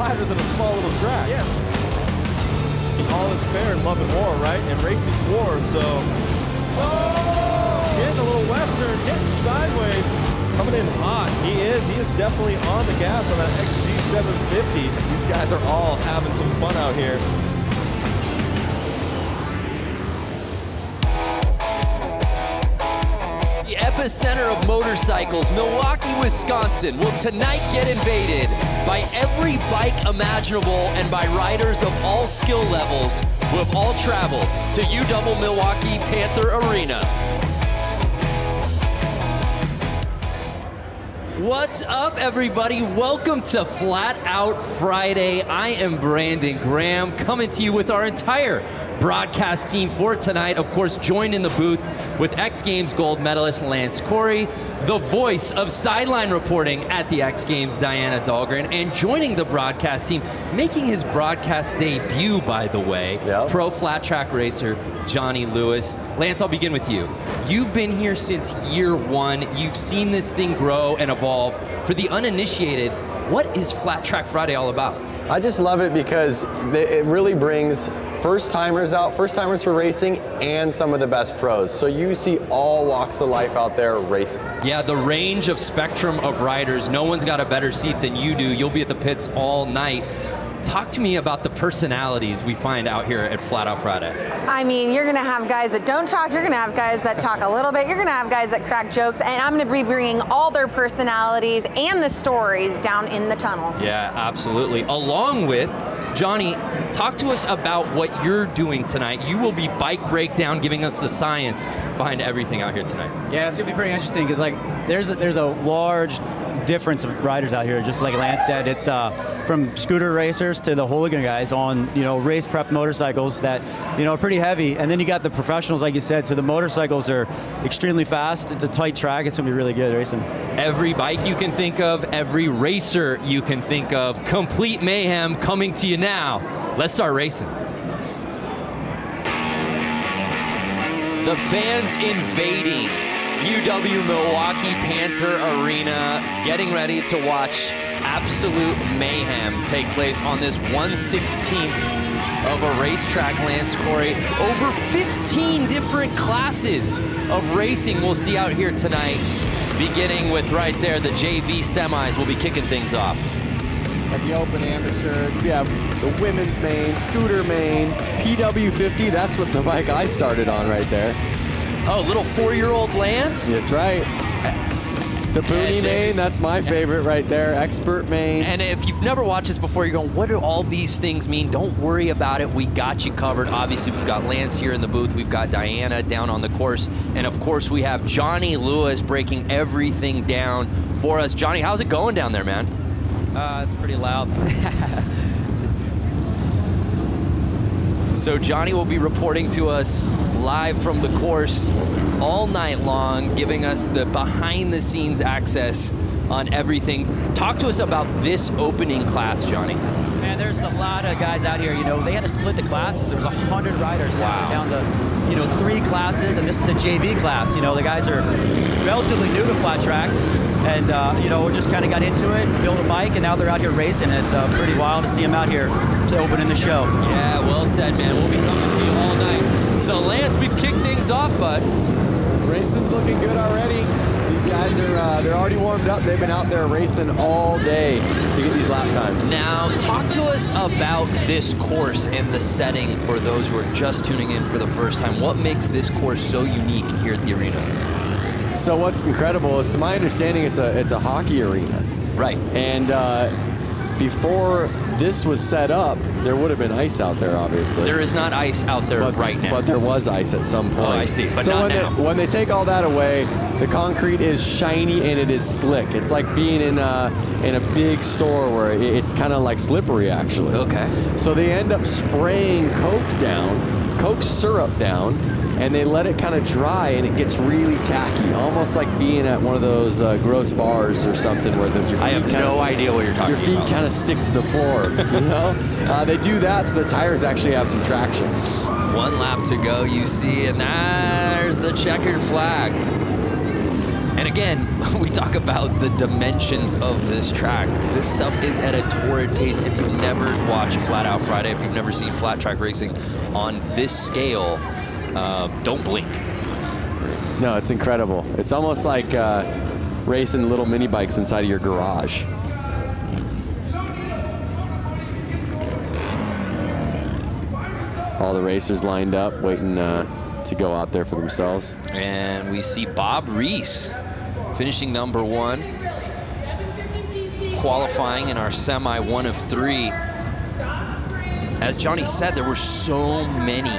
riders in a small little track. Yeah. All is fair in love and war, right? And racing's war, so. Oh! Getting a little western, getting sideways. Coming in hot. He is definitely on the gas on that XG750. These guys are all having some fun out here. The epicenter of motorcycles, Milwaukee, Wisconsin, will tonight get invaded by every bike imaginable and by riders of all skill levels who have all traveled to UW Milwaukee Panther Arena. What's up, everybody? Welcome to Flat Out Friday. I am Brandon Graham, coming to you with our entire broadcast team for tonight. Of course, joined in the booth with X Games gold medalist Lance Corey, the voice of sideline reporting at the X Games, Diana Dahlgren, and joining the broadcast team, making his broadcast debut, by the way, pro flat track racer Johnny Lewis. Lance, I'll begin with you. You've been here since year one. You've seen this thing grow and evolve. For the uninitiated, what is Flat Track Friday all about? I just love it because it really brings first-timers out, first-timers for racing, and some of the best pros. So you see all walks of life out there racing. Yeah, the range of spectrum of riders. No one's got a better seat than you do. You'll be at the pits all night. Talk to me about the personalities we find out here at Flat Out Friday. I mean, you're gonna have guys that don't talk, you're gonna have guys that talk a little bit, you're gonna have guys that crack jokes, and I'm gonna be bringing all their personalities and the stories down in the tunnel. Yeah, absolutely. Along with Johnny, talk to us about what you're doing tonight. You will be bike breakdown, giving us the science behind everything out here tonight. Yeah, it's gonna be pretty interesting because like there's a large difference of riders out here. Just like Lance said, it's from scooter racers to the hooligan guys on race prep motorcycles that are pretty heavy, and then you got the professionals, like you said. So the motorcycles are extremely fast. It's a tight track. It's gonna be really good racing. Every bike you can think of, every racer you can think of, complete mayhem coming to you now. Let's start racing. The fans invading UW Milwaukee Panther Arena, getting ready to watch absolute mayhem take place on this 1/16th of a racetrack, Lance Corey. Over 15 different classes of racing we'll see out here tonight, beginning with right there, the JV semis will be kicking things off. At the open amateurs, we have the women's main, scooter main, PW50, that's what the bike I started on right there. Oh, little 4-year-old Lance? That's right. The Booney main, that's my favorite right there. Expert main. And if you've never watched this before, you're going, what do all these things mean? Don't worry about it. We got you covered. Obviously, we've got Lance here in the booth. We've got Diana down on the course. And of course, we have Johnny Lewis breaking everything down for us. Johnny, how's it going down there, man? It's pretty loud. So Johnny will be reporting to us live from the course all night long, giving us the behind-the-scenes access on everything. Talk to us about this opening class, Johnny. Man, there's a lot of guys out here. They had to split the classes. There was 100 riders down to 3 classes, and this is the JV class. The guys are relatively new to flat track, and we just kind of got into it, built a bike, and now they're out here racing. It's pretty wild to see them out here opening the show. Yeah, well said, man. We'll be coming to you all night. So Lance, we've kicked things off, bud. Racing's looking good already. These guys are they're already warmed up. They've been out there racing all day to get these lap times. Now, talk to us about this course and the setting for those who are just tuning in for the first time. What makes this course so unique here at the arena? So what's incredible is, to my understanding, it's a hockey arena. Right. And before this was set up, there would have been ice out there, obviously. There is not ice out there right now. But there was ice at some point. Oh, I see, but so not now. when they take all that away, the concrete is shiny and it is slick. It's like being in a big store where it's kind of like slippery, actually. Okay. So they end up spraying Coke syrup down, and they let it kind of dry, and it gets really tacky, almost like being at one of those gross bars or something where your feet I have no idea what you're talking about. Your feet kind of stick to the floor, They do that so the tires actually have some traction. 1 lap to go, you see, and there's the checkered flag. And again, we talk about the dimensions of this track. This stuff is at a torrid pace. If you've never watched Flat Out Friday, if you've never seen flat track racing on this scale, don't blink. No, it's incredible. It's almost like racing little mini bikes inside of your garage. All the racers lined up, waiting to go out there for themselves. And we see Bob Reese finishing number 1, qualifying in our semi 1 of 3. As Johnny said, there were so many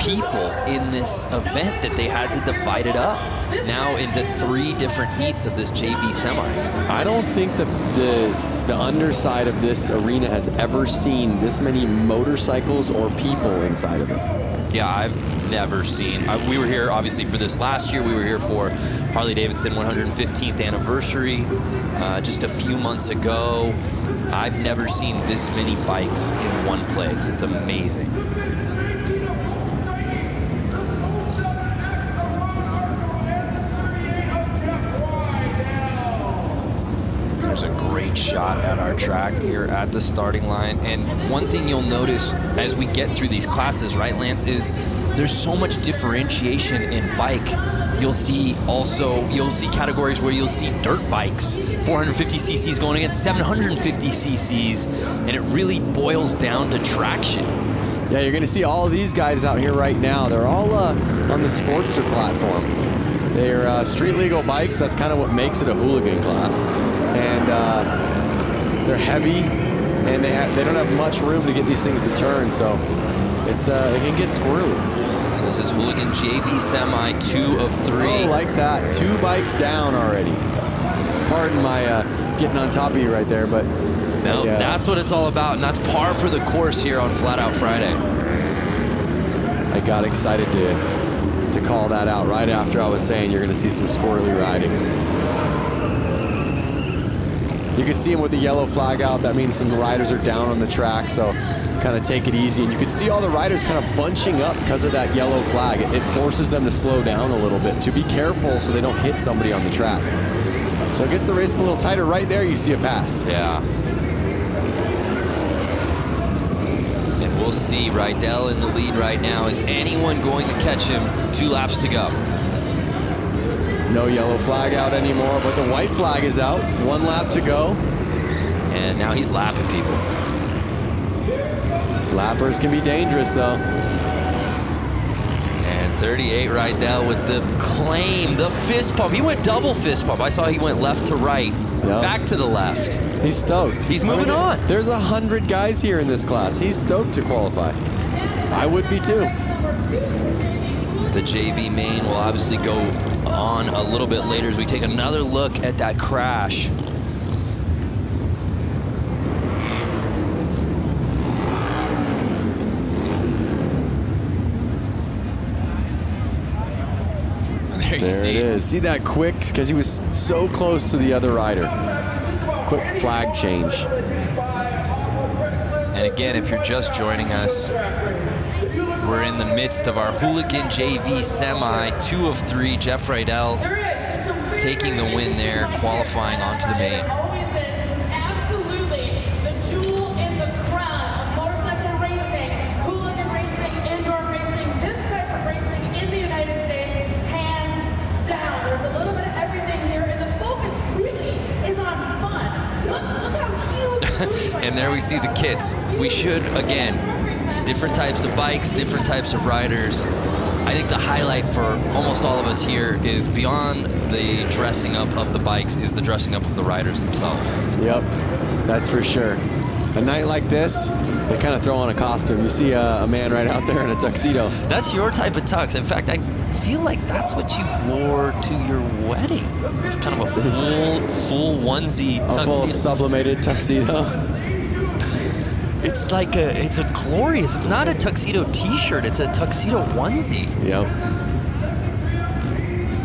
people in this event that they had to divide it up now into 3 different heats of this JV semi. I don't think that the underside of this arena has ever seen this many motorcycles or people inside of it. Yeah, I've never seen. We were here, obviously, for this last year. We were here for Harley-Davidson 115th anniversary just a few months ago. I've never seen this many bikes in one place. It's amazing. There's a great shot at our track here at the starting line. And one thing you'll notice as we get through these classes, right, Lance, is there's so much differentiation in bike. You'll see categories where you'll see dirt bikes, 450 cc's going against 750 cc's, and it really boils down to traction. Yeah, you're going to see all of these guys out here right now. They're all on the Sportster platform. They're street legal bikes. That's kind of what makes it a hooligan class. And they're heavy, and they don't have much room to get these things to turn, so it can get squirrely. So this is hooligan JV semi 2 of 3. Oh, like that. 2 bikes down already. Pardon my getting on top of you right there, but no, that's what it's all about, and that's par for the course here on Flat Out Friday. I got excited to call that out right after I was saying you're going to see some squirrely riding. You can see them with the yellow flag out. That means some riders are down on the track, so kind of take it easy. And you can see all the riders kind of bunching up because of that yellow flag. It forces them to slow down a little bit, to be careful so they don't hit somebody on the track. So it gets the race a little tighter. Right there, you see a pass. Yeah. And we'll see Rydell in the lead right now. Is anyone going to catch him? 2 laps to go. No yellow flag out anymore, but the white flag is out. 1 lap to go. And now he's lapping people. Lappers can be dangerous, though. And 38 Rydell with the claim, the fist pump. He went double fist pump. I saw he went left to right, back to the left. He's stoked. He's moving on. There's 100 guys here in this class. He's stoked to qualify. I would be too. The JV main will obviously go on a little bit later as we take another look at that crash. There it is. See that quick? Because he was so close to the other rider. Quick flag change. And again, if you're just joining us, we're in the midst of our hooligan JV semi, 2 of 3. Jeff Rydell taking the win there, qualifying onto the main. Absolutely the jewel in the crown of motorcycle racing, hooligan racing, indoor racing, this type of racing in the United States, hands down. There's a little bit of everything here, and the focus really is on fun. Look how huge. And there we see the kits. We should, again, different types of bikes, different types of riders. I think the highlight for almost all of us here is beyond the dressing up of the bikes is the dressing up of the riders themselves. Yep, that's for sure. A night like this, they kind of throw on a costume. You see a man right out there in a tuxedo. That's your type of tux. In fact, I feel like that's what you wore to your wedding. It's kind of a full onesie tuxedo. A full sublimated tuxedo. It's like it's a glorious, it's not a tuxedo t-shirt, it's a tuxedo onesie. Yep.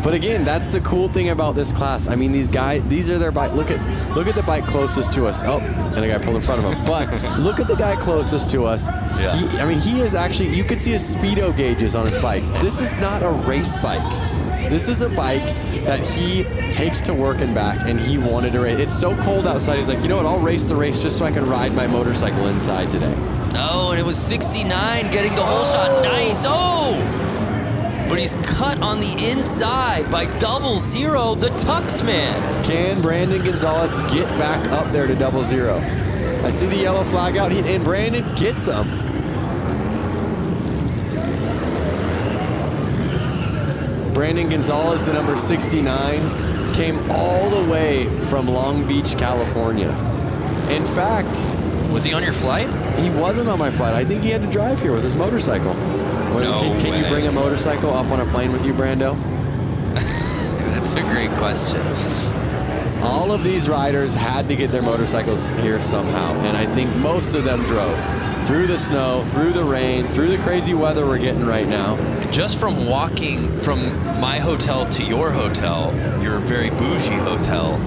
But again, that's the cool thing about this class. I mean, these are their bike. Look at the bike closest to us. Oh, and a guy pulled in front of him. But look at the guy closest to us. Yeah. He is actually, you could see his speedo gauges on his bike. This is not a race bike. This is a bike that he takes to work and back, and he wanted to race. It's so cold outside. He's like, you know what? I'll race the race just so I can ride my motorcycle inside today. Oh, and it was 69 getting the whole shot. Nice. Oh! But he's cut on the inside by 00, the Tux man. Can Brandon Gonzalez get back up there to 00? I see the yellow flag out, and Brandon gets him. Brandon Gonzalez, the number 69, came all the way from Long Beach, California. In fact, was he on your flight? He wasn't on my flight. I think he had to drive here with his motorcycle. No can you bring a motorcycle up on a plane with you, Brando? That's a great question. All of these riders had to get their motorcycles here somehow, and I think most of them drove through the snow, through the rain, through the crazy weather we're getting right now. Just from walking from my hotel to your hotel, your very bougie hotel,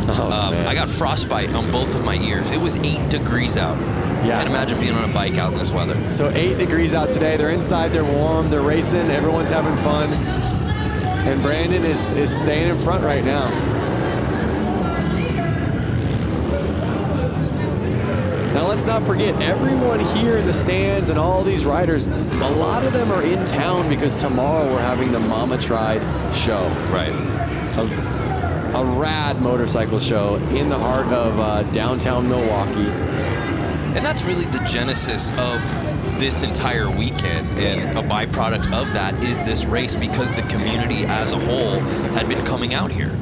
I got frostbite on both of my ears. It was 8 degrees out. Yeah. Can't imagine being on a bike out in this weather. So 8 degrees out today. They're inside, they're warm, they're racing, everyone's having fun. And Brandon is staying in front right now. Now let's not forget, everyone here in the stands and all these riders, a lot of them are in town because tomorrow we're having the Mama Tried show. Right. A rad motorcycle show in the heart of downtown Milwaukee. And that's really the genesis of this entire weekend, and a byproduct of that is this race because the community as a whole had been coming out here.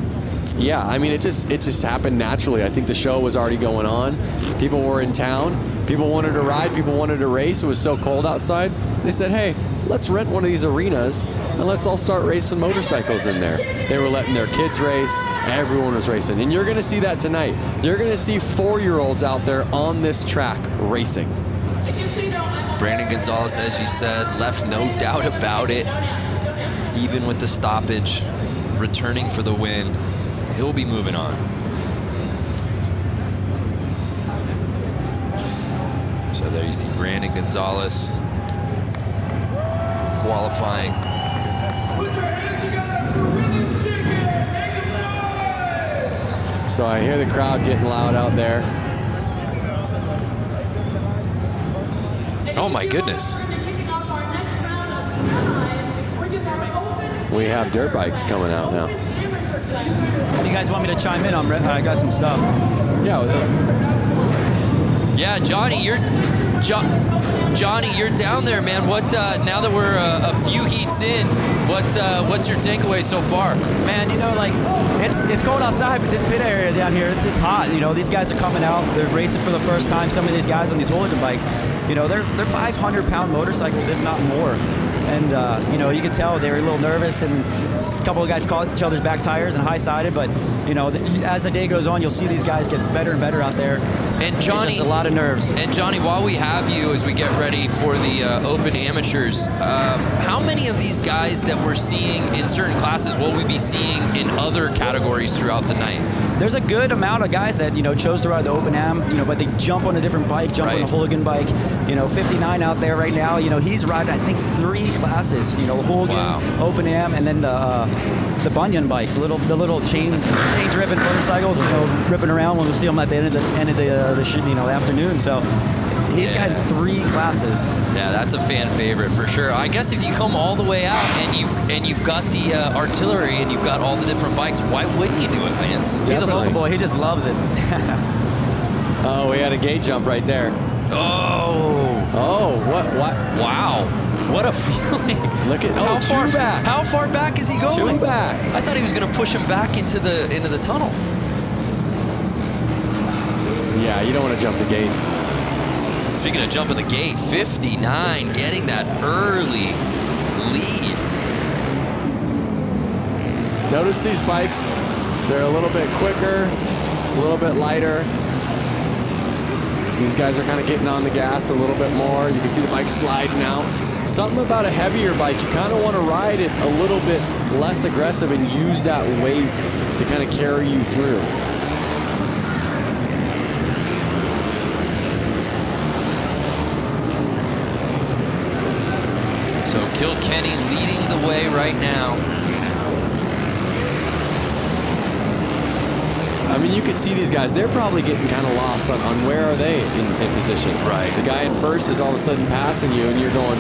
Yeah, I mean, it just happened naturally. I think the show was already going on. People were in town. People wanted to ride. People wanted to race. It was so cold outside. They said, hey, let's rent one of these arenas and let's all start racing motorcycles in there. They were letting their kids race. Everyone was racing. And you're going to see that tonight. You're going to see 4-year-olds out there on this track racing. Brandon Gonzalez, as you said, left no doubt about it. Even with the stoppage, returning for the win. He'll be moving on. So there you see Brandon Gonzalez qualifying. So I hear the crowd getting loud out there. Oh my goodness. We have dirt bikes coming out now. If you guys want me to chime in, I got some stuff. Yeah, Johnny, you're down there, man. What now that we're a few heats in, what's your takeaway so far? Man, you know, like it's cold outside, but this pit area down here, it's hot. You know, these guys are coming out, they're racing for the first time. Some of these guys on these hooligan bikes, you know, they're 500-pound motorcycles, if not more. And, you know, you could tell they were a little nervous, and a couple of guys caught each other's back tires and high-sided, but, you know, as the day goes on, you'll see these guys get better and better out there. And Johnny, just a lot of nerves. And Johnny, while we have you, as we get ready for the Open Amateurs, how many of these guys that we're seeing in certain classes will we be seeing in other categories throughout the night? There's a good amount of guys that, you know, chose to ride the Open Am, you know, but they jump on a different bike, jump on a hooligan bike. You know, 59 out there right now, you know, he's riding, I think, 3 classes, you know, hooligan, Open Am, and then the Bunyan bikes, the little chain-driven motorcycles, you know, ripping around when we see them at the end of the afternoon. So he's got 3 classes. Yeah, that's a fan favorite for sure. I guess if you come all the way out and you've got the artillery and you've got all the different bikes, why wouldn't you do it, Lance? He's a local boy. He just loves it. Oh, we had a gate jump right there. Oh, what? Wow. What a feeling. Look at back. How far back is he going? 2 back. I thought he was going to push him back into the tunnel. Yeah, you don't want to jump the gate. Speaking of jumping the gate, 59 getting that early lead. Notice these bikes. They're a little bit quicker, a little bit lighter. These guys are kind of getting on the gas a little bit more. You can see the bike sliding out. something about a heavier bike, you kind of want to ride it a little bit less aggressive and use that weight to kind of carry you through. So Kilkenny leading the way right now. I mean, you could see these guys, they're probably getting kind of lost on where are they in position. Right. The guy in first is all of a sudden passing you, and you're going,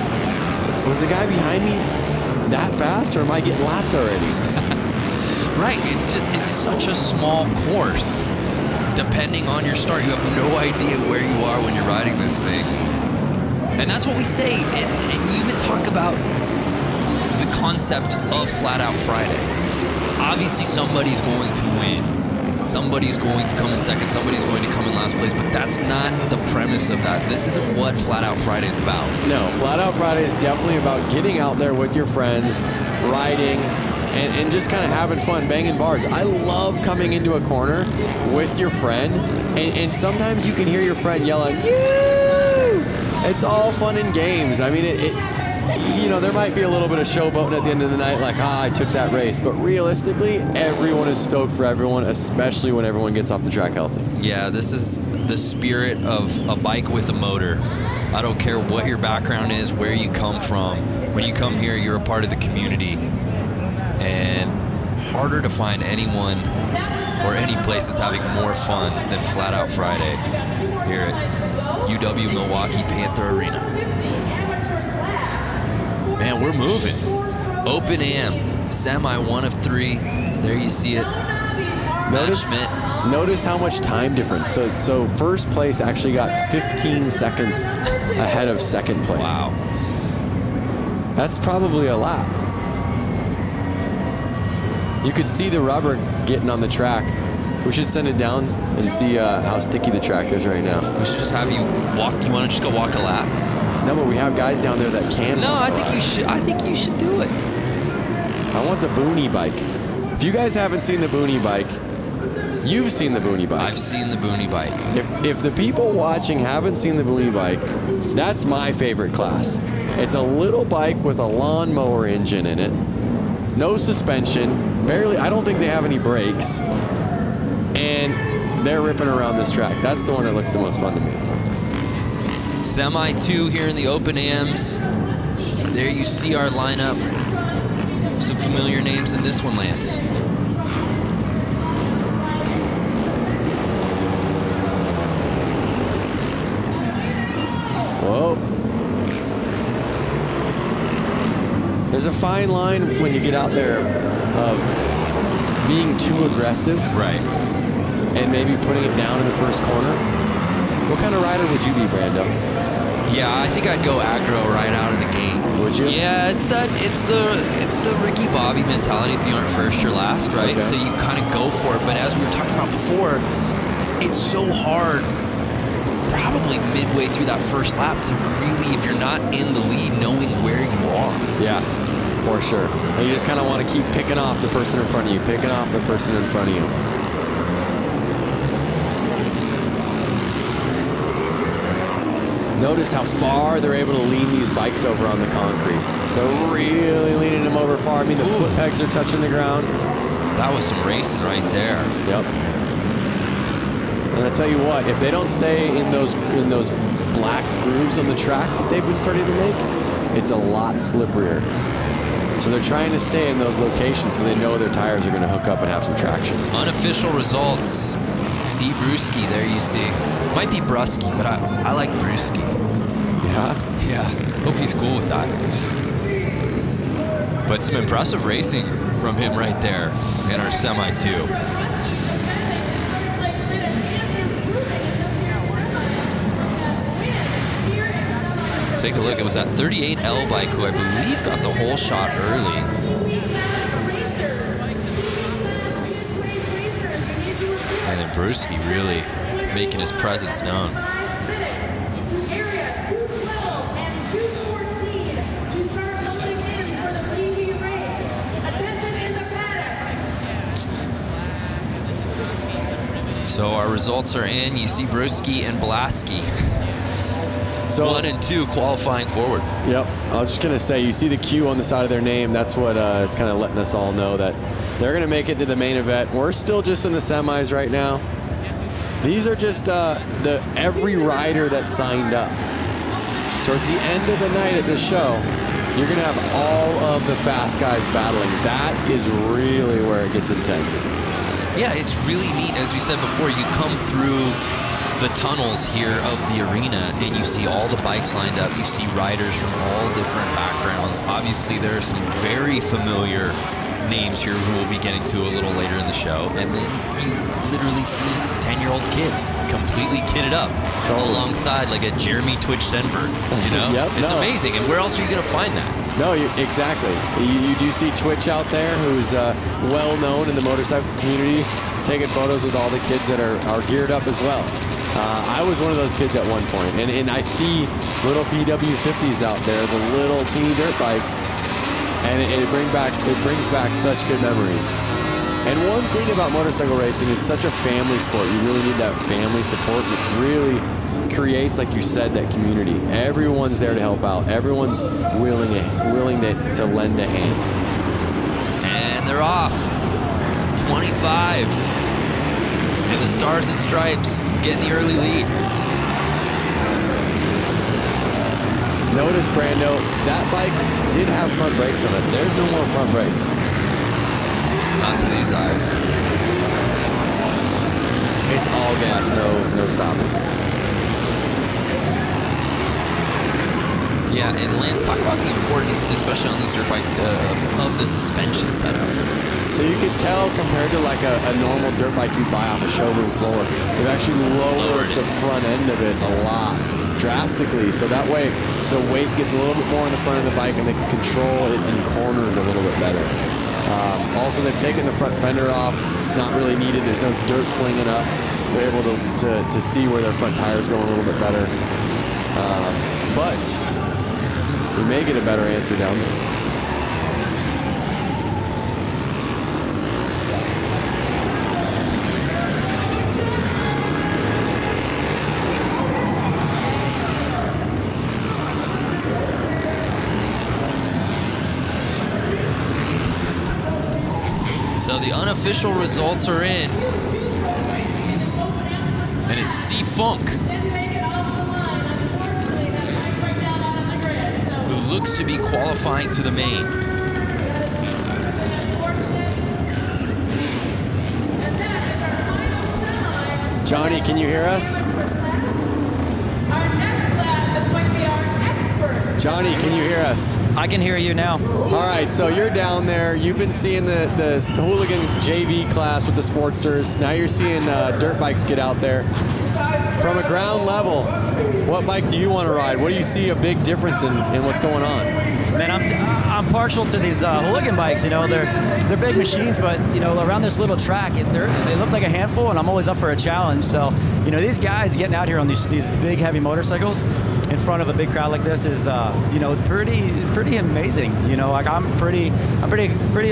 was the guy behind me that fast, or am I getting lapped already? Right, it's such a small course. Depending on your start, you have no idea where you are when you're riding this thing. And that's what we say, and you even talk about the concept of Flat Out Friday. Obviously, somebody's going to win. Somebody's going to come in second, somebody's going to come in last place, but that's not the premise of that. This isn't what Flat Out Friday is about. No, Flat Out Friday is definitely about getting out there with your friends, riding, and just kind of having fun, banging bars. I love coming into a corner with your friend, and sometimes you can hear your friend yelling, "Yoo!" It's all fun and games. I mean, you know, there might be a little bit of showboating at the end of the night, like, I took that race. But realistically, everyone is stoked for everyone, especially when everyone gets off the track healthy. Yeah, this is the spirit of a bike with a motor. I don't care what your background is, where you come from. When you come here, you're a part of the community. And harder to find anyone or any place that's having more fun than Flat Out Friday here at UW Milwaukee Panther Arena. Man, we're moving. Open Am, semi 1 of 3. There you see it. Notice how much time difference. So first place actually got 15 seconds ahead of second place. Wow. That's probably a lap. You could see the rubber getting on the track. We should send it down and see how sticky the track is right now. We should just have you walk. You want to just go walk a lap? No, but we have guys down there that can. No, I think you should. I think you should do it. I want the Boonie bike. If you guys haven't seen the Boonie bike, you've seen the Boonie bike. I've seen the Boonie bike. If the people watching haven't seen the Boonie bike, that's my favorite class. It's a little bike with a lawnmower engine in it. No suspension, barely, I don't think they have any brakes. And they're ripping around this track. That's the one that looks the most fun to me. Semi 2 here in the Open Ams. There you see our lineup. Some familiar names in this one, Lance. Whoa. There's a fine line when you get out there of being too aggressive. Right. And maybe putting it down in the first corner. What kind of rider would you be, Brando? Yeah, I think I'd go aggro right out of the gate. Would you? Yeah, it's the Ricky Bobby mentality. If you aren't first, you're last, right? Okay. So you kind of go for it. But as we were talking about before, it's so hard, probably midway through that first lap, to really, if you're not in the lead, knowing where you are. Yeah, for sure. And you just kind of want to keep picking off the person in front of you, picking off the person in front of you. Notice how far they're able to lean these bikes over on the concrete. They're really leaning them over far. I mean, the foot pegs are touching the ground. That was some racing right there. Yep. And I tell you what, if they don't stay in those black grooves on the track that they've been starting to make, it's a lot slipperier. So they're trying to stay in those locations so they know their tires are going to hook up and have some traction. Unofficial results. E. Brewski, there you see. Might be Brusky, but I like Brewski. Yeah? Yeah, hope he's cool with that. But some impressive racing from him right there in our Semi 2. Take a look, it was that 38L bike who I believe got the whole shot early. And then Brewski really making his presence known. So our results are in. You see Brewski and Blasky So 1 and 2 qualifying forward. Yep. I was just going to say, you see the Q on the side of their name. That's what is kind of letting us all know that they're going to make it to the main event. We're still just in the semis right now. These are just every rider that signed up. Towards the end of the night at this show, you're going to have all of the fast guys battling. That is really where it gets intense. Yeah, it's really neat. As we said before, you come through the tunnels here of the arena and you see all the bikes lined up. You see riders from all different backgrounds. Obviously, there are some very familiar names here who we'll be getting to a little later in the show. And then you literally see 10-year-old kids completely kitted up alongside like a Jeremy Twitch Stenberg, you know? Yep, it's amazing. And where else are you going to find that? No, exactly. You do see Twitch out there, who's well known in the motorcycle community, taking photos with all the kids that are geared up as well. I was one of those kids at one point, and I see little PW50s out there, the little teeny dirt bikes, and it brings back such good memories. And one thing about motorcycle racing, it's such a family sport. You really need that family support. It really creates, like you said, that community. Everyone's there to help out. Everyone's willing to lend a hand. And they're off. 25. And the Stars and Stripes getting the early lead. Notice, Brando, that bike did have front brakes on it. There's no more front brakes. Not to these eyes. It's all gas, no stopping. Yeah, and Lance talked about the importance, especially on these dirt bikes, of the suspension setup. So you can tell compared to like a normal dirt bike you buy off a showroom floor, they've actually lowered the front end of it a lot, drastically. So that way the weight gets a little bit more on the front of the bike and they can control it in corners a little bit better. Also, they've taken the front fender off. It's not really needed. There's no dirt flinging up. They're able to see where their front tires go a little bit better. But we may get a better answer down there. So the unofficial results are in. And it's C-Funk, who looks to be qualifying to the main. Johnny, can you hear us? Johnny, can you hear us? I can hear you now. All right, so you're down there. You've been seeing the hooligan JV class with the Sportsters. Now you're seeing dirt bikes get out there. From a ground level, what bike do you want to ride? What do you see a big difference in what's going on? Man, I'm partial to these hooligan bikes. You know, they're big machines, but you know, around this little track, they look like a handful, and I'm always up for a challenge. So, you know, these guys getting out here on these big heavy motorcycles in front of a big crowd like this is, you know, it's pretty amazing. You know, like I'm pretty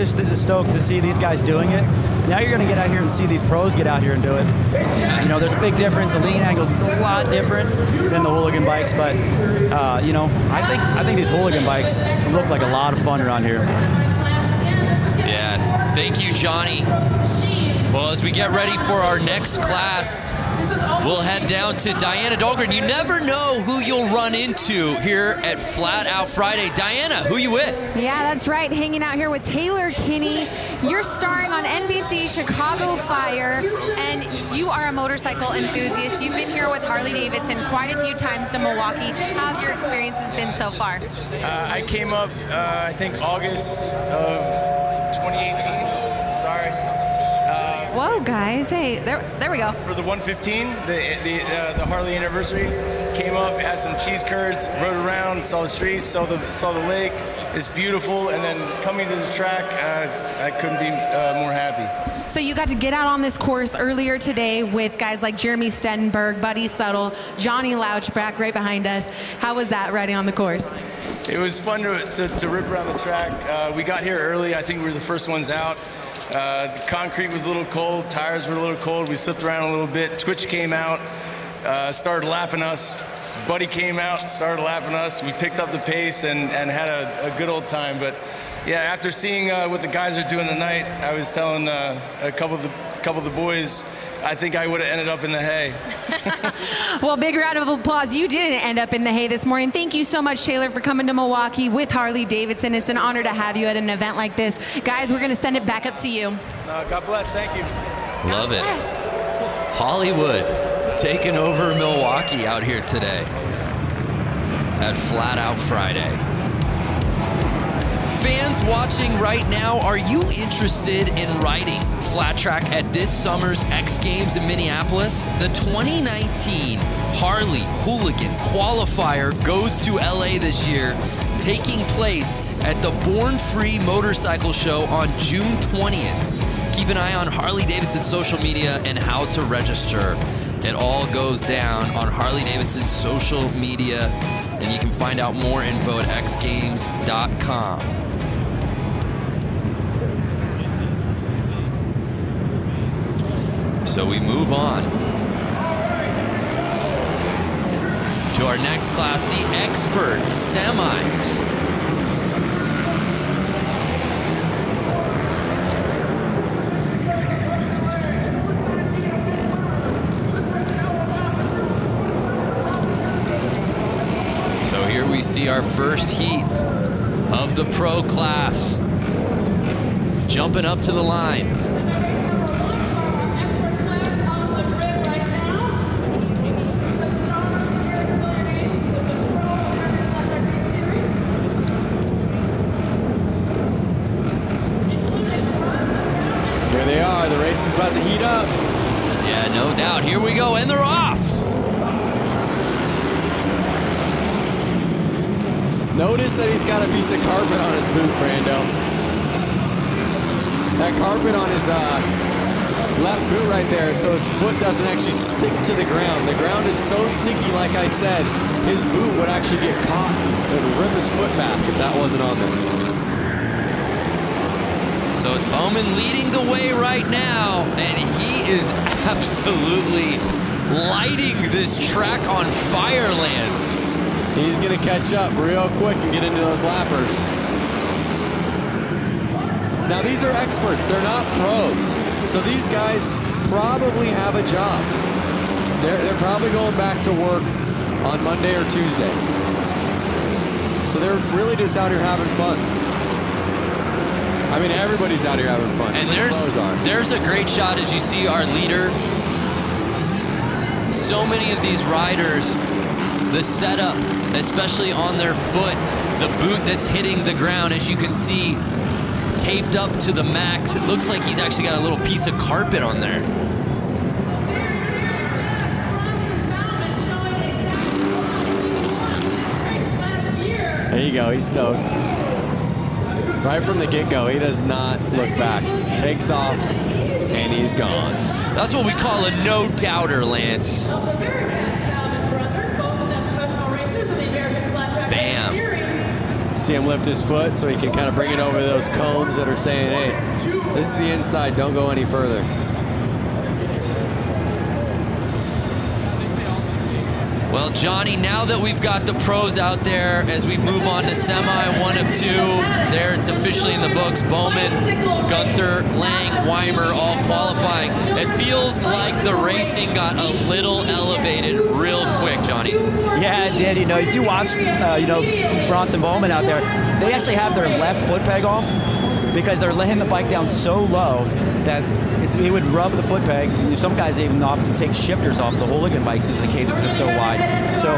stoked to see these guys doing it. Now you're gonna get out here and see these pros get out here and do it. You know, there's a big difference. The lean angle's a lot different than the hooligan bikes, but you know, I think these hooligan bikes look like a lot of fun around here. Yeah, thank you, Johnny. Well, as we get ready for our next class, we'll head down to Diana Dahlgren. You never know who you'll run into here at Flat Out Friday. Diana, who you with? Yeah, that's right. Hanging out here with Taylor Kinney. You're starring on NBC Chicago Fire, and you are a motorcycle enthusiast. You've been here with Harley-Davidson quite a few times to Milwaukee. How have your experiences been so far? I came up, I think, August of 2018. Sorry. Whoa, guys. Hey, there we go. For the 115, the Harley anniversary, came up, had some cheese curds, rode around, saw the streets, saw the lake. It's beautiful, and then coming to the track, I couldn't be more happy. So you got to get out on this course earlier today with guys like Jeremy Stenberg, Buddy Settle, Johnny Louchback right behind us. How was that riding on the course? It was fun to rip around the track. We got here early. I think we were the first ones out. The concrete was a little cold, tires were a little cold. We slipped around a little bit. Twitch came out, started lapping us. buddy came out, started lapping us. We picked up the pace and had a good old time. But yeah, after seeing what the guys are doing tonight, I was telling a couple of the boys, I think I would have ended up in the hay. Well, big round of applause. You didn't end up in the hay this morning. Thank you so much, Taylor, for coming to Milwaukee with Harley-Davidson. It's an honor to have you at an event like this. Guys, we're going to send it back up to you. God bless. Thank you. Love it. Hollywood taking over Milwaukee out here today at Flat Out Friday. Fans watching right now, are you interested in riding flat track at this summer's X Games in Minneapolis? The 2019 Harley Hooligan Qualifier goes to LA this year, taking place at the Born Free Motorcycle Show on June 20th. Keep an eye on Harley-Davidson's social media and how to register. It all goes down on Harley-Davidson's social media, and you can find out more info at xgames.com. So we move on to our next class, the Expert Semis. So here we see our first heat of the pro class. Jumping up to the line. Here they are. The racing's about to heat up. Yeah, no doubt. Here we go, and they're off. Notice that he's got a piece of carpet on his boot, Brando. That carpet on his left boot right there, so his foot doesn't actually stick to the ground. The ground is so sticky, like I said, his boot would actually get caught. It would rip his foot back if that wasn't on there. So it's Bowman leading the way right now, and he is absolutely lighting this track on fire, Lance. He's going to catch up real quick and get into those lappers. Now, these are experts. They're not pros. So these guys probably have a job. They're probably going back to work on Monday or Tuesday. So they're really just out here having fun. I mean, everybody's out here having fun. And there's a great shot as you see our leader. So many of these riders, the setup, especially on their foot, the boot that's hitting the ground, as you can see, taped up to the max. It looks like he's actually got a little piece of carpet on there. There you go, he's stoked. Right from the get-go, he does not look back. Takes off, and he's gone. That's what we call a no-doubter, Lance. Bam. See him lift his foot so he can kind of bring it over those cones that are saying, hey, this is the inside, don't go any further. Well, Johnny, now that we've got the pros out there, as we move on to semi, 1 of 2, there it's officially in the books. Bowman, Gunther, Lang, Weimer all qualifying. It feels like the racing got a little elevated real quick, Johnny. Yeah, it did. You know, if you watch, Bronson Bowman out there, they actually have their left foot peg off because they're laying the bike down so low that it would rub the foot peg. Some guys even opt to take shifters off the hooligan bikes because the cases are so wide. So,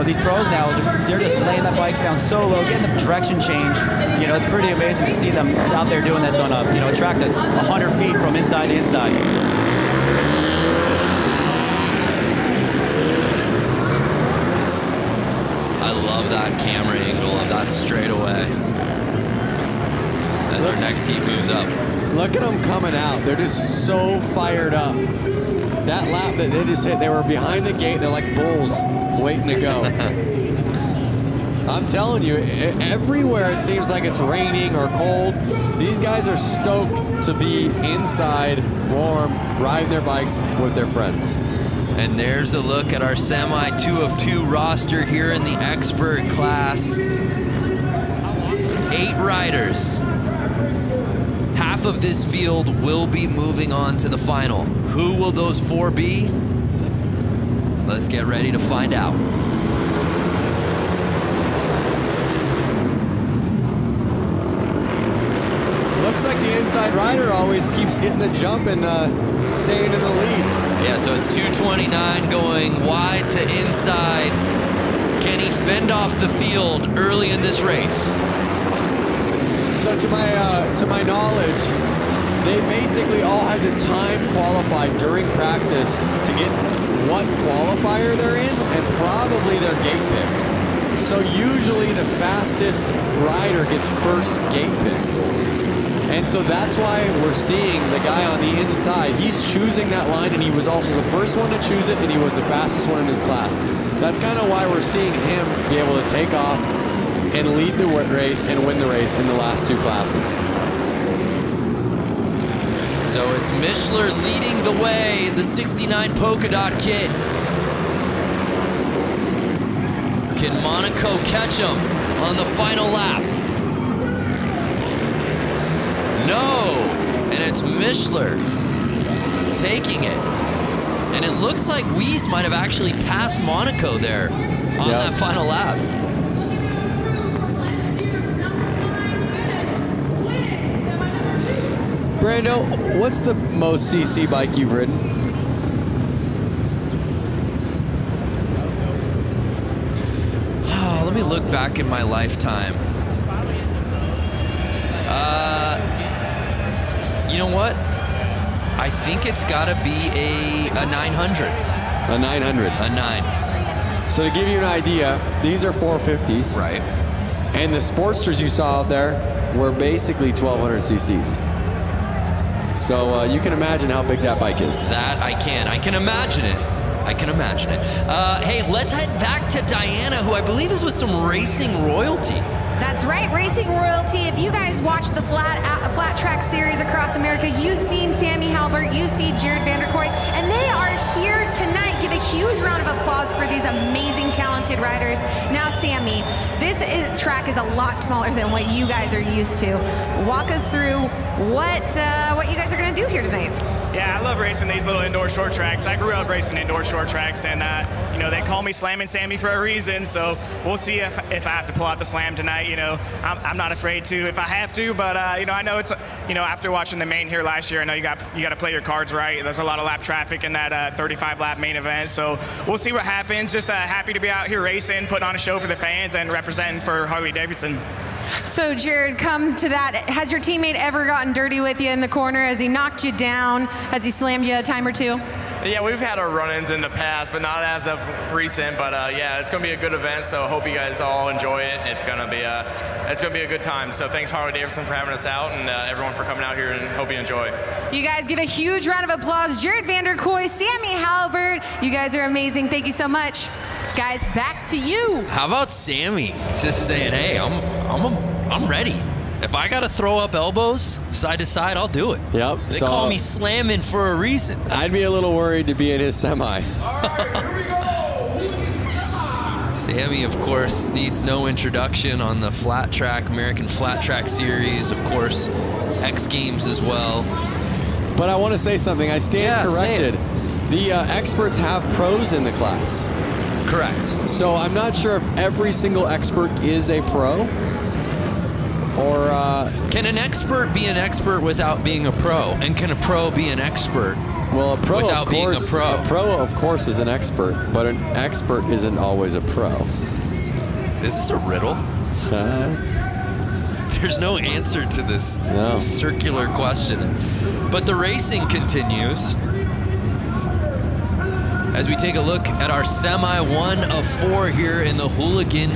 these pros now, they're just laying that bikes down so low, getting the direction change. It's pretty amazing to see them out there doing this on a track that's 100 feet from inside to inside. I love that camera angle of that straightaway as our next heat moves up. Look at them coming out. They're just so fired up. That lap that they just hit, they were behind the gate. They're like bulls waiting to go. I'm telling you, everywhere it seems like it's raining or cold. These guys are stoked to be inside, warm, riding their bikes with their friends. And there's a look at our semi 2 of 2 roster here in the expert class. 8 riders. Half of this field will be moving on to the final. Who will those 4 be? Let's get ready to find out. Looks like the inside rider always keeps getting the jump and staying in the lead. Yeah, so it's 229 going wide to inside. Can he fend off the field early in this race? So to my knowledge, they basically all had to time qualify during practice to get what qualifier they're in and probably their gate pick. So usually the fastest rider gets first gate pick. And so that's why we're seeing the guy on the inside. He's choosing that line, and he was also the first one to choose it, and he was the fastest one in his class. That's kind of why we're seeing him be able to take off and lead the race and win the race in the last 2 classes. So it's Mishler leading the way, the 69 polka dot kit. Can Monaco catch him on the final lap? No, and it's Mishler taking it. And it looks like Weiss might have actually passed Monaco there on that final lap. Brando, what's the most CC bike you've ridden? Oh, let me look back in my lifetime. You know what? I think it's got to be a 900. A 900. A 9. So to give you an idea, these are 450s. Right. And the Sportsters you saw out there were basically 1200 cc's. So you can imagine how big that bike is. That I can. I can imagine it. I can imagine it. Hey, let's head back to Diana, who I believe is with some racing royalty. That's right, racing royalty. If you guys watch the flat track series across America, you've seen Sammy Halbert, you see Jared Vanderkoy, and they are here tonight. Give a huge round of applause for these amazing, talented riders. Now, Sammy, this track is a lot smaller than what you guys are used to. Walk us through what you guys are going to do here tonight. Yeah, I love racing these little indoor short tracks. I grew up racing indoor short tracks, and you know, they call me Slamming Sammy for a reason. So we'll see if I have to pull out the slam tonight. You know, I'm not afraid to if I have to, but you know, I know it's, you know, after watching the main here last year, I know you got to play your cards right. There's a lot of lap traffic in that 35 lap main event, so we'll see what happens. Just happy to be out here racing, putting on a show for the fans, and representing for Harley-Davidson. So, Jared, come to that. Has your teammate ever gotten dirty with you in the corner? Has he knocked you down? Has he slammed you a time or two? Yeah, we've had our run-ins in the past, but not as of recent. But yeah, it's going to be a good event, so I hope you guys all enjoy it. It's going to be a good time. So thanks, Harley-Davidson, for having us out, and everyone for coming out here, and hope you enjoy. You guys give a huge round of applause. Jared Vanderkoy, Sammy Halbert, you guys are amazing. Thank you so much. Guys, back to you. How about Sammy just saying, hey, I'm ready. If I got to throw up elbows side to side, I'll do it. Yep. They call me slamming for a reason. I'd be a little worried to be in his semi. All right, here we go. Sammy, of course, needs no introduction on the flat track, American Flat Track Series, of course, X Games as well. But I want to say something. I stand corrected. The experts have pros in the class. Correct. So I'm not sure if every single expert is a pro. Or can an expert be an expert without being a pro? And can a pro be an expert without being a pro? A pro, of course, is an expert, but an expert isn't always a pro. Is this a riddle? There's no answer to this circular question. But the racing continues as we take a look at our semi 1 of 4 here in the hooligan.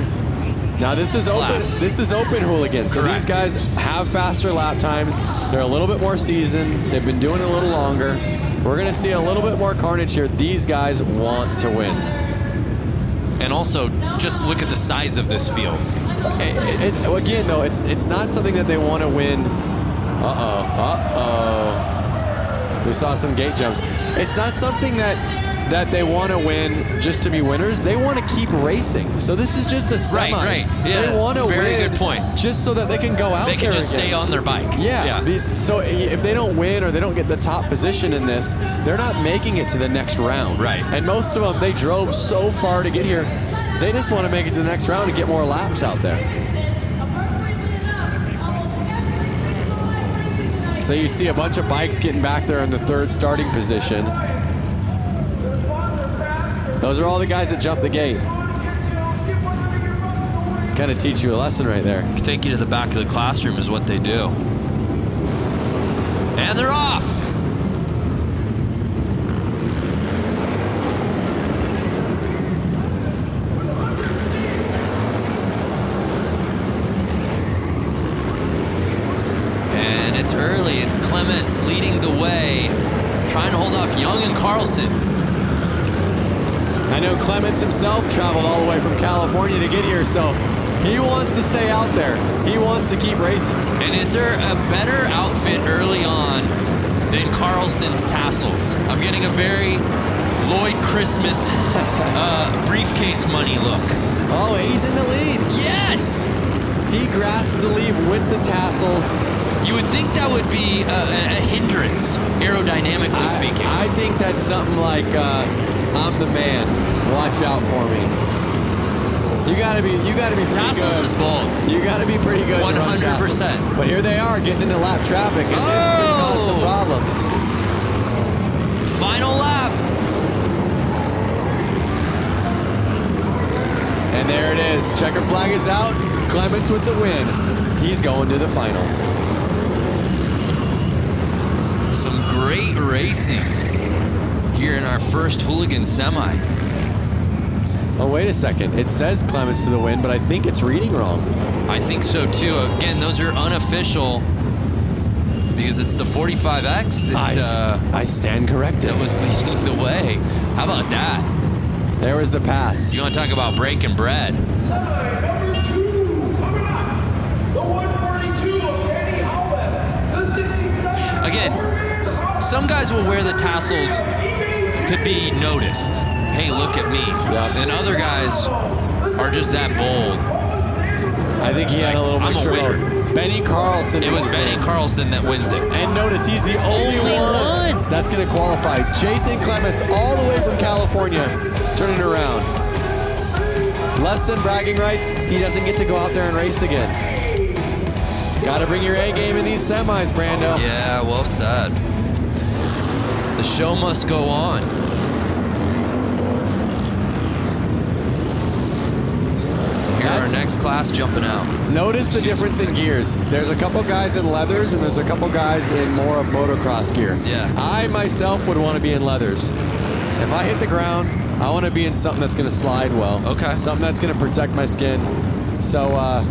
Now this is open. This is open hooligan. So these guys have faster lap times. They're a little bit more seasoned. They've been doing it a little longer. We're going to see a little bit more carnage here. These guys want to win. And also, just look at the size of this field. Again, though, it's not something that they want to win. We saw some gate jumps. It's not something that that they want to win just to be winners. They want to keep racing. So this is just a semi. Right. Yeah. They want to win. Very good point. Just so that they can go out there. They can just again. stay on their bike. Yeah. So if they don't win or they don't get the top position in this, they're not making it to the next round. Right. And most of them, they drove so far to get here. They just want to make it to the next round and get more laps out there. So you see a bunch of bikes getting back there in the third starting position. Those are all the guys that jumped the gate. Kind of teach you a lesson right there. Take you to the back of the classroom is what they do. And they're off. And it's early. It's Clements leading the way, trying to hold off Young and Carlson. I know Clements himself traveled all the way from California to get here, so he wants to stay out there. He wants to keep racing. And is there a better outfit early on than Carlson's tassels? I'm getting a very Lloyd Christmas briefcase money look. Oh, he's in the lead. Yes! He grasped the lead with the tassels. You would think that would be a hindrance, aerodynamically speaking. I think that's something like, I'm the man. Watch out for me. You gotta be pretty tassels good. Is bold. You gotta be pretty good. 100%. But here they are getting into lap traffic, and this could cause some problems. Final lap. And there it is. Checker flag is out. Clements with the win. He's going to the final. Some great racing here in our first Hooligan semi. Oh, wait a second. It says Clements to the win, but I think it's reading wrong. I think so too. Again, those are unofficial because it's the 45X that I stand corrected. That was leading the way. How about that? There was the pass. You want to talk about breaking bread? Number 2 coming up, the 142 of Danny Howlett, the 67. Again, some guys will wear the tassels to be noticed. Hey, look at me. Yep. And other guys are just that bold. I think he had a little I'm mixture a winner. of Benny Carlson. It was Benny Carlson that wins it. And notice he's the only one that's going to qualify. Jason Clements, all the way from California, is turning around. Less than bragging rights, he doesn't get to go out there and race again. Got to bring your A game in these semis, Brando. Yeah, well said. The show must go on. Our next class jumping out. Notice the difference in gears. There's a couple guys in leathers and there's a couple guys in more of motocross gear. Yeah. I myself would want to be in leathers. If I hit the ground, I want to be in something that's going to slide well. Okay. Something that's going to protect my skin. So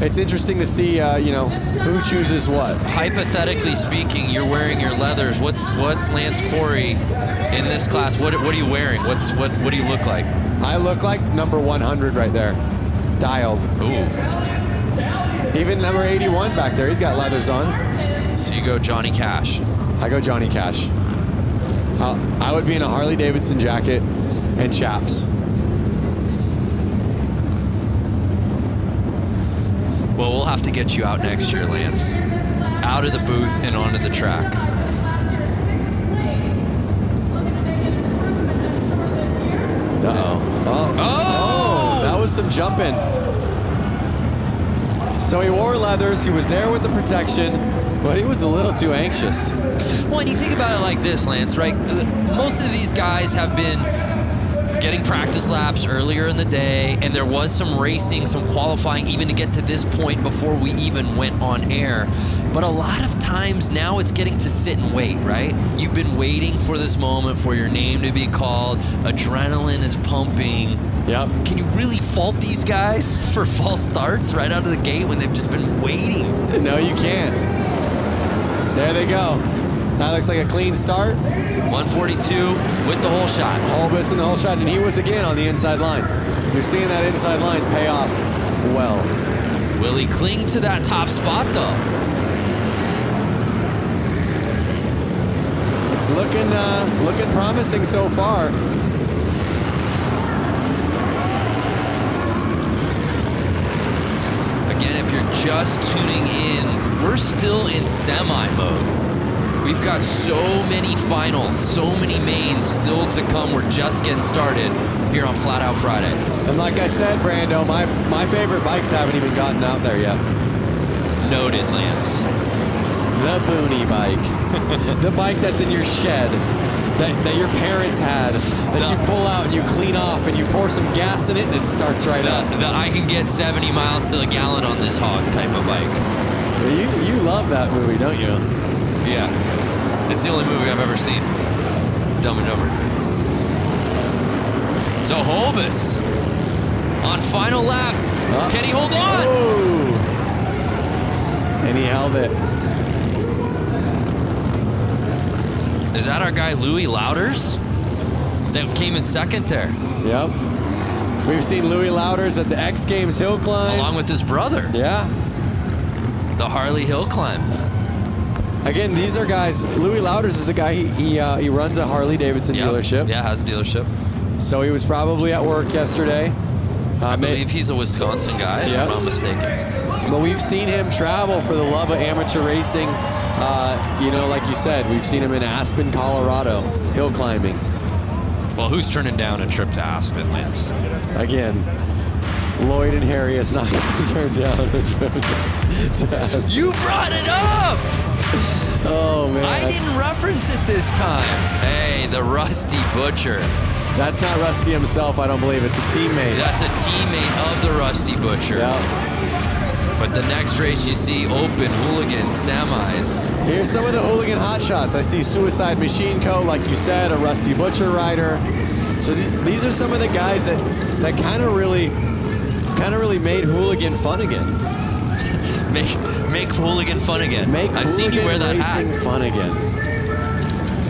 it's interesting to see, who chooses what. Hypothetically speaking, you're wearing your leathers. What's Lance Corey in this class? What are you wearing? What do you look like? I look like number 100 right there. Dialed. Ooh. Even number 81 back there, he's got leathers on. So you go Johnny Cash. I go Johnny Cash. I would be in a Harley-Davidson jacket and chaps. Well, we'll have to get you out next year, Lance. Out of the booth and onto the track. Uh-oh. Oh, that was some jumping. So he wore leathers, he was there with the protection, but he was a little too anxious. Well, and you think about it like this, Lance, right? Most of these guys have been getting practice laps earlier in the day, and there was some racing, some qualifying even to get to this point before we even went on air. But a lot of times now it's getting to sit and wait, right? You've been waiting for this moment for your name to be called. Adrenaline is pumping. Yep. Can you really fault these guys for false starts right out of the gate when they've just been waiting? No, you can't. There they go. That looks like a clean start. 142 with the whole shot. Holbus in the whole shot, and he was again on the inside line. You're seeing that inside line pay off well. Will he cling to that top spot, though? It's looking promising so far. Again, if you're just tuning in, we're still in semi mode. We've got so many finals, so many mains still to come. We're just getting started here on Flat Out Friday. And like I said, Brando, my favorite bikes haven't even gotten out there yet. Noted, Lance. The Boonie bike. The bike that's in your shed, that your parents had, that you pull out and you clean off and you pour some gas in it and it starts right up. I can get 70 miles to the gallon on this hog type of bike. You love that movie, don't you? Yeah. It's the only movie I've ever seen. Dumb and Dumber. So Holbus on final lap. Can he hold on? Oh. And he held it. Is that our guy Louis Louders that came in second there? Yep. We've seen Louis Louders at the X Games hill climb. Along with his brother. Yeah. The Harley hill climb. Again, these are guys. Louis Louders is a guy. He runs a Harley-Davidson dealership. Yeah, has a dealership. So he was probably at work yesterday. I believe he's a Wisconsin guy, if I'm not mistaken. But we've seen him travel for the love of amateur racing. You know, like you said, we've seen him in Aspen, Colorado, hill climbing. Well, who's turning down a trip to Aspen, Lance? Again, Lloyd and Harry is not going to turn down a trip to Aspen. You brought it up! Oh, man. I didn't reference it this time. Hey, the Rusty Butcher. That's not Rusty himself, I don't believe. It's a teammate. That's a teammate of the Rusty Butcher. Yeah. But the next race you see open hooligan semis. Here's some of the hooligan hotshots. I see Suicide Machine Co., like you said, a Rusty Butcher rider. So these are some of the guys that kind of really made hooligan fun again. Make hooligan fun again. I've seen you wear that hat. Fun again.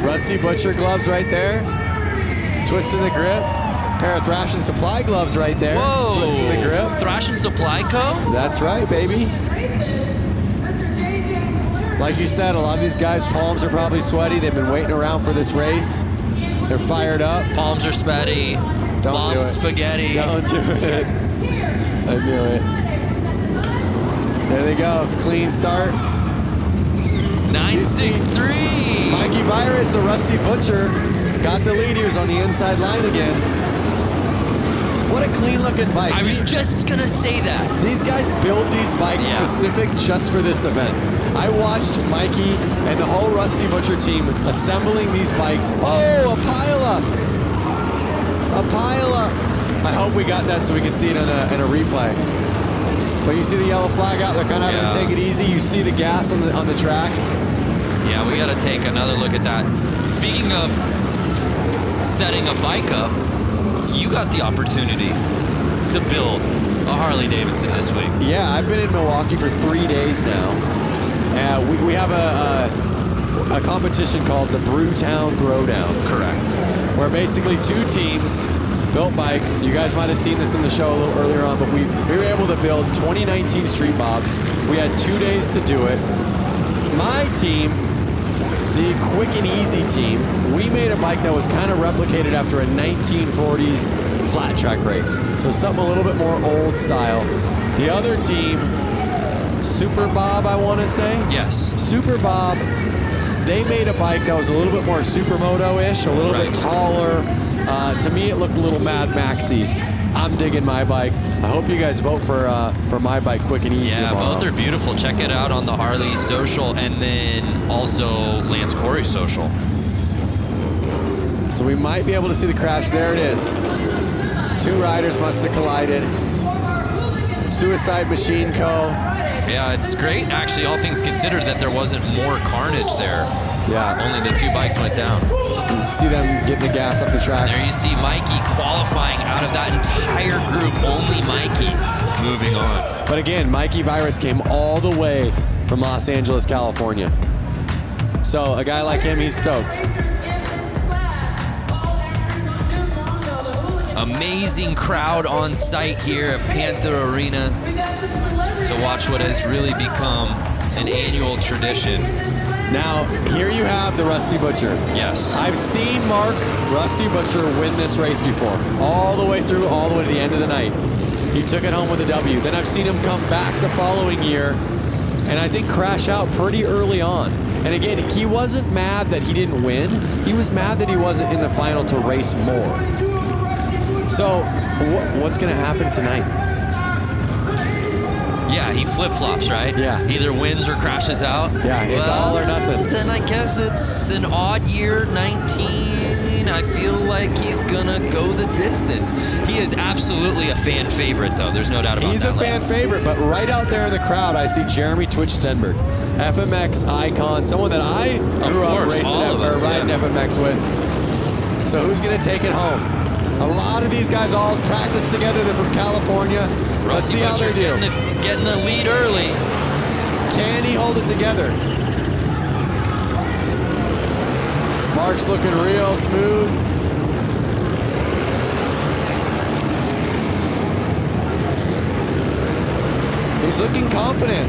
Rusty Butcher gloves right there. Twisting the grip. Pair of Thrash and Supply gloves right there. Whoa! Twisting the grip. Thrash and Supply Co.? That's right, baby. Like you said, a lot of these guys' palms are probably sweaty. They've been waiting around for this race. They're fired up. Palms are sweaty. Mom's spaghetti. Don't do it. I knew it. There they go. Clean start. 963. Mikey Virus, a Rusty Butcher, got the lead. He was on the inside line again. What a clean looking bike. I was just going to say that. These guys build these bikes specific just for this event. I watched Mikey and the whole Rusty Butcher team assembling these bikes. Oh, a pileup. A pileup. I hope we got that so we can see it in a replay. But you see the yellow flag out, they're kind of having to take it easy. You see the gas on the track. Yeah, we got to take another look at that. Speaking of setting a bike up, you got the opportunity to build a Harley-Davidson this week. Yeah, I've been in Milwaukee for 3 days now. We have a competition called the Brewtown Throwdown. Correct. Where basically two teams built bikes. You guys might have seen this in the show a little earlier on, but we were able to build 2019 Street Bobs. We had 2 days to do it. My team, the Quick and Easy team, we made a bike that was kind of replicated after a 1940s flat track race. So something a little bit more old style. The other team, Super Bob, I want to say? Yes. Super Bob, they made a bike that was a little bit more Supermoto-ish, a little bit taller. To me, it looked a little Mad Maxy. I'm digging my bike. I hope you guys vote for my bike, Quick and Easy. Yeah, tomorrow. both are beautiful. Check it out on the Harley social and then also Lance Corey's social. So we might be able to see the crash. There it is. Two riders must have collided. Suicide Machine Co. Yeah, it's great, actually, all things considered, that there wasn't more carnage there. Yeah. Only the 2 bikes went down. You see them getting the gas off the track. There you see Mikey qualifying out of that entire group. Only Mikey moving on. But again, Mikey Virus came all the way from Los Angeles, California. So a guy like him, he's stoked. Amazing crowd on site here at Panther Arena to watch what has really become an annual tradition. Now, here you have the Rusty Butcher. Yes. I've seen Mark Rusty Butcher win this race before, all the way through, all the way to the end of the night. He took it home with a W. Then I've seen him come back the following year and I think crash out pretty early on. And again, he wasn't mad that he didn't win. He was mad that he wasn't in the final to race more. So what's going to happen tonight? Yeah, he flip-flops, right? Yeah. Either wins or crashes out. Yeah, it's all or nothing. Then I guess it's an odd year, 19. I feel like he's gonna go the distance. He is absolutely a fan favorite, though. There's no doubt about that. He's a fan favorite, but right out there in the crowd, I see Jeremy Twitch Stenberg, FMX icon, someone that I grew up riding FMX with. So who's gonna take it home? A lot of these guys all practice together. They're from California. Let's see how they do. Getting the lead early. Can he hold it together? Mark's looking real smooth. He's looking confident.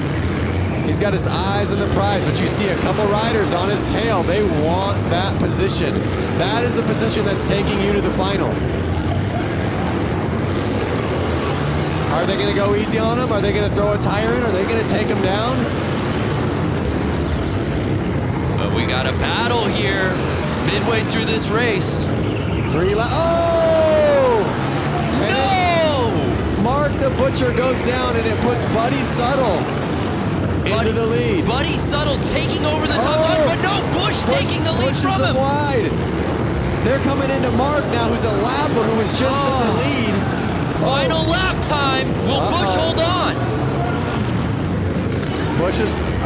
He's got his eyes on the prize, but you see a couple riders on his tail. They want that position. That is the position that's taking you to the final. Are they going to go easy on him? Are they going to throw a tire in? Are they going to take him down? But we got a battle here midway through this race. Oh! No! Mark the Butcher goes down and it puts Buddy Subtle into the lead. Buddy Subtle taking over the top line, but no, Bush taking the lead from him. Wide. They're coming into Mark now, who's a lapper who was just in the lead. Final lap time. Will Bush hold on?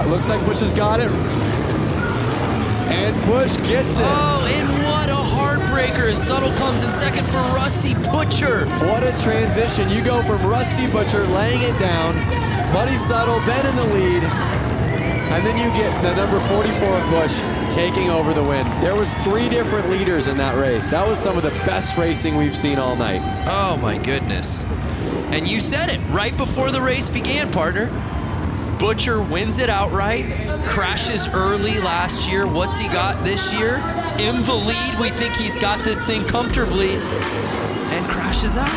Looks like Bush has got it. And Bush gets it. Oh, and what a heartbreaker. Subtle comes in second for Rusty Butcher. What a transition. You go from Rusty Butcher laying it down, Buddy Subtle then in the lead, and then you get the number 44 of Bush taking over the win. There was 3 different leaders in that race. That was some of the best racing we've seen all night. Oh my goodness. And you said it right before the race began, partner. Butcher wins it outright, crashes early last year. What's he got this year? In the lead, we think he's got this thing comfortably, and crashes out.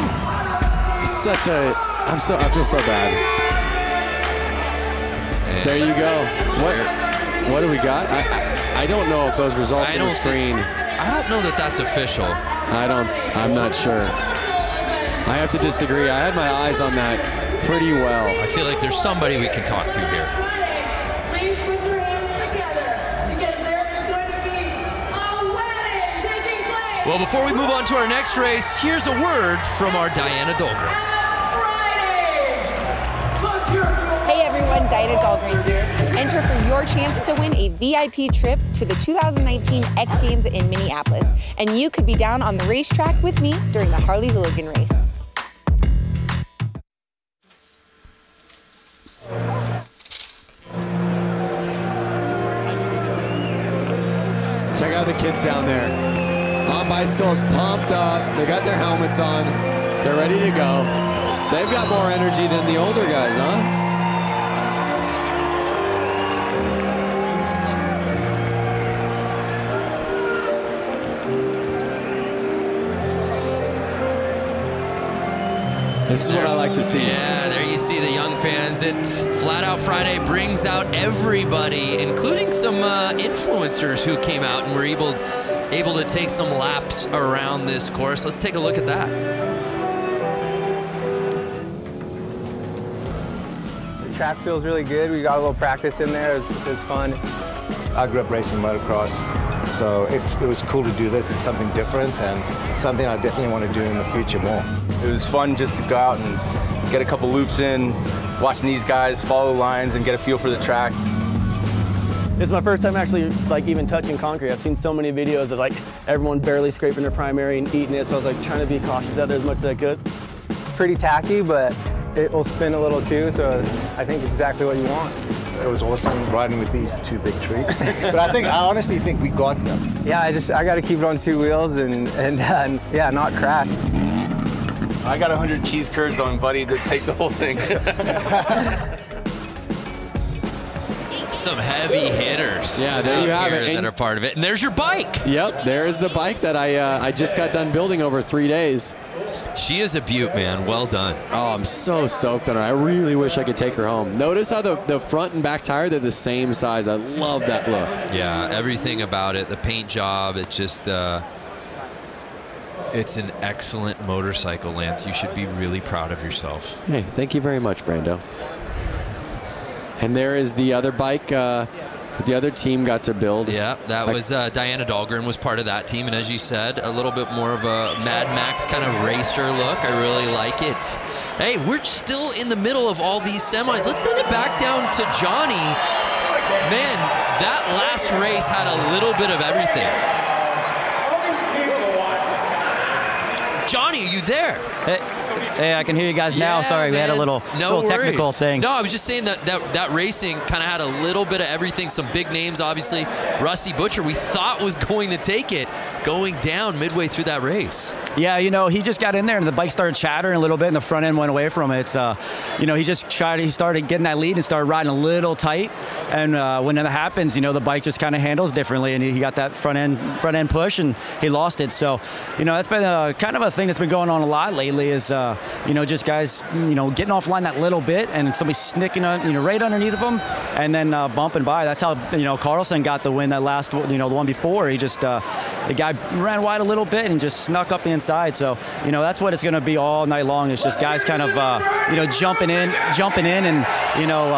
It's such a, I feel so bad. And there you go. What do we got? I don't know if those results on the screen. I don't know that that's official. I'm not sure. I have to disagree. I had my eyes on that pretty well. I feel like there's somebody we can talk to here. Please put your hands together because there is going to be a wedding taking place. Well, before we move on to our next race, here's a word from our Diana Dahlgren. Hey everyone, Diana Dahlgren here. Enter for your chance to win a VIP trip to the 2019 X Games in Minneapolis. And you could be down on the racetrack with me during the Harley Hooligan race. Check out the kids down there. On bicycles, pumped up. They got their helmets on. They're ready to go. They've got more energy than the older guys, huh? This is what I like to see. Yeah, there you see the young fans. It Flat Out Friday brings out everybody, including some influencers who came out and were able to take some laps around this course. Let's take a look at that. The track feels really good. We got a little practice in there. It was fun. I grew up racing motocross, so it was cool to do this. It's something different and something I definitely want to do in the future more. It was fun just to go out and get a couple loops in, watching these guys follow lines and get a feel for the track. It's my first time actually even touching concrete. I've seen so many videos of everyone barely scraping their primary and eating it, so I was trying to be cautious out there as much as I could. It's pretty tacky, but it will spin a little too, so I think it's exactly what you want. It was awesome riding with these 2 big trees. But I honestly think we got them. Yeah, I got to keep it on 2 wheels and yeah, not crash. I got 100 cheese curds on Buddy to take the whole thing. some heavy hitters. Yeah, there you have it. That are part of it. And there's your bike. Yep, there's the bike that I just got done building over 3 days. She is a beaut, man. Well done. Oh, I'm so stoked on her. I really wish I could take her home. Notice how the front and back tire, they're the same size. I love that look. Yeah, everything about it, the paint job, it just, it's an excellent motorcycle, Lance. You should be really proud of yourself. Hey, thank you very much, Brando. And there is the other bike the other team got to build. Yeah, that was Diana Dahlgren was part of that team. And as you said, a little bit more of a Mad Max kind of racer look. I really like it. Hey, we're still in the middle of all these semis. Let's send it back down to Johnny. Man, that last race had a little bit of everything. Johnny, are you there? Hey, I can hear you guys now. Sorry, we had a little technical thing. No, I was just saying that racing kind of had a little bit of everything. Some big names, obviously. Rusty Butcher, we thought was going to take it, going down midway through that race. Yeah, you know, he just got in there and the bike started chattering a little bit and the front end went away from it. It's, you know, he started getting that lead and started riding a little tight. And when that happens, you know, the bike just kind of handles differently and he got that front end push and he lost it. So, you know, that's been kind of a thing that's been going on a lot lately is, you know, just guys, you know, getting offline that little bit and somebody snicking, you know, right underneath of them and then bumping by. That's how, you know, Carlson got the win that last, you know, the one before. He just, the guy ran wide a little bit and just snuck up the inside. So, you know, that's what it's going to be all night long. It's just guys kind of, you know, jumping in and, you know,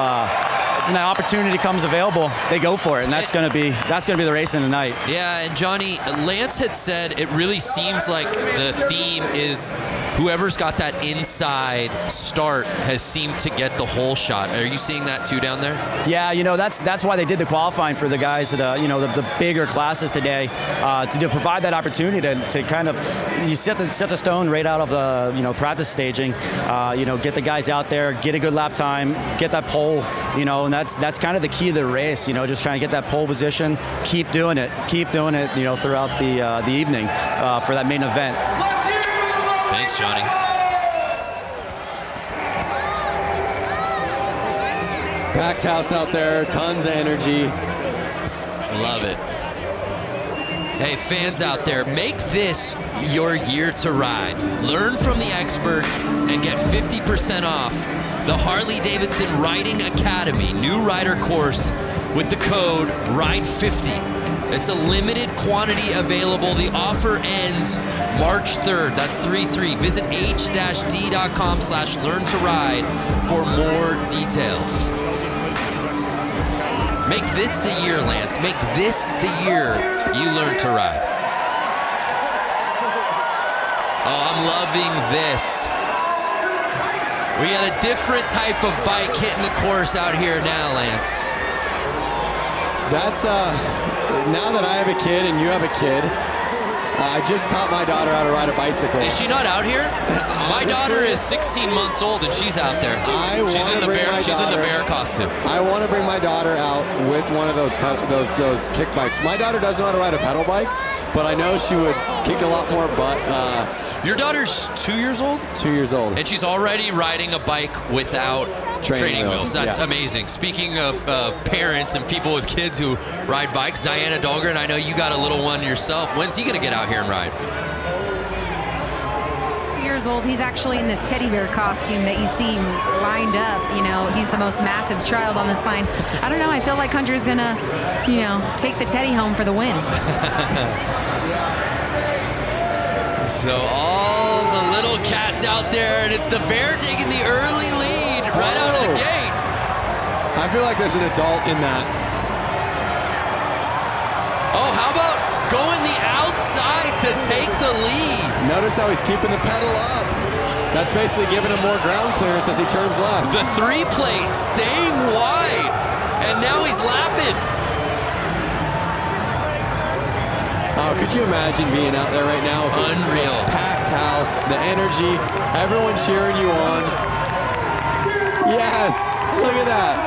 when that opportunity comes available, they go for it, and that's going to be the race in the night. Yeah, and Johnny, Lance had said it really seems like the theme is whoever's got that inside start has seemed to get the whole shot. Are you seeing that too down there? Yeah, you know, that's why they did the qualifying for the guys that you know, the bigger classes today to provide that opportunity to kind of you set the stone right out of the, you know, practice staging. You know, get the guys out there, get a good lap time, get that pole, you know, and that's kind of the key of the race, you know, just trying to get that pole position, keep doing it, you know, throughout the evening for that main event. Thanks, Johnny. Packed house out there, tons of energy. Love it. Hey, fans out there, make this your year to ride. Learn from the experts and get 50% off the Harley-Davidson Riding Academy new rider course with the code RIDE50. It's a limited quantity available. The offer ends March 3rd. That's 3-3. Visit h-d.com/learn-to-ride for more details. Make this the year, Lance. Make this the year you learn to ride. Oh, I'm loving this. We got a different type of bike hitting the course out here now, Lance. That's, now that I have a kid and you have a kid, I just taught my daughter how to ride a bicycle. Is she not out here? My daughter is 16 months old and she's out there. She's in the bear costume. I want to bring my daughter out with one of those kick bikes. My daughter doesn't know how to ride a pedal bike, but I know she would kick a lot more butt. Your daughter's 2 years old? 2 years old. And she's already riding a bike without training wheels. That's amazing. Speaking of parents and people with kids who ride bikes, Diana Dahlgren, I know you got a little one yourself. When's he going to get out here and ride? 2 years old. He's actually in this teddy bear costume that you see lined up. You know, he's the most massive child on this line. I don't know. I feel like Hunter's going to, you know, take the teddy home for the win. So all the little cats out there, and it's the bear taking the early lead right out of the gate. I feel like there's an adult in that. Oh, how about going the outside to take the lead? Notice how he's keeping the pedal up. That's basically giving him more ground clearance as he turns left. The 3-plate staying wide, and now he's lapping. Oh, could you imagine being out there right now? Unreal. Packed house, the energy, everyone cheering you on. Yes, look at that.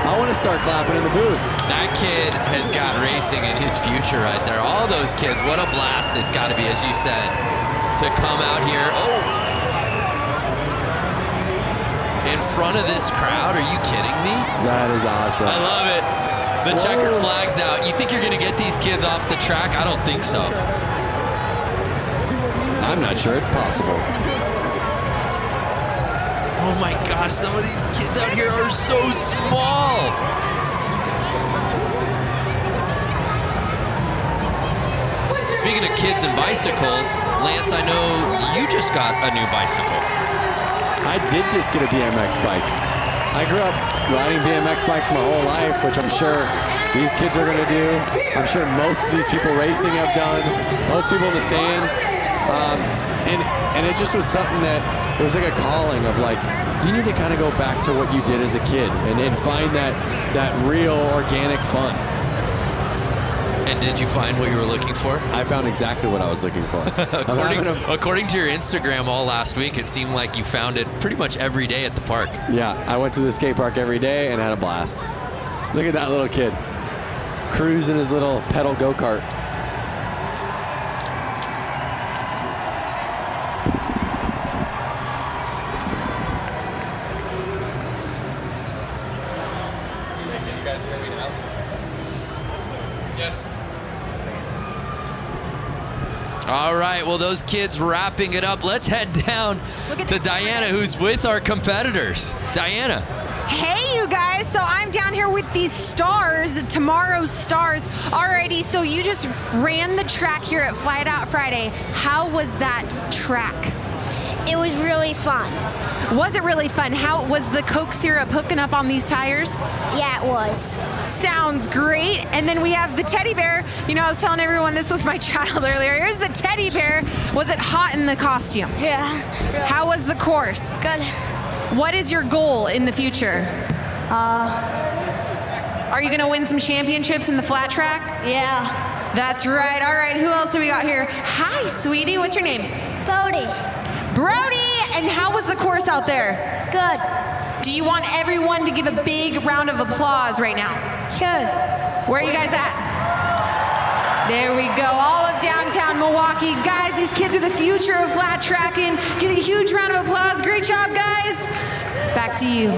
I want to start clapping in the booth. That kid has got racing in his future right there. All those kids, what a blast it's got to be, as you said, to come out here. Oh! And in front of this crowd. Are you kidding me? That is awesome. I love it. The checkered flag's out. You think you're going to get these kids off the track? I don't think so. I'm not sure it's possible. Oh my gosh, some of these kids out here are so small. Speaking of kids and bicycles, Lance, I know you just got a new bicycle. I did just get a BMX bike. I grew up riding BMX bikes my whole life, which I'm sure these kids are gonna do. I'm sure most of these people racing have done, most people in the stands. And it just was something that, it was like a calling of like, you need to kind of go back to what you did as a kid and find that real organic fun. And did you find what you were looking for? I found exactly what I was looking for. According to your Instagram all last week, it seemed like you found it pretty much every day at the park. Yeah, I went to the skate park every day and had a blast. Look at that little kid cruising his little pedal go-kart. Can you guys hear me now? Yes. All right, well, those kids wrapping it up. Let's head down to Diana, who's with our competitors. Diana. Hey, you guys. So I'm down here with these stars, tomorrow's stars. Alrighty, so you just ran the track here at Flat Out Friday. How was that track? It was really fun. Was it really fun? How was the Coke syrup hooking up on these tires? Yeah, it was. Sounds great. And then we have the teddy bear. You know, I was telling everyone this was my child earlier. Here's the teddy bear. Was it hot in the costume? Yeah. How was the course? Good. What is your goal in the future? Are you going to win some championships in the flat track? Yeah. That's right. All right, who else do we got here? Hi, sweetie. What's your name? Brody. Brody, and how was the course out there? Good. Do you want everyone to give a big round of applause right now? Sure. Where are you guys at? There we go, all of downtown Milwaukee. Guys, these kids are the future of flat tracking. Give a huge round of applause. Great job, guys. Back to you.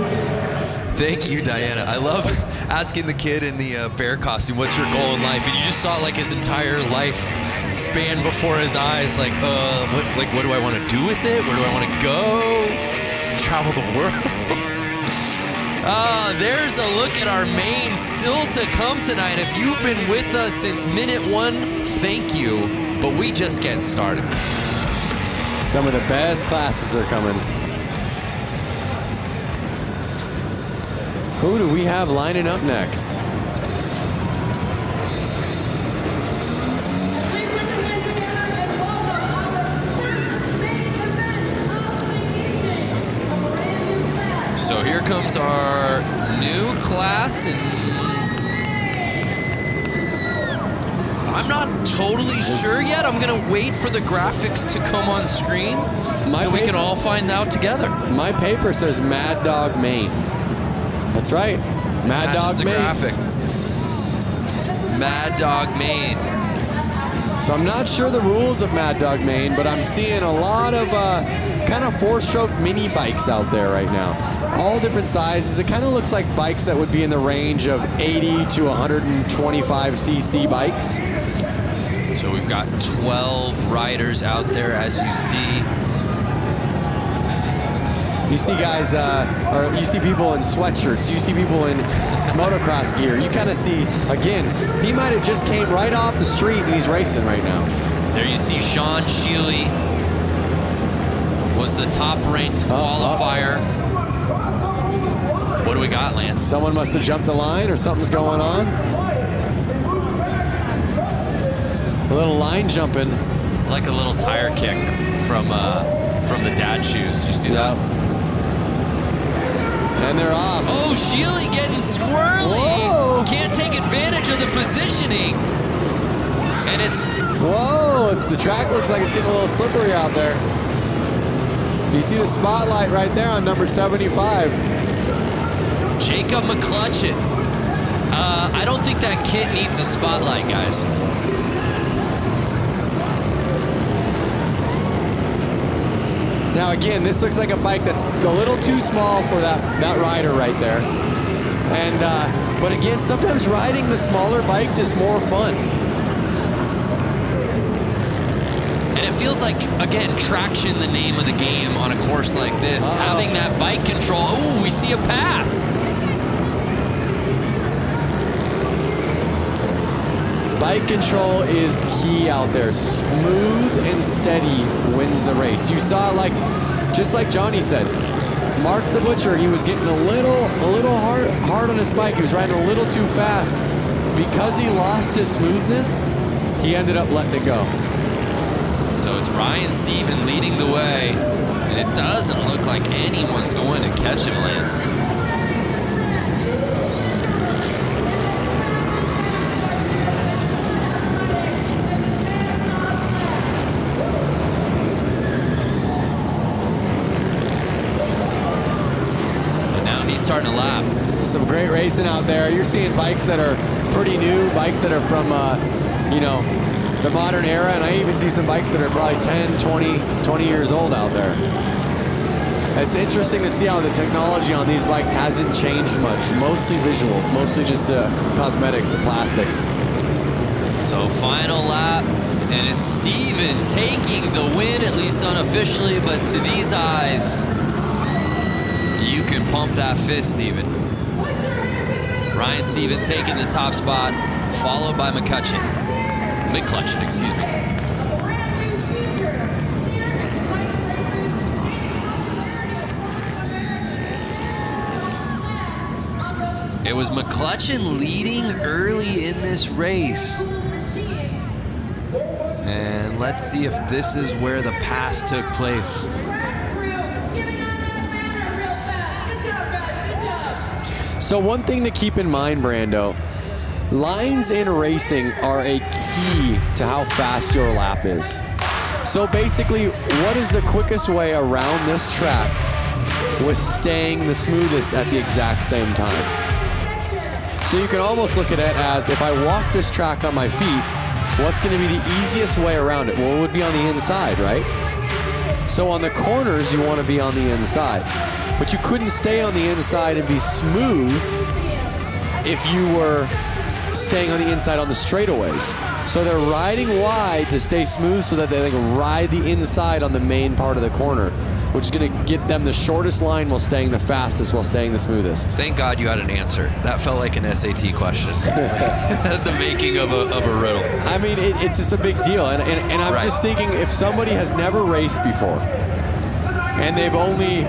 Thank you, Diana. I love asking the kid in the bear costume, what's your goal in life? And you just saw like his entire life span before his eyes. Like, what do I want to do with it? Where do I want to go? Travel the world? There's a look at our main still to come tonight. If you've been with us since minute 1, thank you. But we just getting started. Some of the best classes are coming. Who do we have lining up next? So here comes our new class, and I'm not totally sure yet. I'm gonna wait for the graphics to come on screen so we can all find out together. My paper says Mad Dog Main. That's right, Mad Dog Main. Graphic. Mad Dog Main. So I'm not sure the rules of Mad Dog Main, but I'm seeing a lot of kind of 4-stroke mini bikes out there right now. All different sizes. It kind of looks like bikes that would be in the range of 80 to 125 cc bikes. So we've got 12 riders out there, as you see. You see guys, or you see people in sweatshirts, you see people in motocross gear. You kind of see, again, he might have just came right off the street and he's racing right now. There you see Sean Sheely was the top-ranked qualifier. What do we got, Lance? Someone must have jumped the line or something's going on. A little line jumping. Like a little tire kick from the dad shoes. You see that? And they're off. Oh, Sheely getting squirrely. Whoa. Can't take advantage of the positioning. And it's... Whoa, the track looks like it's getting a little slippery out there. You see the spotlight right there on number 75. Jacob McClutchin. I don't think that kit needs a spotlight, guys. Now again, this looks like a bike that's a little too small for that rider right there. And but again, sometimes riding the smaller bikes is more fun. And it feels like, again, traction, the name of the game on a course like this. Having that bike control. Oh, we see a pass. Bike control is key out there. Smooth and steady wins the race. You saw, like, just like Johnny said, Mark the Butcher, he was getting a little hard on his bike. He was riding a little too fast. Because he lost his smoothness, he ended up letting it go. So it's Ryan Stephen leading the way, and it doesn't look like anyone's going to catch him, Lance. Starting a lap. Some great racing out there. You're seeing bikes that are pretty new, bikes that are from, you know, the modern era, and I even see some bikes that are probably 10, 20 years old out there. It's interesting to see how the technology on these bikes hasn't changed much. Mostly visuals, mostly just the cosmetics, the plastics. So final lap, and it's Steven taking the win, at least unofficially, but to these eyes, you can pump that fist, Steven. Ryan Stephen taking the top spot, followed by McCutcheon. Excuse me. It was McCutcheon leading early in this race. And let's see if this is where the pass took place. So one thing to keep in mind, Brando, lines in racing are a key to how fast your lap is. So basically, what is the quickest way around this track with staying the smoothest at the exact same time? So you can almost look at it as, if I walk this track on my feet, what's going to be the easiest way around it? Well, it would be on the inside, right? So on the corners, you want to be on the inside. But you couldn't stay on the inside and be smooth if you were staying on the inside on the straightaways. So they're riding wide to stay smooth so that they can ride the inside on the main part of the corner, which is going to get them the shortest line while staying the fastest, while staying the smoothest. Thank God you had an answer. That felt like an SAT question. The making of a riddle. I mean, it's just a big deal. And I'm just thinking, if somebody has never raced before, and they've only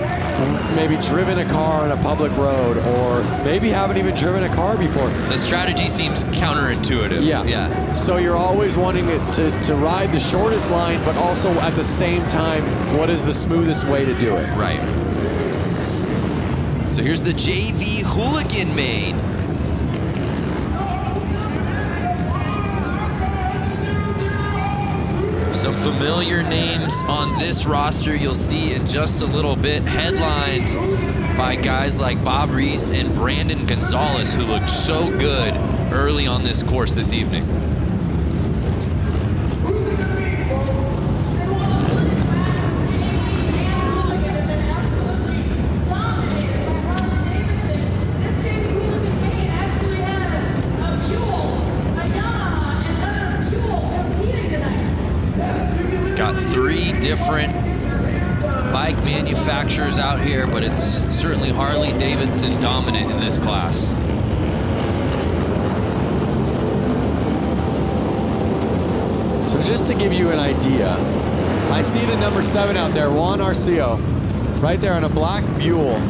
maybe driven a car on a public road, or maybe haven't even driven a car before. The strategy seems counterintuitive. Yeah. So you're always wanting it to ride the shortest line, but also at the same time, what is the smoothest way to do it? Right. So here's the JV Hooligan Main. Some familiar names on this roster you'll see in just a little bit, headlined by guys like Bob Reese and Brandon Gonzalez, who looked so good early on this course this evening. Different bike manufacturers out here, but it's certainly Harley-Davidson dominant in this class. So just to give you an idea, I see the number 7 out there, Juan Arceo, right there on a black Buell.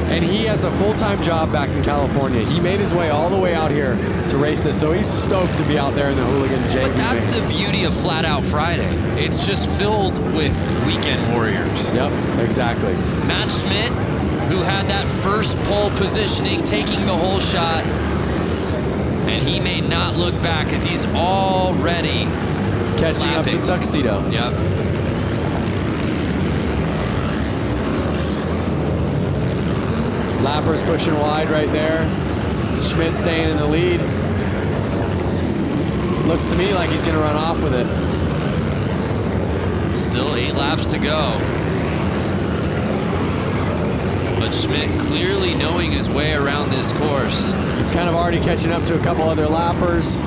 And he has a full-time job back in California. He made his way all the way out here to race this, so he's stoked to be out there in the Hooligan JV. But that's the beauty of Flat Out Friday. It's just filled with weekend warriors. Yep, exactly. Matt Schmidt, who had that first pole positioning, taking the whole shot, and he may not look back because he's already catching up to Tuxedo. Yep. Lappers pushing wide right there. Schmidt staying in the lead. Looks to me like he's going to run off with it. Still 8 laps to go. But Schmidt clearly knowing his way around this course. He's kind of already catching up to a couple other lappers.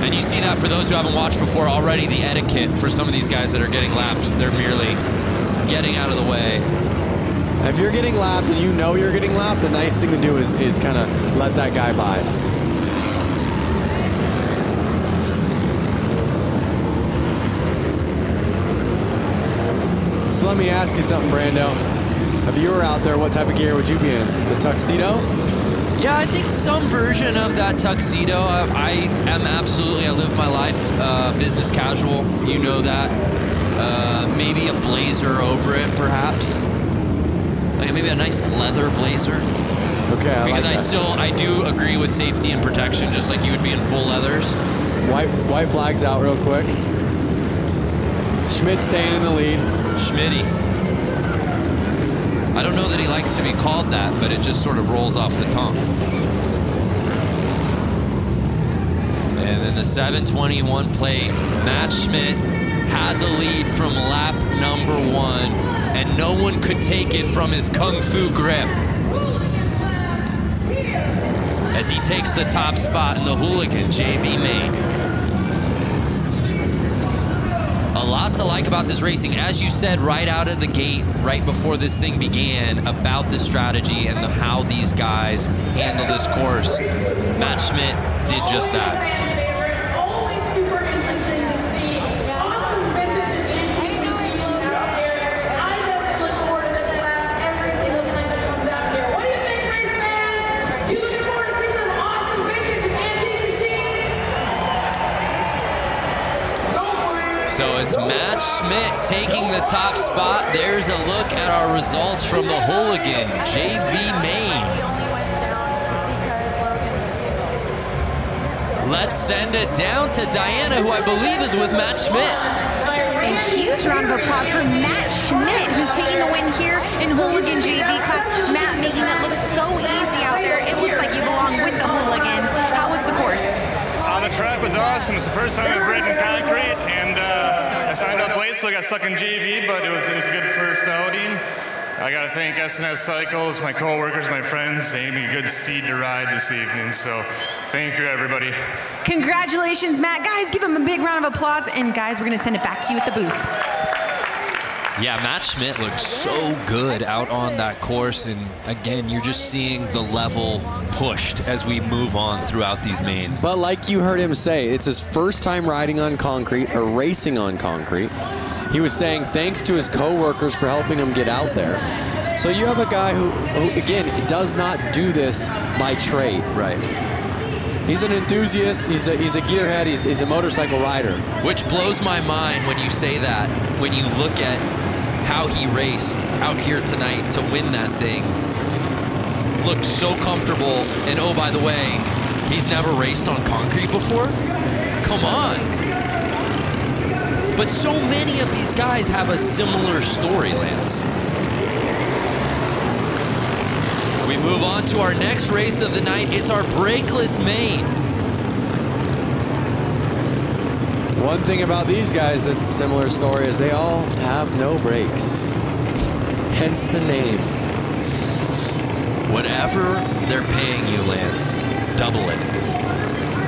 And you see that for those who haven't watched before already, the etiquette for some of these guys that are getting lapped. They're merely getting out of the way. If you're getting lapped and you know you're getting lapped, the nice thing to do is kind of let that guy by. So let me ask you something, Brando. If you were out there, what type of gear would you be in? The tuxedo? Yeah, I think some version of that tuxedo. I live my life business casual. You know that. Maybe a blazer over it, perhaps. Like maybe a nice leather blazer. Okay, because like that. I do agree with safety and protection, just like you would be in full leathers. White flag's out real quick. Schmidt staying in the lead. Schmitty. I don't know that he likes to be called that, but it just sort of rolls off the tongue. And then the 721 plate, Matt Schmidt had the lead from lap number 1, and no one could take it from his kung fu grip. As he takes the top spot in the Hooligan JV Main. A lot to like about this racing, as you said right out of the gate, right before this thing began, about the strategy and how these guys handle this course. Matt Schmidt did just that. So it's Matt Schmidt taking the top spot. There's a look at our results from the Hooligan JV Main. Let's send it down to Diana, who I believe is with Matt Schmidt. A huge round of applause for Matt Schmidt, who's taking the win here in Hooligan JV class. Matt making it look so easy out there. It looks like you belong with the Hooligans. How was the course? The track was awesome. It's the first time I've ridden concrete, and I signed up late, so I got stuck in JV, but it was a good first outing. I got to thank SNS Cycles, my co-workers, my friends. They gave me a good seed to ride this evening, so thank you, everybody. Congratulations, Matt. Guys, give him a big round of applause, and guys, we're going to send it back to you at the booth. Yeah, Matt Schmidt looked so good out on that course, and again, you're just seeing the level pushed as we move on throughout these mains. But like you heard him say, it's his first time riding on concrete or racing on concrete. He was saying thanks to his co-workers for helping him get out there. So you have a guy who again, does not do this by trade. Right. He's an enthusiast, he's a gearhead, he's a motorcycle rider. Which blows my mind when you say that, when you look at how he raced out here tonight to win that thing. Looked so comfortable, and oh, by the way, he's never raced on concrete before? Come on. But so many of these guys have a similar story, Lance. We move on to our next race of the night. It's our Brakeless Main. One thing about these guys that's similar story is they all have no brakes. Hence the name. Whatever they're paying you, Lance, double it.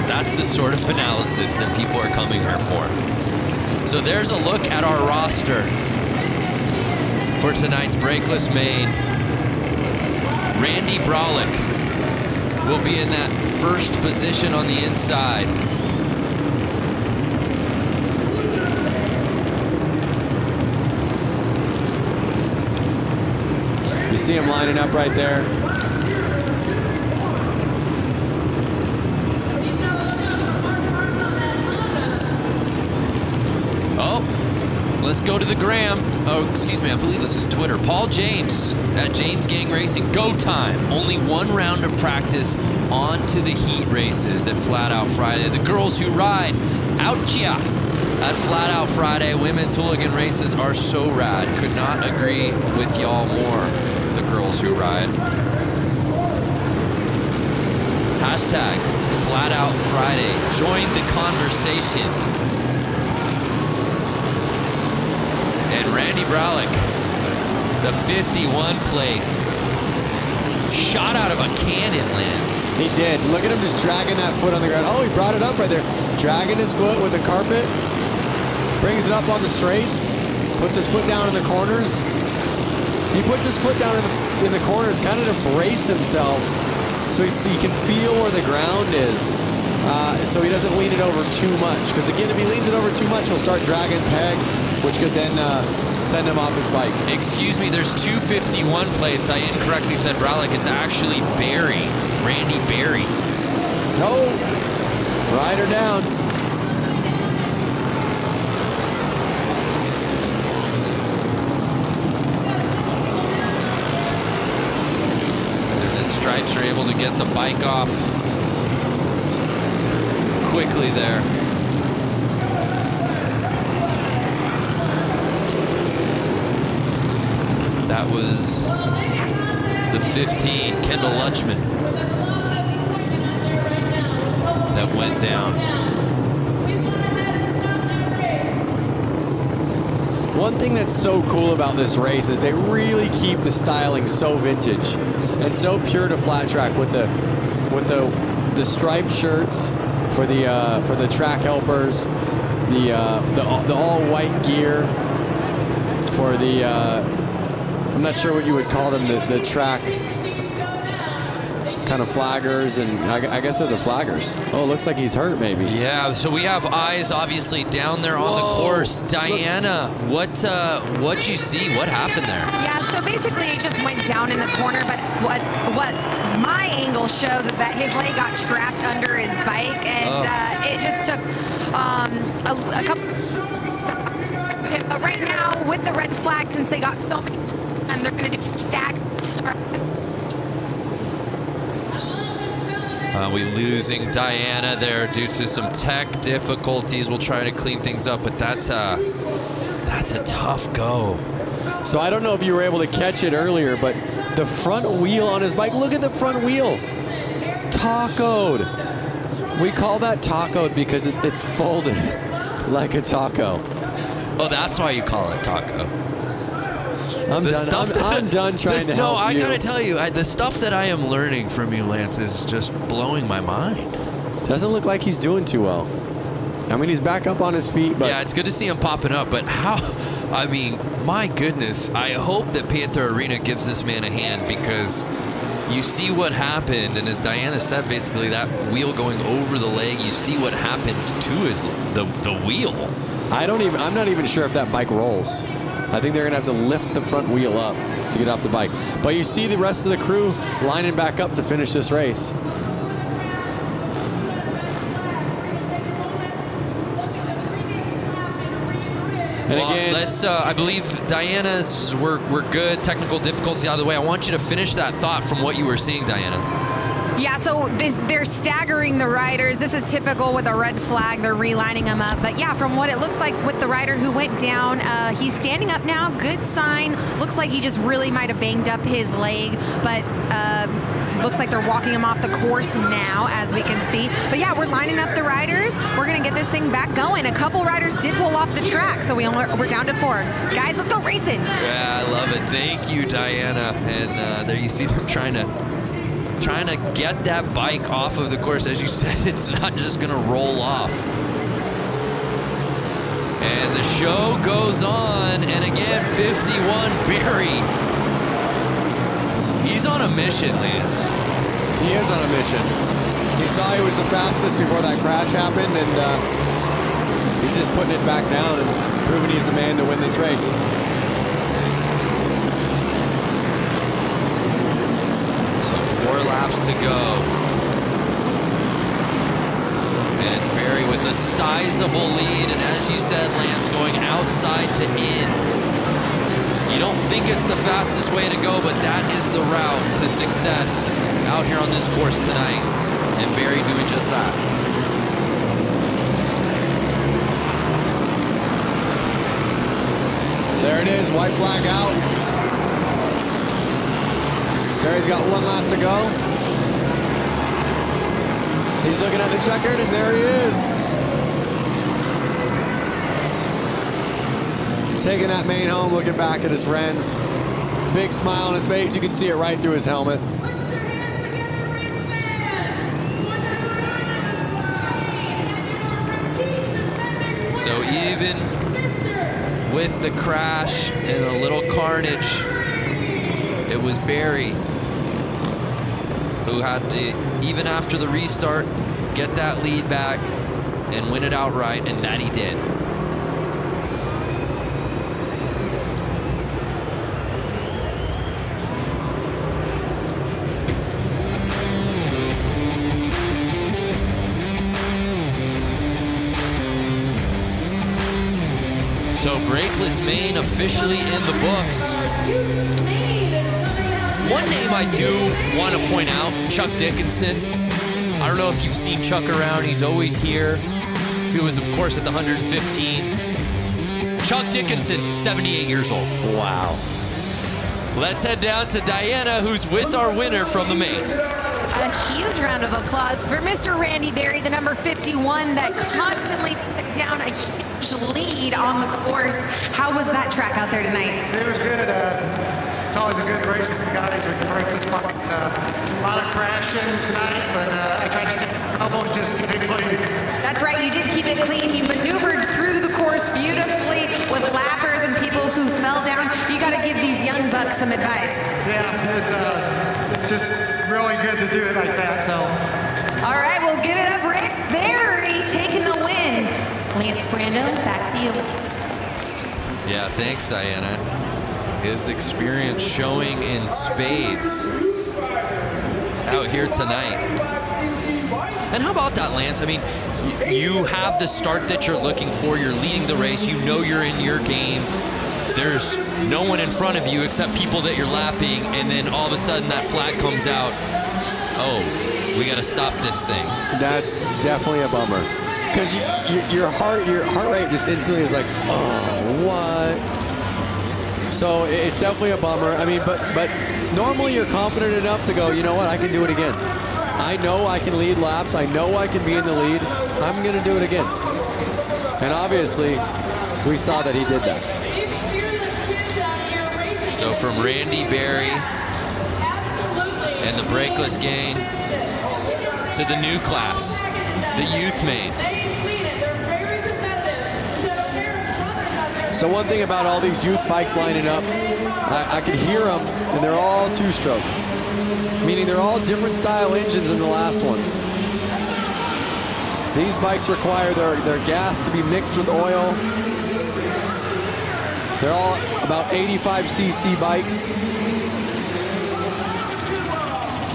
That's the sort of analysis that people are coming here for. So there's a look at our roster for tonight's Brakeless Main. Randy Brolick will be in that first position on the inside. You see him lining up right there. Oh, let's go to the gram. Oh, excuse me, I believe this is Twitter. Paul James at James Gang Racing. Go time. Only one round of practice on to the heat races at Flat Out Friday. The girls who ride out ya at Flat Out Friday. Women's hooligan races are so rad. Could not agree with y'all more. The girls who ride. Hashtag Flat Out Friday. Join the conversation. Randy Bralick, the 51 plate. Shot out of a cannon, Lance. He did. Look at him just dragging that foot on the ground. Oh, he brought it up right there. Dragging his foot with the carpet. Brings it up on the straights. Puts his foot down in the corners. He puts his foot down in the corners kind of to brace himself so he can feel where the ground is. So he doesn't lean it over too much. Because again, if he leans it over too much, he'll start dragging peg, which could then send him off his bike. Excuse me, there's 251 plates. I incorrectly said Bralick. It's actually Barry, Randy Barry. No, rider down. And the Stripes are able to get the bike off quickly there. That was the 15, Kendall Lutchman, that went down. One thing that's so cool about this race is they really keep the styling so vintage and so pure to flat track with the striped shirts for the track helpers, the all white gear for the. I'm not sure what you would call them, the track kind of flaggers, and I guess they're the flaggers. Oh, it looks like he's hurt maybe. Yeah, so we have eyes obviously down there on the course. Diana, what you see? What happened there? Yeah, so basically it just went down in the corner, but what my angle shows is that his leg got trapped under his bike, and it just took a couple. But right now, with the red flag, since they got so many, and they're going to do stag start. We losing Diana there due to some tech difficulties. We'll try to clean things up, but that's a tough go. So I don't know if you were able to catch it earlier, but the front wheel on his bike, look at the front wheel. Tacoed. We call that tacoed because it's folded like a taco. Oh, that's why you call it taco. I'm done trying to help No, I you. gotta tell you, the stuff that I am learning from you, Lance, is just blowing my mind. Doesn't look like he's doing too well. I mean, he's back up on his feet, but yeah, it's good to see him popping up. But how? I mean, my goodness! I hope that Panther Arena gives this man a hand, because you see what happened, and as Diana said, basically that wheel going over the leg. You see what happened to the wheel. I'm not even sure if that bike rolls. I think they're gonna have to lift the front wheel up to get off the bike. But you see the rest of the crew lining back up to finish this race. And well, again, let's. I believe Diana's. We're good. Technical difficulties out of the way. I want you to finish that thought from what you were seeing, Diana. Yeah, so they're staggering the riders. This is typical with a red flag. They're relining them up. But yeah, from what it looks like with the rider who went down, he's standing up now. Good sign. Looks like he just really might have banged up his leg. But looks like they're walking him off the course now, as we can see. But yeah, we're lining up the riders. We're going to get this thing back going. A couple riders did pull off the track, so we're down to 4. Guys, let's go racing. Yeah, I love it. Thank you, Diana. And there you see them trying to get that bike off of the course. As you said, it's not just gonna roll off. And the show goes on, and again, 51 Barry. He's on a mission, Lance. he is on a mission. You saw he was the fastest before that crash happened, and he's just putting it back down and proving he's the man to win this race. 4 laps to go. And it's Barry with a sizable lead. And as you said, Lance, going outside to in. You don't think it's the fastest way to go, but that is the route to success out here on this course tonight. And Barry doing just that. There it is, white flag out. Barry's got 1 lap to go. He's looking at the checkered, and there he is. Taking that main home, looking back at his friends. Big smile on his face. You can see it right through his helmet. So even with the crash and a little carnage, it was Barry who had to, even after the restart, get that lead back and win it outright, and that he did. So Brakeless Main officially in the books. One name I do want to point out, Chuck Dickinson. I don't know if you've seen Chuck around. He's always here. He was, of course, at the 115. Chuck Dickinson, 78 years old. Wow. Let's head down to Diana, who's with our winner from the main. A huge round of applause for Mr. Randy Berry, the number 51 that constantly put down a huge lead on the course. How was that track out there tonight? It was good. It's always a good race with the guys with the Brakeless Main. A lot of crashing tonight, but I tried to keep it couple, just keep it clean. That's right, you did keep it clean. You maneuvered through the course beautifully with lappers and people who fell down. You got to give these young bucks some advice. Yeah, it's just really good to do it like that. So. All right, we'll give it up. Barry taking the win. Lance Brando, back to you. Yeah, thanks, Diana. His experience showing in spades out here tonight. And how about that, Lance? I mean, you have the start that you're looking for. You're leading the race. You know you're in your game. There's no one in front of you except people that you're lapping, and then all of a sudden that flag comes out. Oh, we got to stop this thing. That's definitely a bummer. Because your heart rate just instantly is like, oh, what? So it's definitely a bummer. I mean, but normally you're confident enough to go, you know what, I can do it again. I know I can lead laps. I know I can be in the lead. I'm going to do it again. And obviously, we saw that he did that. So from Randy Berry and the Brakeless Gang to the new class, the youth main. So one thing about all these youth bikes lining up, I can hear them, and they're all two-strokes, meaning they're all different style engines than the last ones. These bikes require their gas to be mixed with oil. They're all about 85cc bikes.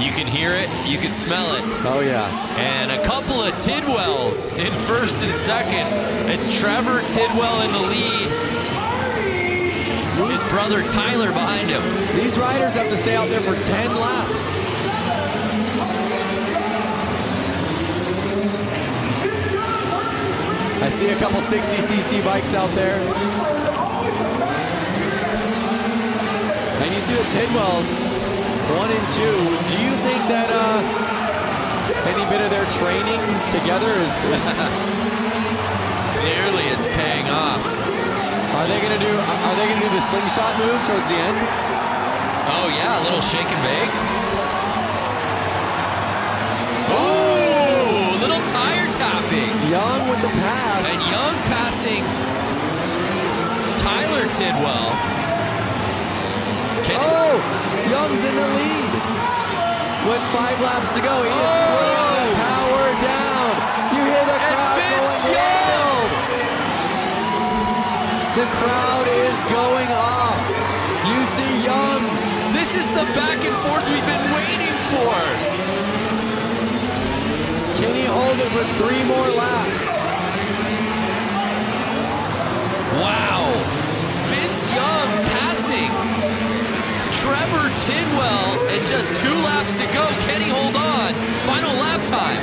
You can hear it, you can smell it. Oh yeah. And a couple of Tidwells in first and second. It's Trevor Tidwell in the lead. His brother Tyler behind him. These riders have to stay out there for 10 laps. I see a couple 60cc bikes out there. And you see the Tidwells, 1 and 2. Do you think that any bit of their training together is Clearly it's paying off. Are they gonna do the slingshot move towards the end? Oh yeah, a little shake and bake. Oh, little tire tapping. Young with the pass. And Young passing Tyler Tidwell. Oh, Young's in the lead with 5 laps to go. He is putting the power down. You hear the crowd going wild. The crowd is going off. You see Young. This is the back and forth we've been waiting for. Can he hold it for 3 more laps? Wow. Vince Young passing Trevor Tidwell, and just 2 laps to go. Can he hold on? Final lap time.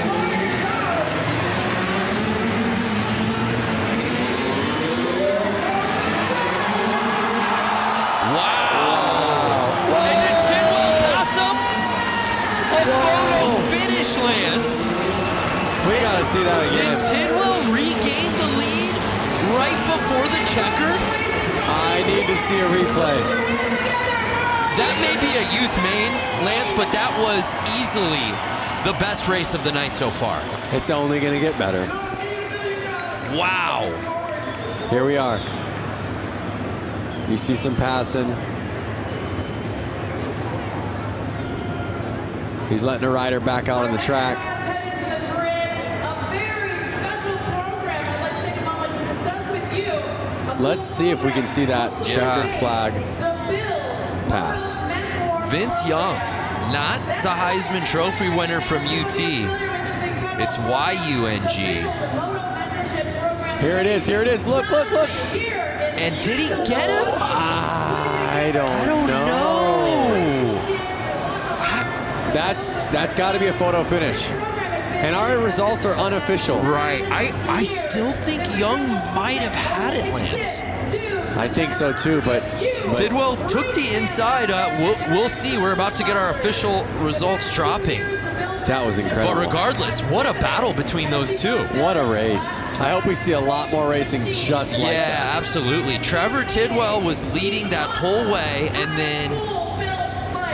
Wow. And then Tidwell pass him? A photo finish, Lance. We gotta see that again. Did Tidwell regain the lead right before the checker? I need to see a replay. That may be a youth main, Lance, but that was easily the best race of the night so far. It's only going to get better. Wow. Here we are. You see some passing. He's letting a rider back out on the track. Let's see if we can see that checkered flag pass. Vince Young, not the Heisman Trophy winner from UT. It's YUNG. Here it is. Here it is. Look, look, look. And did he get him? I don't know. That's got to be a photo finish. And our results are unofficial. Right. I still think Young might have had it, Lance. I think so too, but Tidwell took the inside. We'll see. We're about to get our official results dropping. That was incredible. But regardless, what a battle between those two. What a race. I hope we see a lot more racing just like that. Yeah, absolutely. Trevor Tidwell was leading that whole way, and then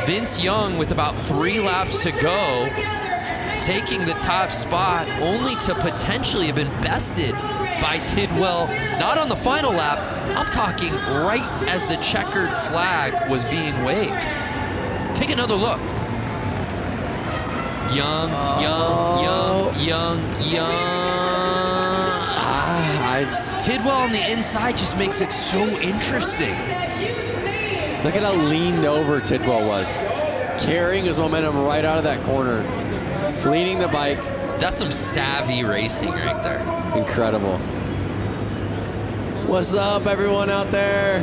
Vince Young, with about 3 laps to go, taking the top spot, only to potentially have been bested by Tidwell, not on the final lap. I'm talking right as the checkered flag was being waved. Take another look. Young. Tidwell on the inside just makes it so interesting. Look at how leaned over Tidwell was. Carrying his momentum right out of that corner. Leading the bike. That's some savvy racing right there. Incredible. What's up, everyone out there?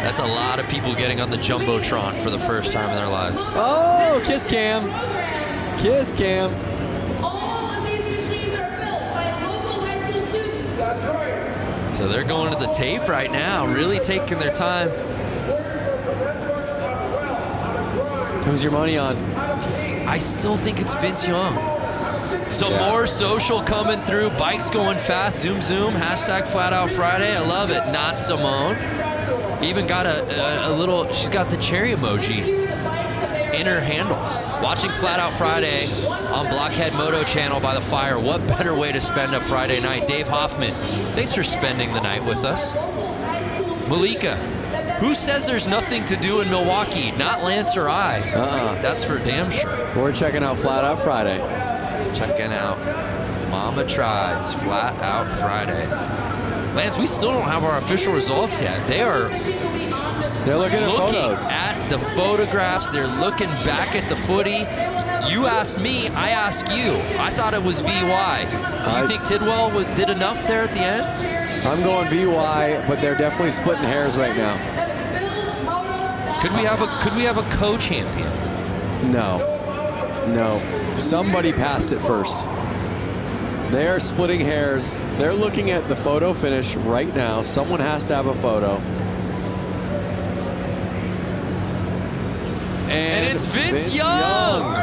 That's a lot of people getting on the Jumbotron for the first time in their lives. Oh, kiss cam. Kiss cam. All of these machines are built by local high school students. That's right. So they're going to the tape right now, really taking their time. Who's your money on? I still think it's Vince Young. Some more social coming through. Bikes going fast. Zoom, zoom. Hashtag Flat Out Friday. I love it. Not Simone. Even got a little, she's got the cherry emoji in her handle. Watching Flat Out Friday on Blockhead Moto Channel by the fire. What better way to spend a Friday night? Dave Hoffman, thanks for spending the night with us. Malika, who says there's nothing to do in Milwaukee? Not Lance or I. That's for damn sure. We're checking out Flat Out Friday. Checking out Mama Tried's Flat Out Friday. Lance, we still don't have our official results yet. They're looking at photos. At the photographs. They're looking back at the footy. You asked me, I asked you. I thought it was VY. Do you think Tidwell did enough there at the end? I'm going VY, but they're definitely splitting hairs right now. Could we have a co-champion? No. Somebody passed it first. They are splitting hairs. They're looking at the photo finish right now. Someone has to have a photo. And it's Vince Young.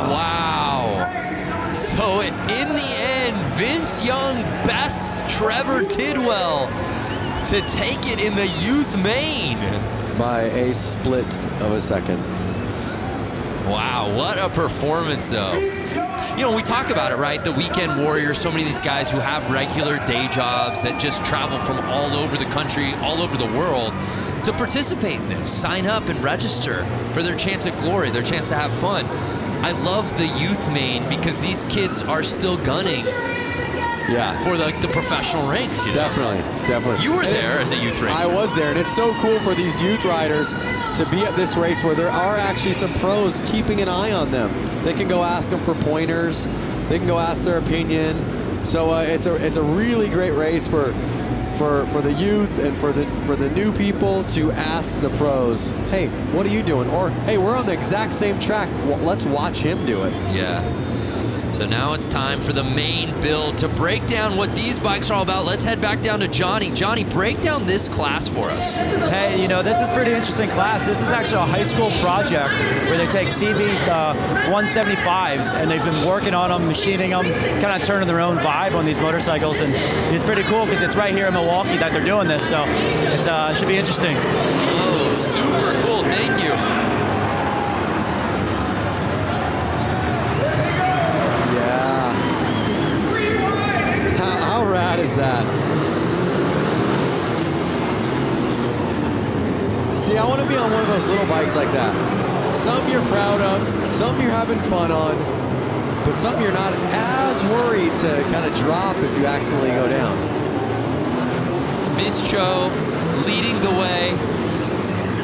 Wow. So in the end, Vince Young bests Trevor Tidwell to take it in the youth main. By a split of a second. Wow, what a performance though. You know, we talk about it, right? The weekend warriors, so many of these guys who have regular day jobs that just travel from all over the country, all over the world to participate in this, sign up and register for their chance at glory, their chance to have fun. I love the youth main because these kids are still gunning for the professional ranks. You know? Definitely. You were there as a youth racer. I was there, and it's so cool for these youth riders to be at this race where there are actually some pros keeping an eye on them. They can go ask them for pointers. They can go ask their opinion. So it's a really great race for the youth and for the new people to ask the pros, hey, what are you doing? Or, hey, we're on the exact same track. Well, let's watch him do it. Yeah. So now it's time for the main build to break down what these bikes are all about. Let's head back down to Johnny. Johnny, break down this class for us. Hey, you know, this is a pretty interesting class. This is actually a high school project where they take CB 175s and they've been working on them, machining them, kind of turning their own vibe on these motorcycles. And it's pretty cool because it's right here in Milwaukee that they're doing this. So it should be interesting. Oh, super cool. Thank you. How rad is that? See, I want to be on one of those little bikes like that. Some you're proud of, some you're having fun on, but some you're not as worried to kind of drop if you accidentally go down. Miss Cho leading the way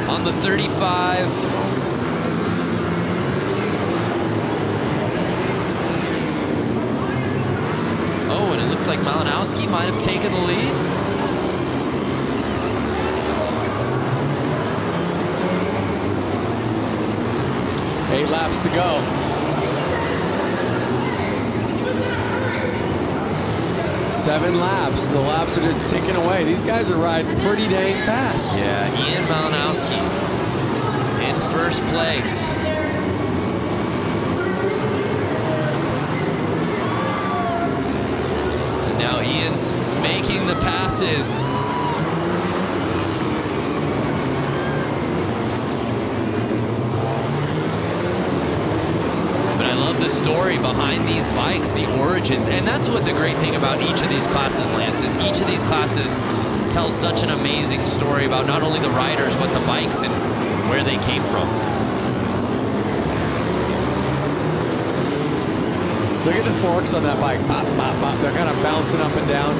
on the 35. Oh, and it looks like Malinowski might have taken the lead. Eight laps to go. 7 laps. The laps are just ticking away. These guys are riding pretty dang fast. Yeah, Ian Malinowski in first place. Now Ian's making the passes. But I love the story behind these bikes, the origin. And that's what the great thing about each of these classes, Lance, is each of these classes tells such an amazing story about not only the riders, but the bikes and where they came from. Look at the forks on that bike. Bop, bop, bop. They're kind of bouncing up and down.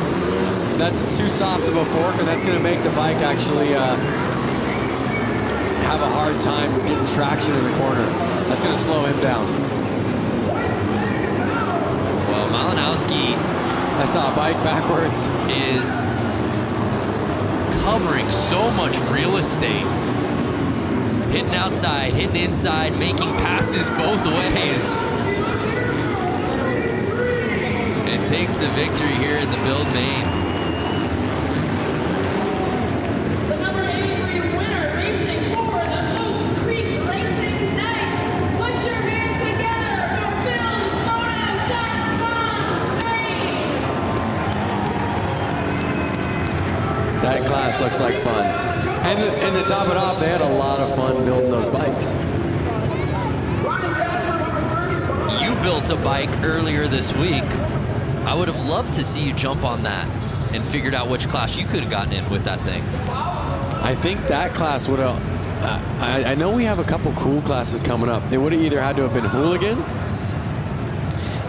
That's too soft of a fork, and that's going to make the bike actually have a hard time getting traction in the corner. That's going to slow him down. Well, Malinowski, I saw a bike backwards, is covering so much real estate. Hitting outside, hitting inside, making passes both ways. And takes the victory here in the build main. The number 83 winner racing for the Oak Creek Racing Knights. Put your hands together for BillsMoto.com. That class looks like fun. And to top it off, they had a lot of fun building those bikes. You built a bike earlier this week. I would have loved to see you jump on that and figured out which class you could have gotten in with that thing. I think that class would have... I know we have a couple cool classes coming up. It would have either had to have been hooligan,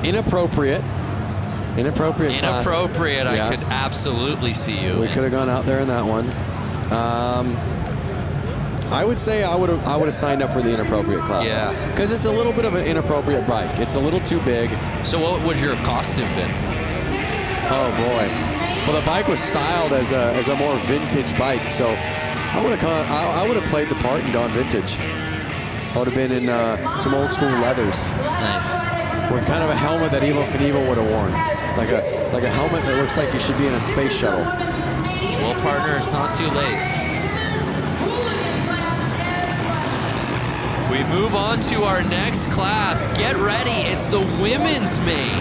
inappropriate class. Inappropriate, Yeah. I could absolutely see you. We could have gone out there in that one. I would say I would have signed up for the inappropriate class. Yeah. Because it's a little bit of an inappropriate bike. It's a little too big. So what would your costume been? Oh boy. Well, the bike was styled as a more vintage bike, so I would have played the part and gone vintage. I would have been in some old school leathers. Nice. With kind of a helmet that Evo Knievel would have worn, like a helmet that looks like you should be in a space shuttle. Well, partner, it's not too late. We move on to our next class. Get ready, it's the women's main.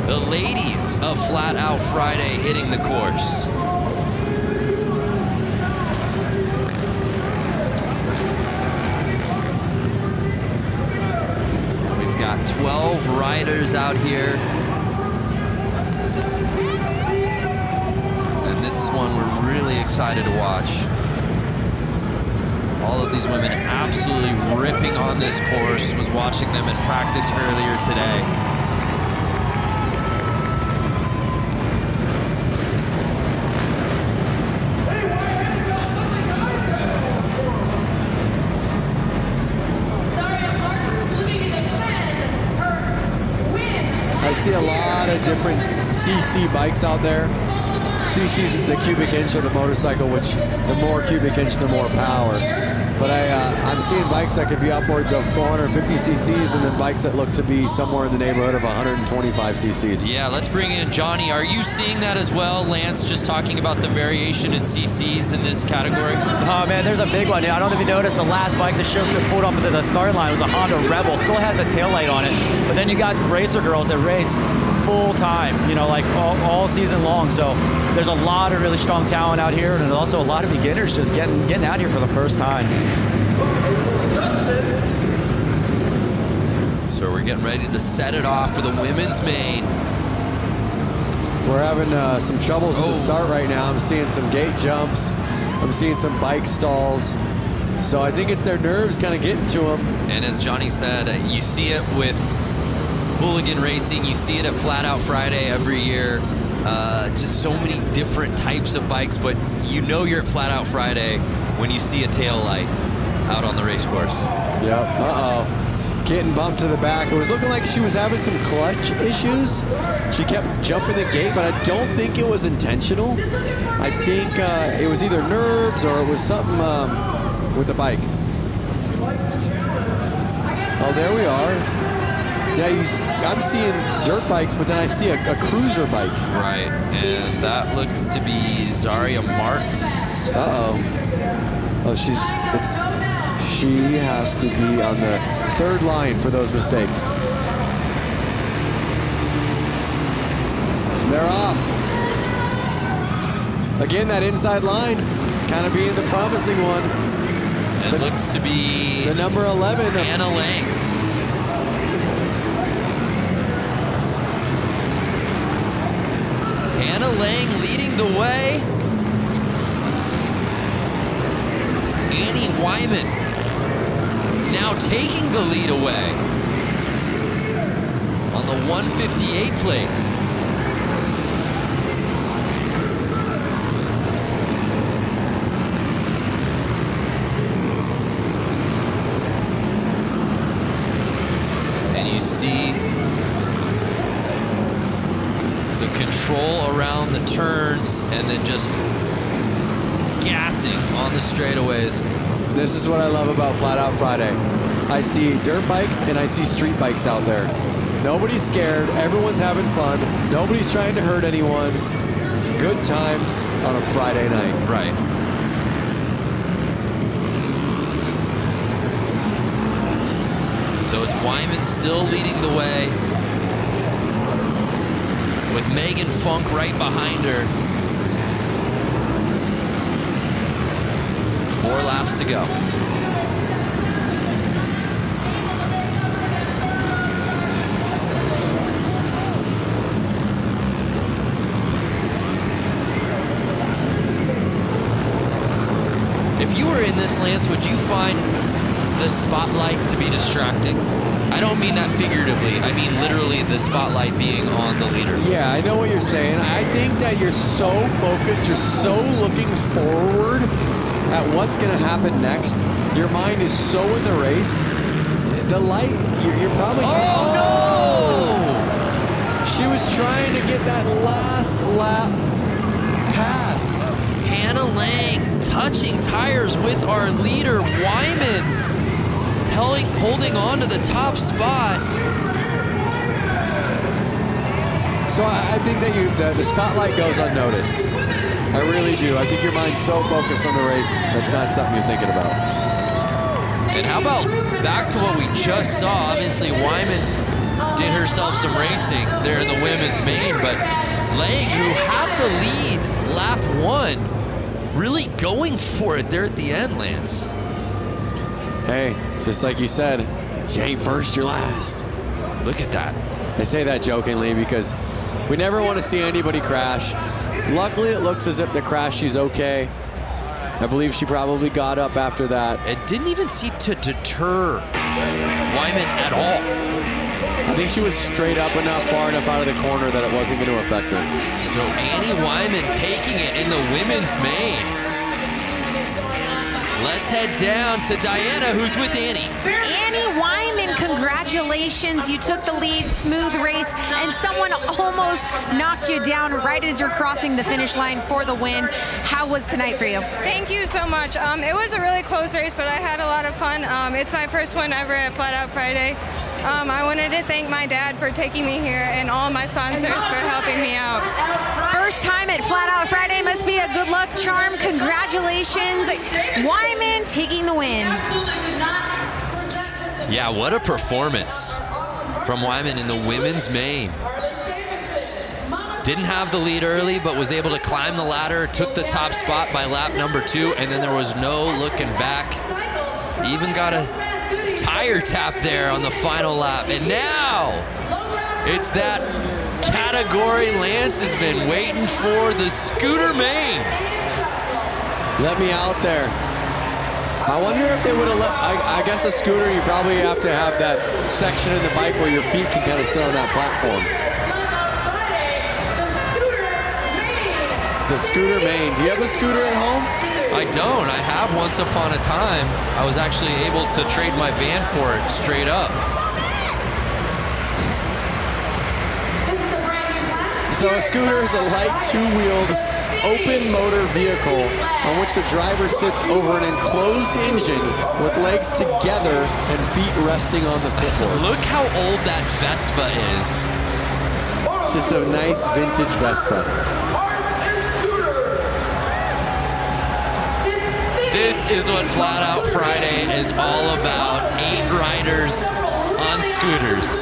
The ladies of Flat Out Friday hitting the course. We've got 12 riders out here. And this is one we're really excited to watch. All of these women absolutely ripping on this course. Was watching them in practice earlier today. I see a lot of different CC bikes out there. CC's the cubic inch of the motorcycle, which the more cubic inch, the more power. But I'm seeing bikes that could be upwards of 450 cc's and then bikes that look to be somewhere in the neighborhood of 125 cc's. Yeah, let's bring in Johnny. Are you seeing that as well? Lance just talking about the variation in cc's in this category. Oh man, there's a big one. I don't know if you noticed the last bike that pulled up to the start line was a Honda Rebel. Still has the taillight on it. But then you got racer girls that race full time, you know, like all season long. So there's a lot of really strong talent out here, and also a lot of beginners just getting out here for the first time. So we're getting ready to set it off for the women's main. We're having some troubles at the start right now. I'm seeing some gate jumps. I'm seeing some bike stalls. So I think it's their nerves kind of getting to them. And as Johnny said, you see it with hooligan racing. You see it at Flat Out Friday every year. Just so many different types of bikes, but you know you're at Flat Out Friday when you see a tail light out on the race course. Yep. Uh-oh. Getting bumped to the back. It was looking like she was having some clutch issues. She kept jumping the gate, but I don't think it was intentional. I think it was either nerves or it was something with the bike. Oh, there we are. Yeah, I'm seeing dirt bikes, but then I see a cruiser bike. Right, and that looks to be Zaria Martins. Uh-oh. Oh, she has to be on the third line for those mistakes. They're off. Again, that inside line kind of being the promising one. It looks to be the number 11. Anna Lang. Hannah Lang leading the way. Annie Wyman now taking the lead away on the 158 plate. And you see the control around the turns and then just gassing on the straightaways. This is what I love about Flat Out Friday. I see dirt bikes and I see street bikes out there. Nobody's scared. Everyone's having fun. Nobody's trying to hurt anyone. Good times on a Friday night. Right. So it's Wyman still leading the way, with Megan Funk right behind her. 4 laps to go. If you were in this, Lance, would you find the spotlight to be distracting? I don't mean that figuratively. I mean literally the spotlight being on the leader. Yeah, I know what you're saying. I think that you're so focused, you're so looking forward at what's going to happen next. Your mind is so in the race. The light, you're probably... Oh, no! She was trying to get that last lap pass. Hannah Lang touching tires with our leader, Wyman, holding on to the top spot. So I think that the spotlight goes unnoticed. I really do. I think your mind's so focused on the race, that's not something you're thinking about. And how about back to what we just saw? Obviously, Wyman did herself some racing there in the women's main, but Lang, who had the lead lap 1, really going for it there at the end, Lance. Hey, just like you said, you ain't first, you're last. Look at that. I say that jokingly because we never want to see anybody crash. Luckily, it looks as if the crash, she's okay. I believe she probably got up after that. It didn't even seem to deter Wyman at all. I think she was straight up enough, far enough out of the corner that it wasn't going to affect her. So Annie Wyman taking it in the women's main. Let's head down to Diana, who's with Annie. Annie Wyman, congratulations. You took the lead, smooth race, and someone almost knocked you down right as you're crossing the finish line for the win. How was tonight for you? Thank you so much. It was a really close race, but I had a lot of fun. It's my first one ever at Flat Out Friday. I wanted to thank my dad for taking me here and all my sponsors for helping me out. First time at Flat Out Friday must be a good luck charm. Congratulations. Wyman taking the win. Yeah, what a performance from Wyman in the women's main. Didn't have the lead early, but was able to climb the ladder, took the top spot by lap number 2, and then there was no looking back. Even got a tire tap there on the final lap. And now it's that category Lance has been waiting for, the scooter main. Let me out there. I wonder if they would have let, I guess a scooter, you probably have to have that section in the bike where your feet can kind of sit on that platform. The scooter main. Do you have a scooter at home? I don't. I have once upon a time. I was actually able to trade my van for it straight up. So a scooter is a light two-wheeled open motor vehicle on which the driver sits over an enclosed engine with legs together and feet resting on the footboard. Look how old that Vespa is. Just a nice vintage Vespa. This is what Flat Out Friday is all about. 8 riders on scooters.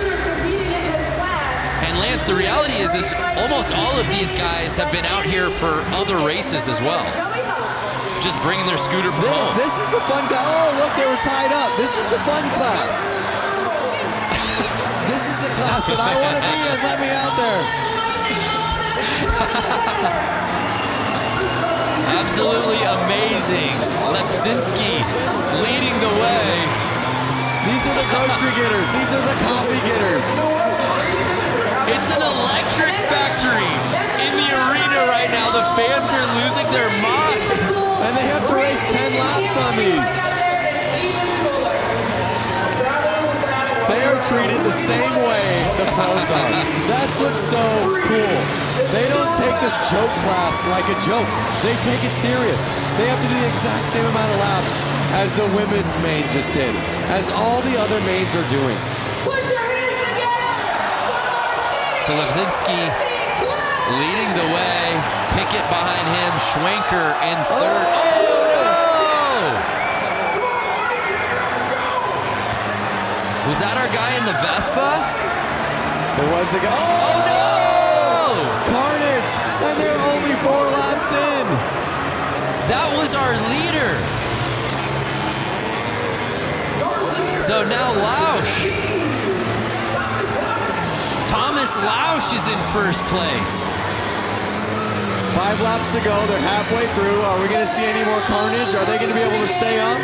And Lance, the reality is almost all of these guys have been out here for other races as well. Just bringing their scooter from home. This is the fun class. Oh, look, they were tied up. This is the fun class. This is the class that I want to be in. Let me out there. Absolutely amazing. Lepsinski leading the way. These are the grocery getters. These are the coffee getters. It's an electric factory in the arena right now. The fans are losing their minds. And they have to race 10 laps on these. They are treated the same way the pros are. That's what's so cool. They don't take this joke class like a joke. They take it serious. They have to do the exact same amount of laps as the women main just did, as all the other mains are doing. So Lepsinski leading the way. Pickett behind him. Schwenker in third. Oh, no! Was that our guy in the Vespa? There was a guy. Oh, no! Carnage! And they're only 4 laps in. That was our leader. So now Lausch. Thomas Lausch is in first place. 5 laps to go. They're halfway through. Are we going to see any more carnage? Are they going to be able to stay up?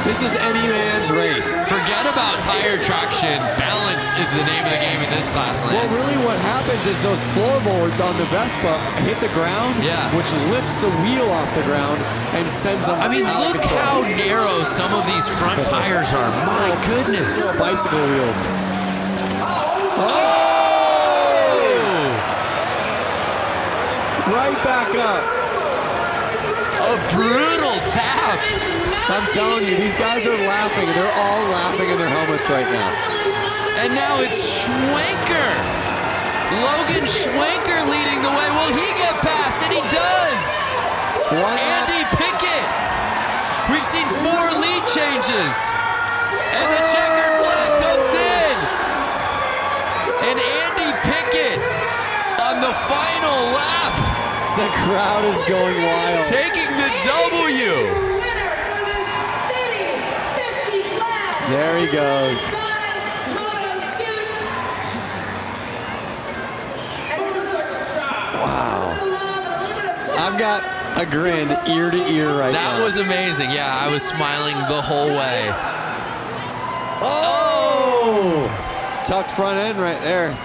This is any man's race. Forget about tire traction. Balance is the name of the game in this class, Lance. Well, really what happens is those floorboards on the Vespa hit the ground, which lifts the wheel off the ground and sends them I mean, out look of control. how narrow some of these front tires are. My goodness. Bicycle wheels. Oh! Right back up. A brutal tap. I'm telling you, these guys are laughing. They're all laughing in their helmets right now. And now it's Schwenker. Logan Schwenker leading the way. Will he get past? And he does. Andy Pickett. We've seen 4 lead changes. And the checkered flag comes in. And Andy Pickett on the final lap. The crowd is going wild. Taking the W. There he goes. Wow. I've got a grin ear to ear right now. That was amazing. Yeah, I was smiling the whole way. Oh! Tucked front end right there.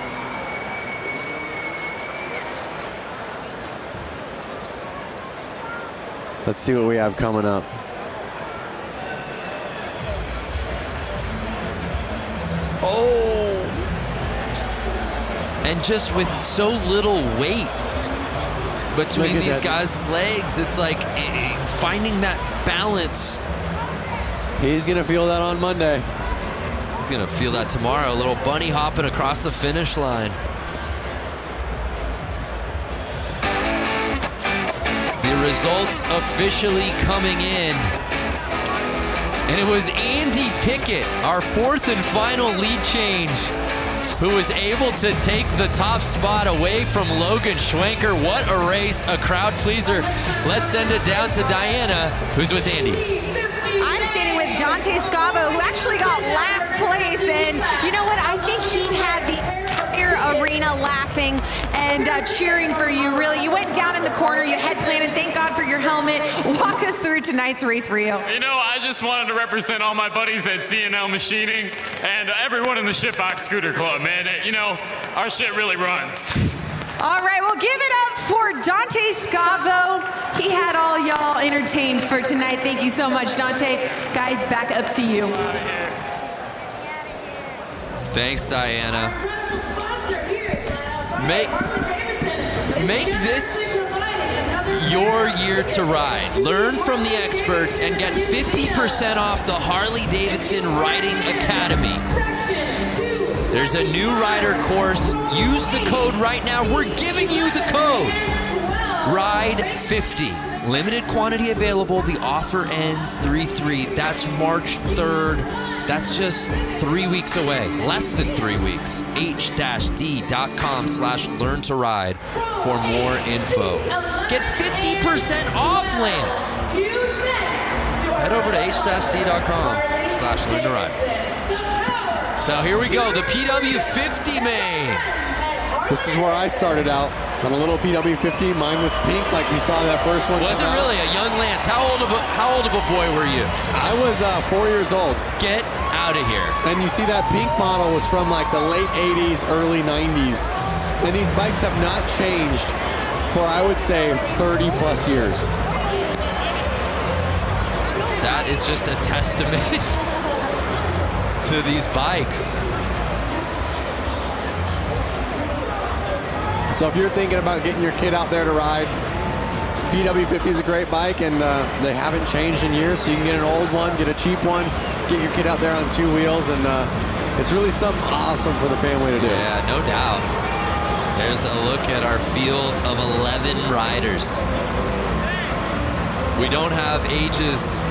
Let's see what we have coming up. Oh! And just with so little weight between these guys' legs, it's like finding that balance. He's gonna feel that on Monday. He's gonna feel that tomorrow. A little bunny hopping across the finish line. The results officially coming in. And it was Andy Pickett, our fourth and final lead change, who was able to take the top spot away from Logan Schwenker. What a race, a crowd pleaser. Let's send it down to Diana, who's with Andy. I'm standing with Dante Scavo, who actually got last place. And you know what? I think he had the entire arena laughing and cheering for you, really. You went down in the corner, you head planted. Thank God for your helmet. Walk us through tonight's race for you. You know, I just wanted to represent all my buddies at C&L Machining and everyone in the Shitbox Scooter Club, man. You know, our shit really runs. All right, well, give it up for Dante Scavo. He had all y'all entertained for tonight. Thank you so much, Dante. Guys, back up to you. Thanks, Diana. Make this your year to ride. Learn from the experts and get 50% off the Harley-Davidson Riding Academy. There's a new rider course. Use the code right now. We're giving you the code. RIDE50. Limited quantity available. The offer ends 3/3. That's March 3rd. That's just 3 weeks away. Less than 3 weeks. h-d.com/learn-to-ride for more info. Get 50% off, Lance. Head over to h-d.com/learn-to-ride. So here we go, the PW50 main. This is where I started out, on a little PW50. Mine was pink, like you saw that first one. Was it really a young Lance? How old of a boy were you? I was 4 years old. Get out of here. And you see that pink model was from like the late 80s, early 90s. And these bikes have not changed for, I would say, 30 plus years. That is just a testament to these bikes. So if you're thinking about getting your kid out there to ride, PW50 is a great bike, and they haven't changed in years, so you can get an old one, get a cheap one, get your kid out there on 2 wheels, and it's really something awesome for the family to do. Yeah, no doubt. There's a look at our field of 11 riders. We don't have ages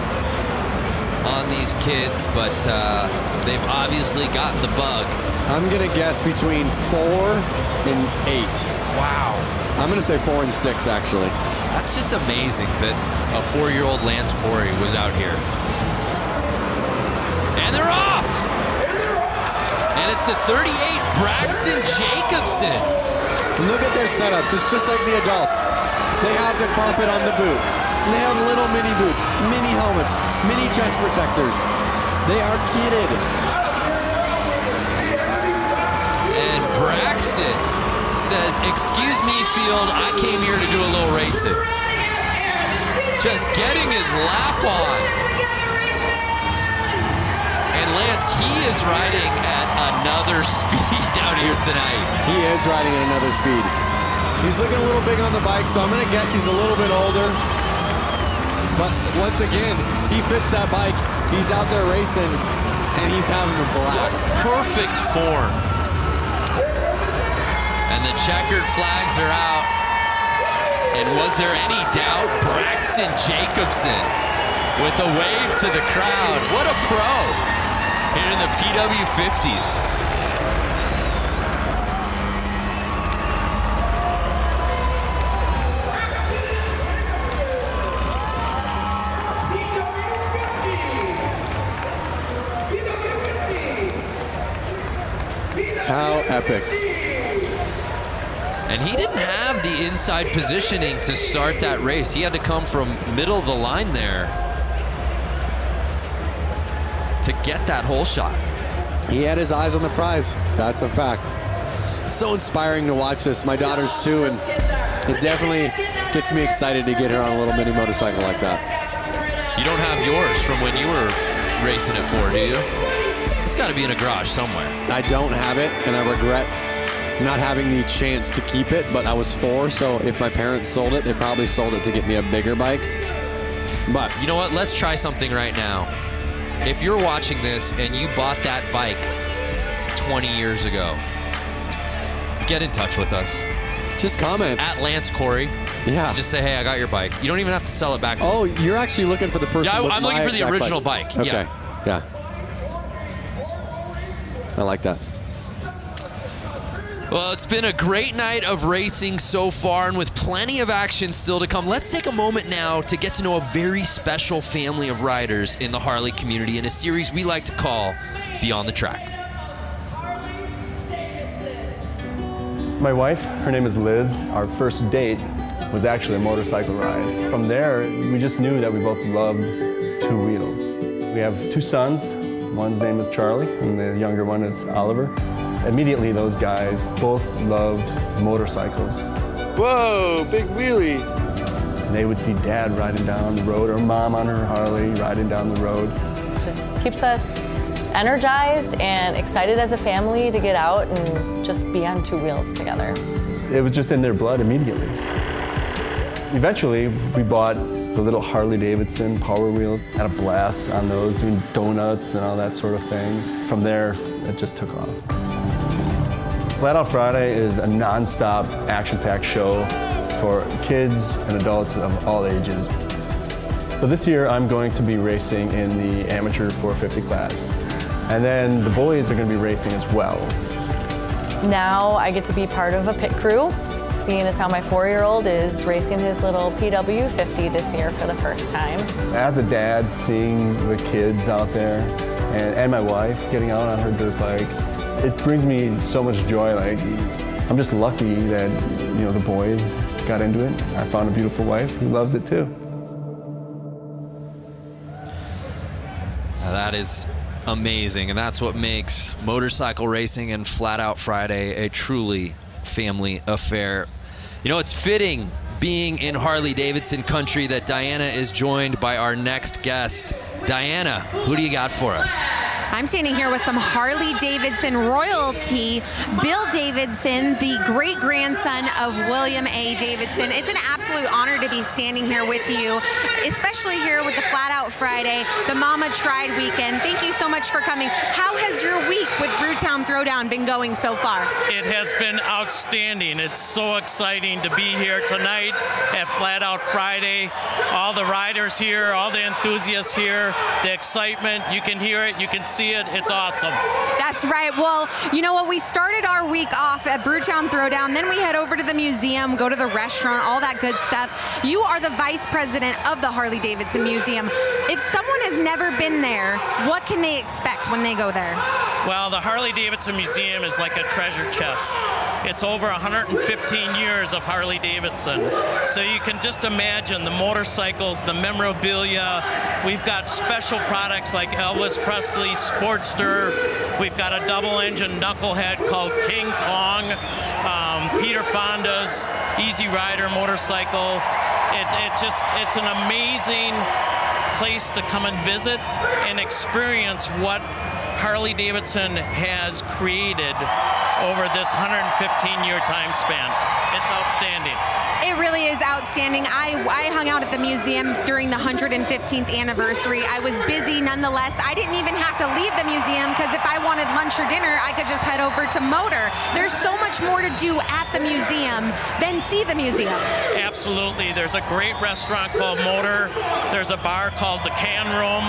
on these kids, but they've obviously gotten the bug. I'm gonna guess between 4 and 8. Wow. I'm gonna say 4 and 6, actually. That's just amazing that a 4-year-old Lance Corey was out here. And they're off! And it's the 38, Braxton Jacobson. Look at their setups. It's just like the adults. They have the carpet on the boot. They have little mini boots, mini helmets, mini chest protectors. They are kitted. And Braxton says, "Excuse me, field, I came here to do a little racing." Just getting his lap on. And Lance, he is riding at another speed out here tonight. He is riding at another speed. He's looking a little big on the bike, so I'm gonna guess he's a little bit older. But once again, he fits that bike. He's out there racing, and he's having a blast. Perfect form. And the checkered flags are out. And was there any doubt? Braxton Jacobson with a wave to the crowd. What a pro here in the PW50s. How epic. And he didn't have the inside positioning to start that race. He had to come from middle of the line there to get that hole shot. He had his eyes on the prize. That's a fact. It's so inspiring to watch this. My daughter's 2, and It definitely gets me excited to get her on a little mini motorcycle like that. You don't have yours from when you were racing it for, do you? It's got to be in a garage somewhere. I don't have it, and I regret not having the chance to keep it, but I was 4, so if my parents sold it, they probably sold it to get me a bigger bike. But you know what? Let's try something right now. If you're watching this and you bought that bike 20 years ago, get in touch with us. Just comment. At Lance Corey. Yeah. Just say, hey, I got your bike. You don't even have to sell it back. Oh, you're actually looking for the person. Yeah, with I'm looking for the original bike. Okay. Yeah. I like that. Well, it's been a great night of racing so far, and with plenty of action still to come. Let's take a moment now to get to know a very special family of riders in the Harley community in a series we like to call Beyond the Track. My wife, her name is Liz. Our first date was actually a motorcycle ride. From there, we just knew that we both loved two wheels. We have 2 sons. One's name is Charlie, and the younger one is Oliver. Immediately, those guys both loved motorcycles. Whoa, big wheelie. And they would see Dad riding down the road, or Mom on her Harley riding down the road. It just keeps us energized and excited as a family to get out and just be on 2 wheels together. It was just in their blood immediately. Eventually, we bought the little Harley-Davidson Power Wheels. Had a blast on those, doing donuts and all that sort of thing. From there, it just took off. Flat Out Friday is a non-stop, action-packed show for kids and adults of all ages. So this year, I'm going to be racing in the amateur 450 class. And then the boys are going to be racing as well. Now I get to be part of a pit crew, seeing as how my 4-year-old is racing his little PW50 this year for the first time. As a dad, seeing the kids out there and my wife getting out on her dirt bike, it brings me so much joy. Like, I'm just lucky that, you know, the boys got into it. I found a beautiful wife who loves it too. Now that is amazing, and that's what makes motorcycle racing and Flat Out Friday a truly family affair. You know, it's fitting, being in Harley-Davidson country, that Diana is joined by our next guest. Diana, who do you got for us? I'm standing here with some Harley-Davidson royalty. Bill Davidson, the great-grandson of William A. Davidson. It's an absolute honor to be standing here with you, especially here with the Flat Out Friday, the Mama Tried weekend. Thank you so much for coming. How has your week with Brewtown Throwdown been going so far? It has been outstanding. It's so exciting to be here tonight at Flat Out Friday. All the riders here, all the enthusiasts here, the excitement, you can hear it, you can see it. It's awesome. That's right. Well, you know what? We started our week off at Brewtown Throwdown. Then we head over to the museum, go to the restaurant, all that good stuff. You are the vice president of the Harley-Davidson Museum. If someone has never been there, what can they expect when they go there? Well, the Harley-Davidson Museum is like a treasure chest. It's over 115 years of Harley-Davidson. So you can just imagine the motorcycles, the memorabilia. We've got special products like Elvis Presley's Sportster. We've got a double-engine knucklehead called King Kong. Peter Fonda's Easy Rider motorcycle. It's an amazing place to come and visit and experience what Harley-Davidson has created over this 115-year time span. It's outstanding. It really is outstanding. I hung out at the museum during the 115th anniversary. I was busy nonetheless. I didn't even have to leave the museum because if I wanted lunch or dinner, I could just head over to Motor. There's so much more to do at the museum than see the museum. Absolutely. There's a great restaurant called Motor. There's a bar called the Can Room.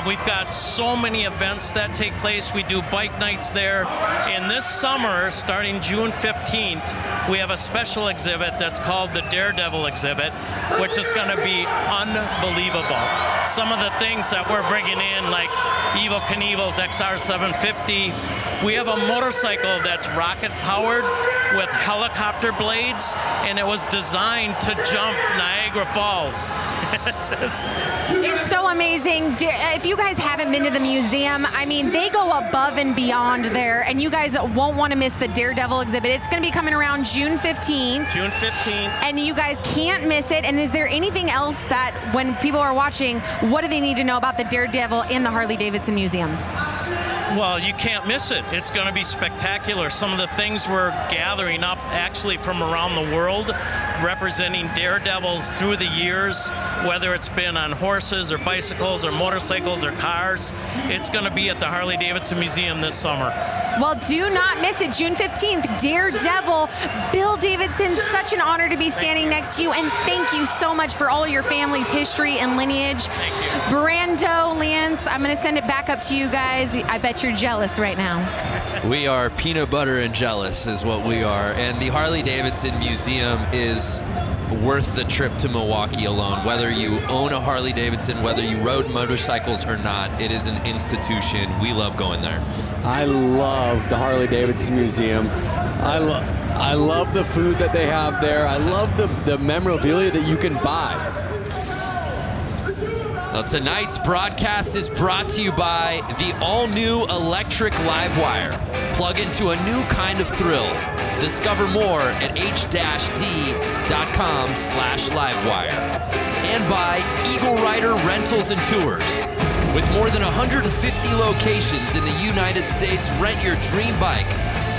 We've got so many events that take place. We do bike nights there. And this summer, starting June 15th, we have a special exhibit that's called the Daredevil Exhibit, which is going to be unbelievable. Some of the things that we're bringing in, like Evel Knievel's XR750. We have a motorcycle that's rocket powered, with helicopter blades, and it was designed to jump Niagara Falls. It's so amazing. If you guys haven't been to the museum, I mean, they go above and beyond there, and you guys won't want to miss the Daredevil exhibit. It's going to be coming around June 15th. June 15th. And you guys can't miss it. And is there anything else that when people are watching, what do they need to know about the Daredevil in the Harley-Davidson Museum? Well, you can't miss it. It's going to be spectacular. Some of the things we're gathering up actually from around the world, representing daredevils through the years, whether it's been on horses or bicycles or motorcycles or cars. It's going to be at the Harley-Davidson Museum this summer. Well, do not miss it. June 15th, Daredevil. Bill Davidson, such an honor to be standing next to you, and thank you so much for all your family's history and lineage. Thank you. Brando, Lance, I'm going to send it back up to you guys. I bet you're jealous right now. We are peanut butter and jealous is what we are. And the Harley-Davidson Museum is worth the trip to Milwaukee alone. Whether you own a Harley-Davidson, whether you rode motorcycles or not, it is an institution. We love going there. I love the Harley-Davidson Museum. I love the food that they have there. I love the memorabilia that you can buy. Well, tonight's broadcast is brought to you by the all-new electric Livewire. Plug into a new kind of thrill. Discover more at h-d.com/livewire. And by Eagle Rider Rentals and Tours. With more than 150 locations in the United States, rent your dream bike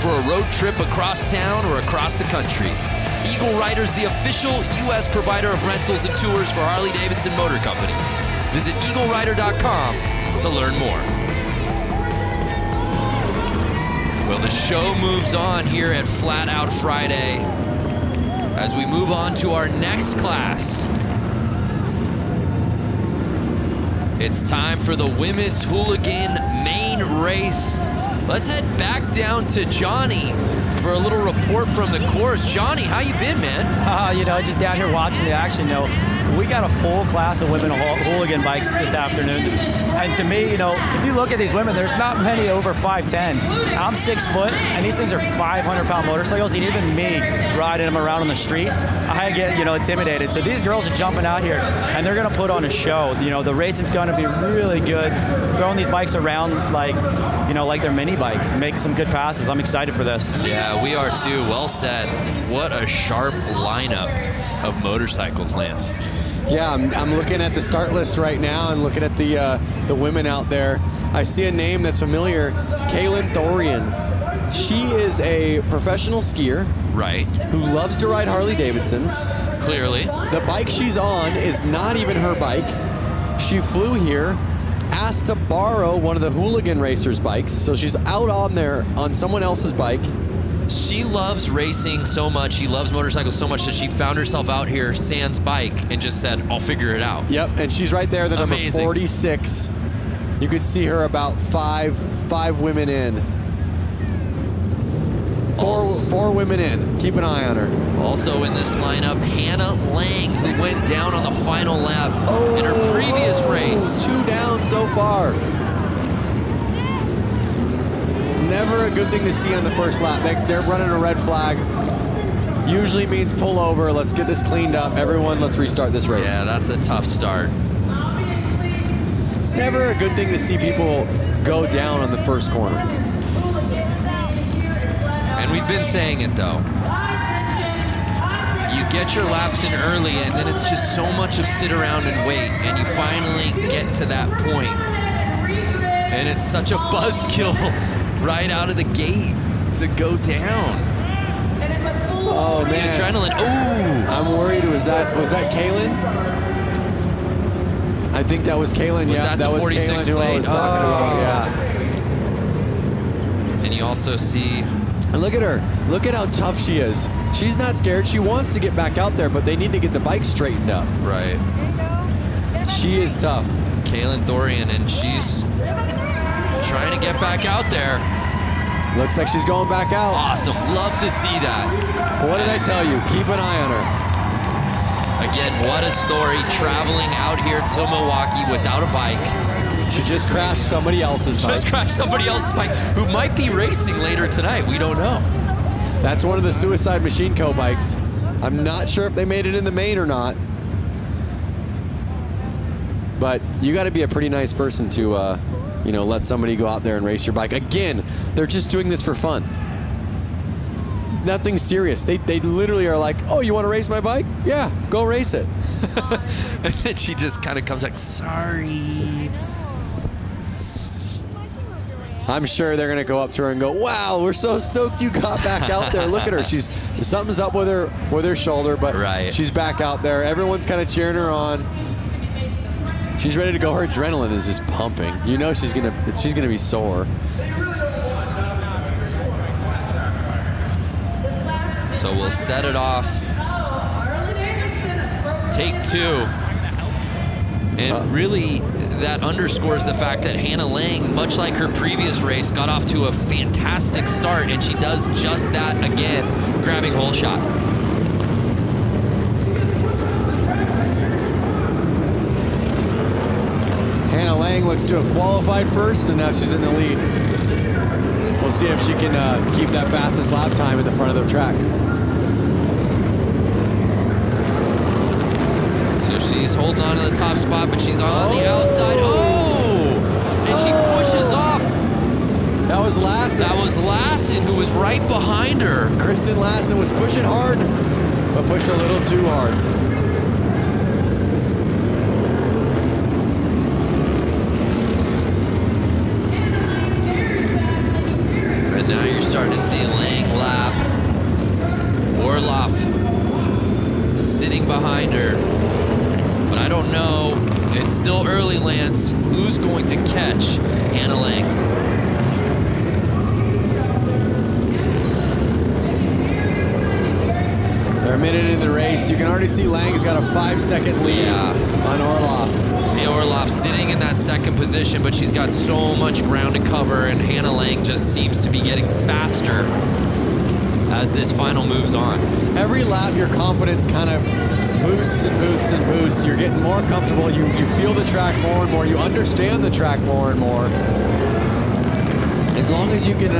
for a road trip across town or across the country. Eagle Rider's the official U.S. provider of rentals and tours for Harley-Davidson Motor Company. Visit eaglerider.com to learn more. Well, the show moves on here at Flat Out Friday as we move on to our next class. It's time for the women's hooligan main race. Let's head back down to Johnny for a little report from the course. Johnny, how you been, man? You know, just down here watching the action. You know, we got a full class of women hooligan bikes this afternoon. And to me, you know, if you look at these women, there's not many over 5'10". I'm 6 foot, and these things are 500-pound motorcycles. And even me riding them around on the street, I get, you know, intimidated. So these girls are jumping out here, and they're going to put on a show. You know, the racing's going to be really good. Throwing these bikes around like, you know, like they're mini bikes, and making some good passes. I'm excited for this. Yeah, we are too. Well said. What a sharp lineup of motorcycles, Lance. Yeah, I'm looking at the start list right now and looking at the women out there. I see a name that's familiar, Kaylin Thorian. She is a professional skier. Right. Who loves to ride Harley-Davidsons. Clearly. The bike she's on is not even her bike. She flew here, asked to borrow one of the hooligan racers' bikes, so she's out on there on someone else's bike. She loves racing so much, she loves motorcycles so much that she found herself out here sans bike and just said, I'll figure it out. Yep, and she's right there, the number 46. You could see her about five women in. Four women in. Keep an eye on her. Also in this lineup, Hannah Lang, who went down on the final lap in her previous race. 2 down so far. Never a good thing to see on the first lap. They're running a red flag. Usually means pull over. Let's get this cleaned up. Everyone, let's restart this race. Yeah, that's a tough start. It's never a good thing to see people go down on the first corner. And we've been saying it, though. You get your laps in early, and then it's just so much of sit around and wait, and you finally get to that point. And it's such a buzzkill right out of the gate to go down. Oh, man. The adrenaline. Ooh. I'm worried. Was that Kaylin? I think that was Kaylin. Yeah, that was Kaylin who I was talking about. Yeah. And you also see... And look at her. Look at how tough she is. She's not scared. She wants to get back out there, but they need to get the bike straightened up. Right. She is tough. Kaylin Thorian, and she's trying to get back out there. Looks like she's going back out. Awesome. Love to see that. What did I tell you? Keep an eye on her. Again, what a story, traveling out here to Milwaukee without a bike. She just crashed somebody else's bike. Just crashed somebody else's bike who might be racing later tonight. We don't know. That's one of the Suicide Machine Co. bikes. I'm not sure if they made it in the main or not. But you got to be a pretty nice person to, you know, let somebody go out there and race your bike. Again, they're just doing this for fun. Nothing serious. They literally are like, oh, you want to race my bike? Yeah, go race it. And then she just kind of comes like, sorry. I'm sure they're going to go up to her and go, wow, we're so stoked you got back out there. Look at her. Something's up with her shoulder, but she's back out there. Everyone's kind of cheering her on. She's ready to go. Her adrenaline is just pumping. You know she's gonna be sore. So we'll set it off. Take 2. And really, that underscores the fact that Hannah Lang, much like her previous race, got off to a fantastic start, and she does just that again, grabbing hole shot. Hannah Lang looks to have qualified first, and now she's in the lead. We'll see if she can keep that fastest lap time at the front of the track. So she's holding on to the top spot, but she's on the outside. Oh! And she pushes off. That was Lassen. That was Lassen, who was right behind her. Kristen Lassen was pushing hard, but pushed a little too hard. And now you're starting to see Lang lap. Orloff sitting behind her. But I don't know, it's still early, Lance, who's going to catch Hannah Lang? They're a minute in the race. You can already see Lang's got a 5-second lead on Orloff. Leah Orloff sitting in that second position, but she's got so much ground to cover, and Hannah Lang just seems to be getting faster as this final moves on. Every lap, your confidence kind of boosts and boosts and boosts. You're getting more comfortable. You feel the track more and more. You understand the track more and more. As long as you can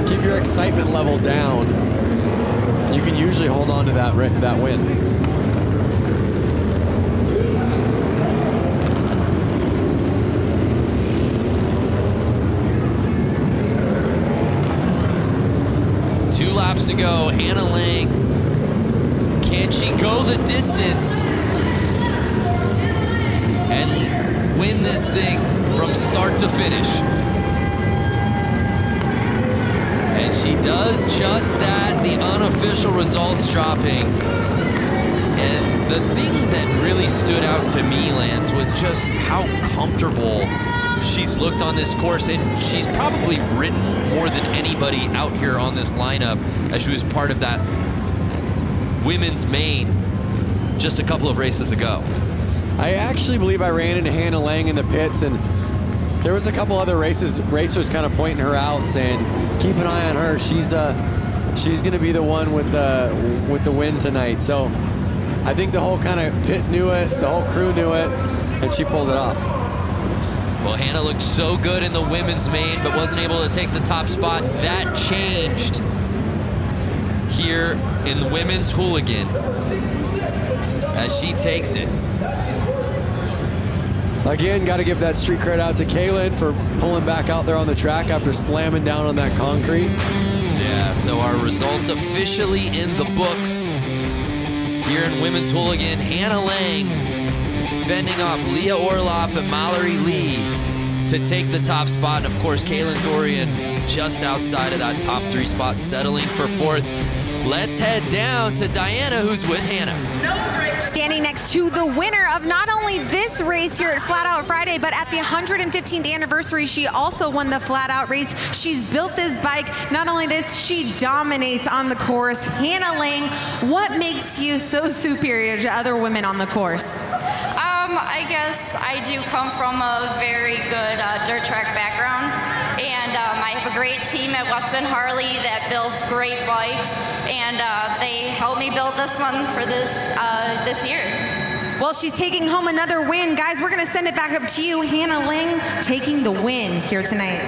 keep your excitement level down, you can usually hold on to that win. Two laps to go, Hannah Lang. Can she go the distance and win this thing from start to finish? And she does just that, the unofficial results dropping. And the thing that really stood out to me, Lance, was just how comfortable she's looked on this course, and she's probably ridden more than anybody out here on this lineup as she was part of that women's main just a couple of races ago. I actually believe I ran into Hannah Lang in the pits, and there was a couple other racers kind of pointing her out, saying, keep an eye on her. She's going to be the one with the win tonight. So I think the whole kind of pit knew it, the whole crew knew it, and she pulled it off. Well, Hannah looked so good in the women's main, but wasn't able to take the top spot. That changed here in the women's hooligan as she takes it. Again, got to give that street credit out to Kaylin for pulling back out there on the track after slamming down on that concrete. Yeah, so our results officially in the books here in women's hooligan. Hannah Lang fending off Leah Orloff and Mallory Lee to take the top spot. And of course, Kaylin Thorian just outside of that top 3 spot, settling for 4th. Let's head down to Diana, who's with Hannah. Standing next to the winner of not only this race here at Flat Out Friday, but at the 115th anniversary, she also won the Flat Out race. She's built this bike. Not only this, she dominates on the course. Hannah Lang, what makes you so superior to other women on the course? I guess I do come from a very good dirt track background, and I have a great team at Westman Harley that builds great bikes, and they helped me build this one for this year. Well, she's taking home another win. Guys, we're going to send it back up to you. Hannah Lang taking the win here tonight.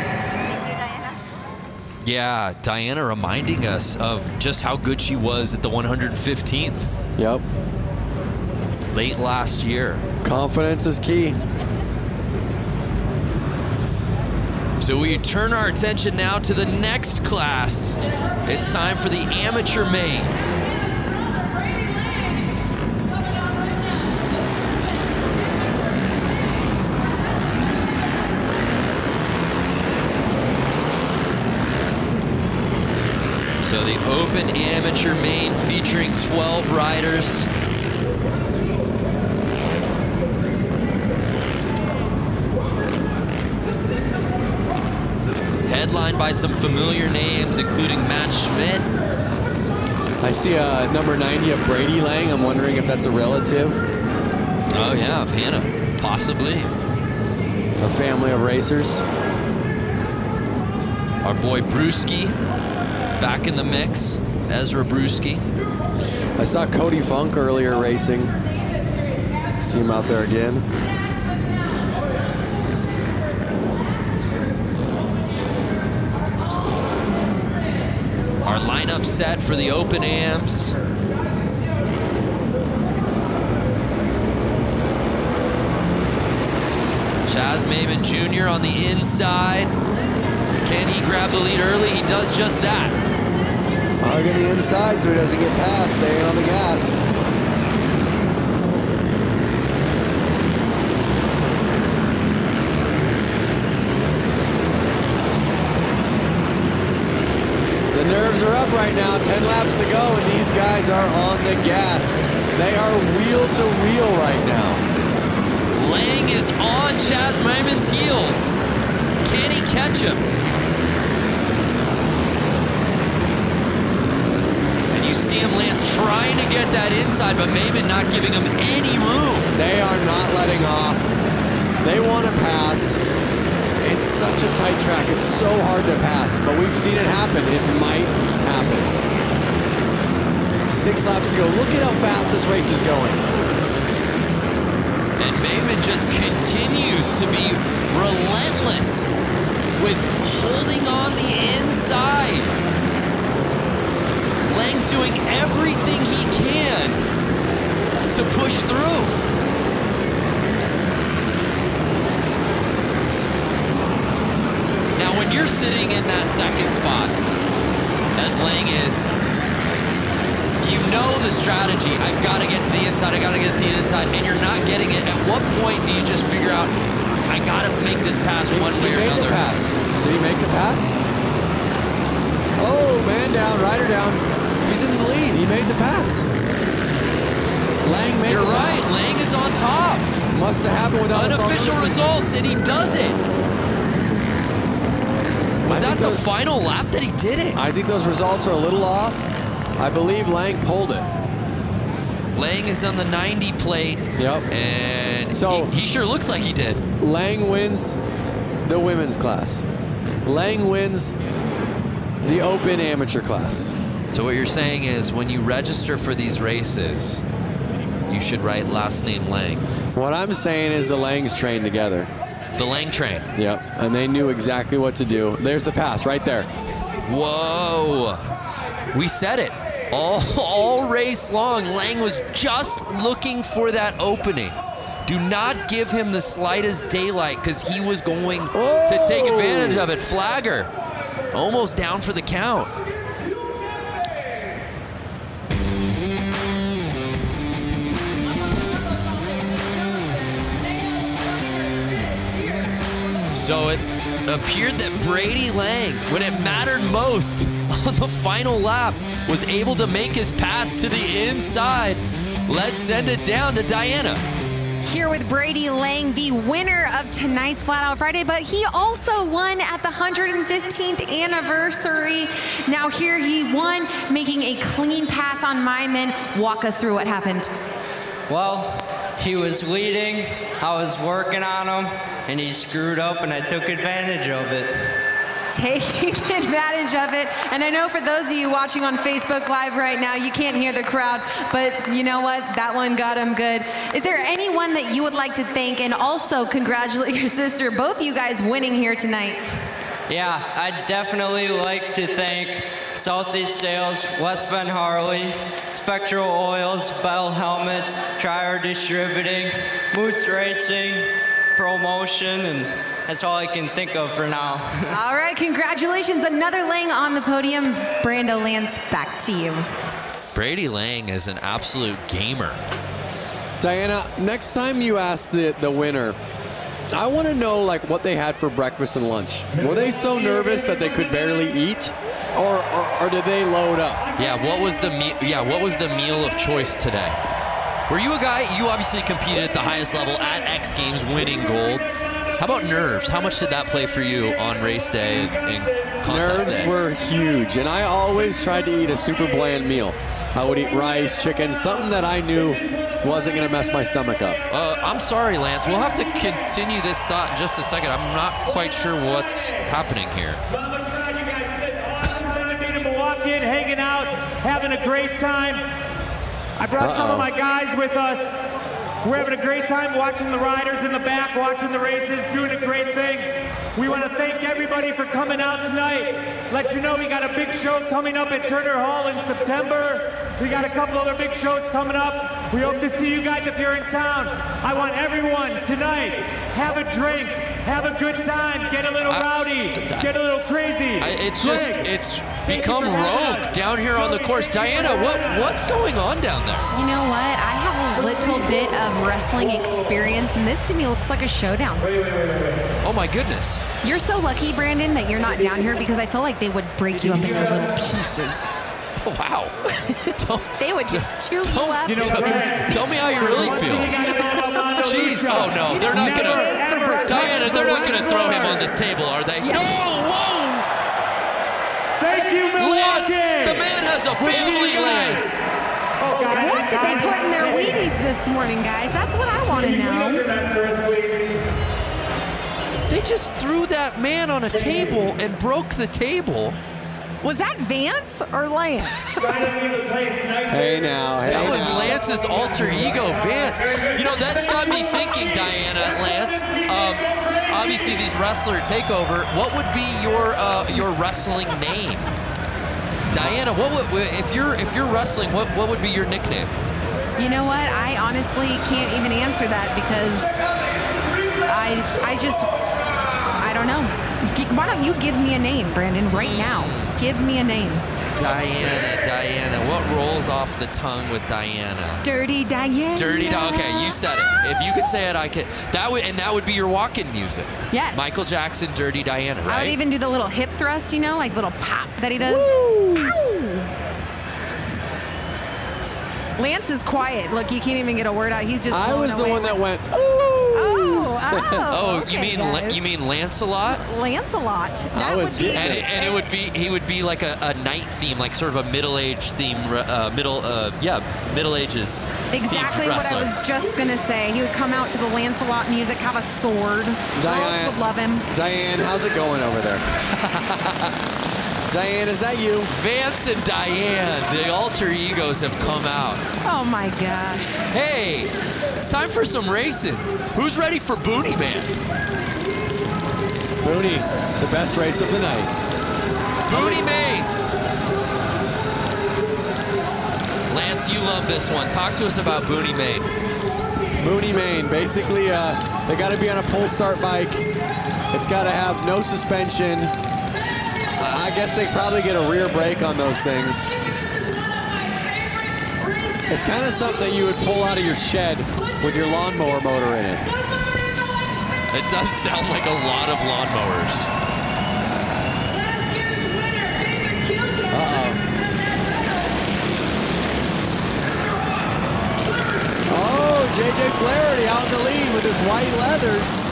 Yeah, Diana reminding us of just how good she was at the 115th. Yep. Late last year. Confidence is key. So we turn our attention now to the next class. It's time for the amateur main. So the open amateur main featuring 12 riders. Headlined by some familiar names, including Matt Schmidt. I see number 90 of Brady Lang. I'm wondering if that's a relative. Oh yeah, of Hannah, possibly. A family of racers. Our boy Brewski, back in the mix. Ezra Brewski. I saw Cody Funk earlier racing. See him out there again. Our lineup set for the open AMs. Chaz Maimon Jr. on the inside. Can he grab the lead early? He does just that. Hugging the inside so he doesn't get past, staying on the gas. The nerves are up right now, 10 laps to go, and these guys are on the gas. They are wheel to wheel right now. Lang is on Chaz Maimon's heels. Can he catch him? And you see him, Lance, trying to get that inside, but Maimon not giving him any room. They are not letting off. They want to pass. It's such a tight track. It's so hard to pass, but we've seen it happen. It might happen. 6 laps to go. Look at how fast this race is going. And Maimon just continues to be relentless with holding on the inside. Lang's doing everything he can to push through. Now, when you're sitting in that second spot, as Lang is, you know the strategy. I've got to get to the inside. I got to get to the inside, and you're not getting it. At what point do you just figure out, I got to make this pass one way or another? The pass. Did he make the pass? Oh, man down, rider down. He's in the lead. He made the pass. Lang made You're the right. pass. Lang is on top. Must have happened without unofficial results, and he does it. Was that the final lap that he did it? I think those results are a little off. I believe Lang pulled it. Lang is on the 90 plate. Yep. And so he sure looks like he did. Lang wins the women's class. Lang wins the open amateur class. So what you're saying is when you register for these races, you should write last name Lang. What I'm saying is the Langs trained together. The Lang train. Yep. And they knew exactly what to do. There's the pass right there. Whoa. We said it. All race long, Lang was just looking for that opening. Do not give him the slightest daylight because he was going to take advantage of it. Flagger, almost down for the count. So it appeared that Brady Lang, when it mattered most on the final lap, was able to make his pass to the inside. Let's send it down to Diana. Here with Brady Lang, the winner of tonight's Flat Out Friday, but he also won at the 115th anniversary. Now here he won, making a clean pass on Maimon. Walk us through what happened. Well, he was leading, I was working on him, and he screwed up and I took advantage of it. Taking advantage of it. And I know for those of you watching on Facebook Live right now, you can't hear the crowd, but you know what? That one got him good. Is there anyone that you would like to thank and also congratulate your sister, both of you guys winning here tonight? Yeah, I'd definitely like to thank Southeast Sales, West Bend Harley, Spectral Oils, Bell Helmets, Trier Distributing, Moose Racing, Promotion, and that's all I can think of for now. All right, congratulations. Another Lang on the podium. Brando, Lance, back to you. Brady Lang is an absolute gamer. Diana, next time you ask the winner, I want to know like what they had for breakfast and lunch. Were they so nervous that they could barely eat, or did they load up? Yeah, what was the meal of choice today? Were you a guy? You obviously competed at the highest level at X Games, winning gold. How about nerves? How much did that play for you on race day and contest Nerves day? were huge, and I always tried to eat a super bland meal. I would eat rice, chicken, something that I knew wasn't going to mess my stomach up. I'm sorry, Lance. We'll have to continue this thought in just a second. I'm not quite sure what's happening here. In Milwaukee, hanging out, having a great time. I brought some of my guys with us. We're having a great time watching the riders in the back, watching the races, doing a great thing. We want to thank everybody for coming out tonight. Let you know we got a big show coming up at Turner Hall in September. We got a couple other big shows coming up. We hope to see you guys if you're in town. I want everyone tonight, have a drink, have a good time, get a little rowdy, get a little crazy. It's become rogue down here on the course. Diana, what's going on down there? You know what? I have a little bit of wrestling experience, and this to me looks like a showdown. Oh my goodness. You're so lucky, Brandon, that you're not down here because I feel like they would break you up into little pieces. Oh, wow. They would just chew you up. Tell me how you really feel. Jeez. Oh, no. They're not going to. Diana, they're not going to throw him on this table, are they? No. Whoa. Thank you, Milwaukee. Lance, the man has a family, Lance. What did they put in their Wheaties this morning, guys? That's what I want to know. They just threw that man on a table and broke the table. Was that Vance or Lance? Hey now, that was Lance's alter ego, Vance. You know, that's got me thinking, Diana, Lance. Obviously, these wrestler takeover. What would be your wrestling name? Diana, what would if you're wrestling? What would be your nickname? You know what? I honestly can't even answer that because I don't know. Why don't you give me a name, Brandon, right now? Give me a name. Diana. What rolls off the tongue with Diana? Dirty Diana. Okay, you said it. If you could say it, I could. That would be your walk-in music. Yes. Michael Jackson, Dirty Diana, right? I would even do the little hip thrust, you know, like little pop that he does. Woo! Ow! Lance is quiet. Look, you can't even get a word out. He's just. I was the one that went. Ooh. Oh, okay, you mean Lancelot? Lancelot. That would be, and he would be like a knight theme, like sort of a middle-aged theme, Middle Ages. Exactly what I was just gonna say. He would come out to the Lancelot music, have a sword. Girls would love him. Diane, how's it going over there? Diane, is that you? Vance and Diane, the alter egos have come out. Oh my gosh. Hey, it's time for some racing. Who's ready for Boonie Man? Boonie, the best race of the night. Boonie Mains. Lance, you love this one. Talk to us about Boonie Main. Boonie Main, basically, they got to be on a pull start bike. It's got to have no suspension. I guess they probably get a rear brake on those things. It's kind of something that you would pull out of your shed with your lawnmower motor in it. It does sound like a lot of lawnmowers. Oh, JJ Flaherty out in the lead with his white leathers.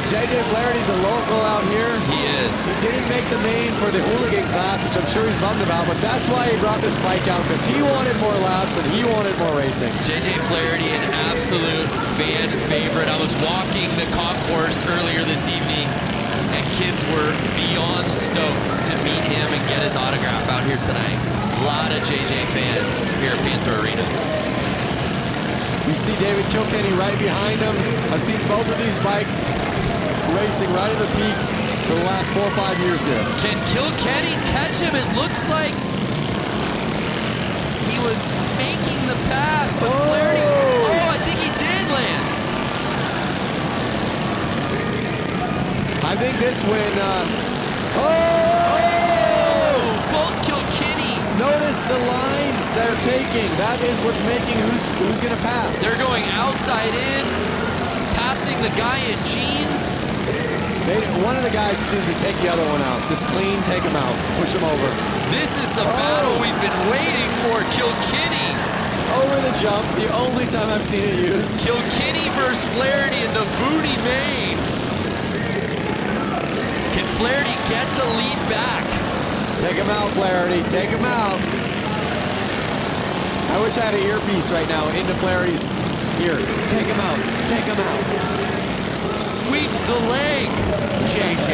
JJ Flaherty's a local out here. He is. He didn't make the main for the hooligan class, which I'm sure he's bummed about, but that's why he brought this bike out, because he wanted more laps and he wanted more racing. JJ Flaherty, an absolute fan favorite. I was walking the concourse earlier this evening, and kids were beyond stoked to meet him and get his autograph out here tonight. A lot of JJ fans here at Panther Arena. You see David Kilkenny right behind him. I've seen both of these bikes racing right at the peak for the last 4 or 5 years here. Can Kilkenny catch him? It looks like he was making the pass, but Flaherty. Oh, I think he did, Lance. I think this win. Both Kilkenny. Notice the lines they're taking. That is what's making who's going to pass. They're going outside in, passing the guy in jeans. One of the guys just needs to take the other one out. Just clean, take him out, push him over. This is the battle we've been waiting for. Kilkenny. Over the jump, the only time I've seen it used. Kilkenny versus Flaherty in the booty main. Can Flaherty get the lead back? Take him out, Flaherty. Take him out. I wish I had an earpiece right now into Flaherty's ear. Take him out. Take him out. Sweep the leg, JJ.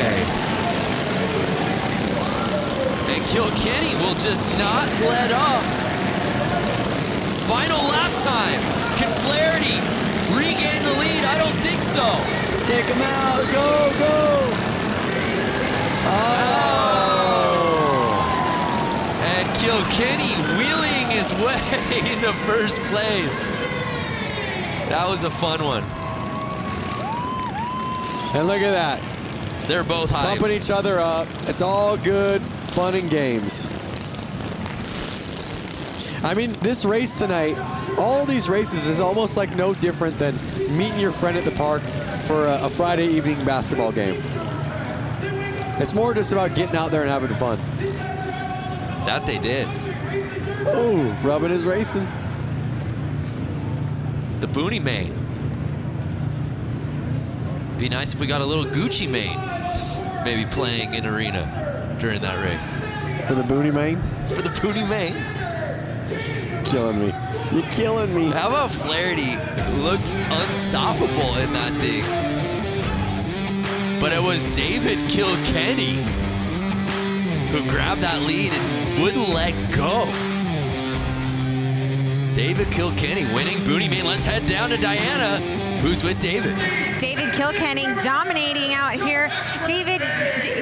And Kilkenny will just not let up. Final lap time. Can Flaherty regain the lead? I don't think so. Take him out. Go, go. And Kilkenny wheeling his way into first place. That was a fun one. And look at that. They're both hyped. Pumping each other up. It's all good fun and games. I mean, this race tonight, all these races is almost like no different than meeting your friend at the park for a Friday evening basketball game. It's more just about getting out there and having fun. That they did. Oh, rubbing is racing. The Booney Main. Be nice if we got a little Gucci Mane maybe playing in arena during that race. For the Booney Main? For the Booney Main. Killing me. You're killing me. How about Flaherty looked unstoppable in that thing? But it was David Kilkenny who grabbed that lead and wouldn't let go. David Kilkenny winning Booney Main. Let's head down to Diana, who's with David. David Kilkenny dominating out here. David,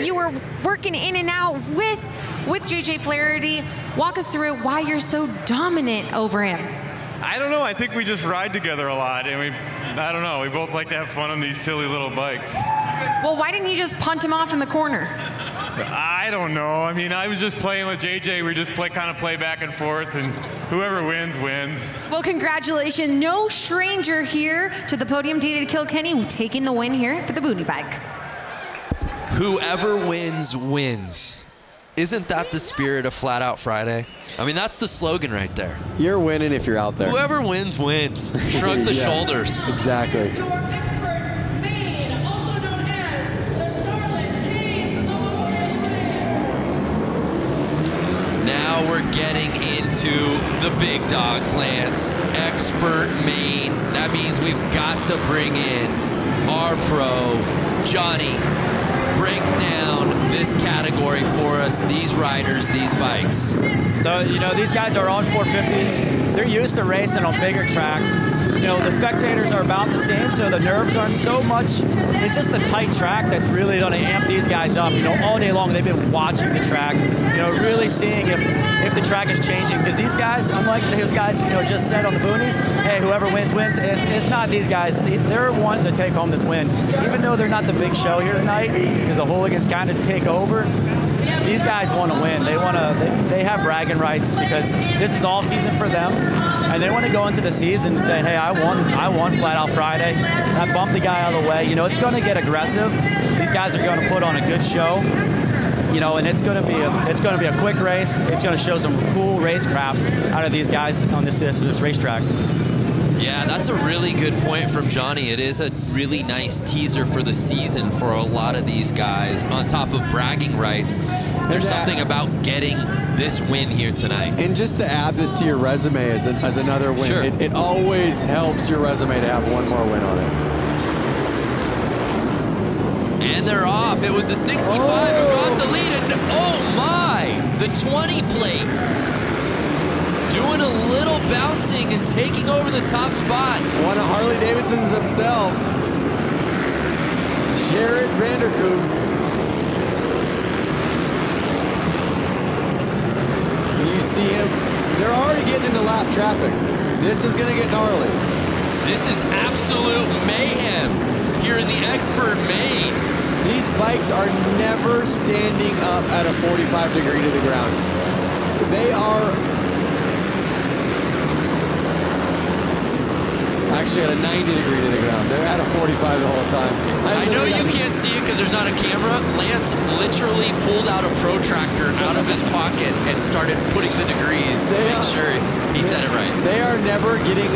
you were working in and out with JJ Flaherty. Walk us through why you're so dominant over him. I don't know. I think we just ride together a lot, and I don't know. We both like to have fun on these silly little bikes. Well, why didn't you just punt him off in the corner? I don't know. I mean, I was just playing with JJ. We just kind of play back and forth, and whoever wins, wins. Well, congratulations. No stranger here to the podium. David Kilkenny taking the win here for the Booney bike. Whoever wins, wins. Isn't that the spirit of Flat Out Friday? I mean, that's the slogan right there. You're winning if you're out there. Whoever wins, wins. Shrug the shoulders. Exactly. Now we're getting into the big dogs, Lance. Expert main. That means we've got to bring in our pro, Johnny. Break down this category for us, these riders, these bikes. So, you know, these guys are on 450s. They're used to racing on bigger tracks. You know, the spectators are about the same, so the nerves aren't so much. It's just the tight track that's really going to amp these guys up. You know, all day long they've been watching the track, you know, really seeing if the track is changing. Because these guys, unlike those guys, you know, just said on the boonies, hey, whoever wins, wins. It's not these guys. They're wanting to take home this win. Even though they're not the big show here tonight, because the hooligans kind of take over, these guys want to win. They have bragging rights because this is all season for them. And they want to go into the season saying, hey, I won Flat Out Friday. I bumped the guy out of the way. You know, it's going to get aggressive. These guys are going to put on a good show. You know, and it's going to be a quick race. It's going to show some cool racecraft out of these guys on this racetrack. Yeah, that's a really good point from Johnny. It is a really nice teaser for the season for a lot of these guys. On top of bragging rights, there's something about getting this win here tonight. And just to add this to your resume as another win, sure. it always helps your resume to have one more win on it. And they're off. It was the 65 who got the lead. And oh my, the 20 plate. Doing a little bouncing and taking over the top spot. One of Harley-Davidson's themselves. Jared Vanderkoop. You see him. They're already getting into lap traffic. This is going to get gnarly. This is absolute mayhem here in the Expert Main. These bikes are never standing up at a 45 degree to the ground. They are actually at a 90 degree to the ground. They're at a 45 the whole time. I know you can't see it because there's not a camera. Lance literally pulled out a protractor out of his pocket and started putting the degrees to make sure he said it right. They are never getting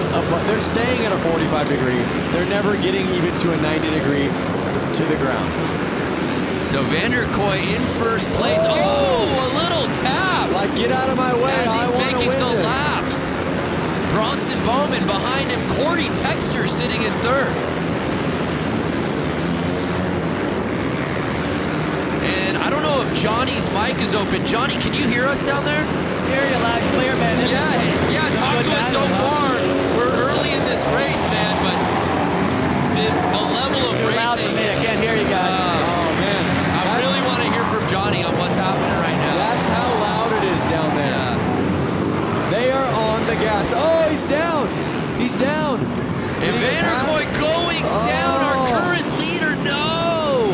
they're staying at a 45 degree. They're never getting even to a 90 degree to the ground. So Vanderkoy in first place. Oh, a little tap. Like, get out of my way. As he's making the this. laps. Bronson Bowman behind him. Corey Texter sitting in third. And I don't know if Johnny's mic is open. Johnny, can you hear us down there? Hear you loud and clear, man. Yeah, talk to us so far. We're early in this race, man, but the level of Too racing. loud for me. I can't hear you guys. Oh, man. I really want to hear from Johnny on what's happening right now. That's how loud it is down there. Yeah. They are on the gas. Oh, he's down. He's down. And Vanderkoy going down, our current leader, no!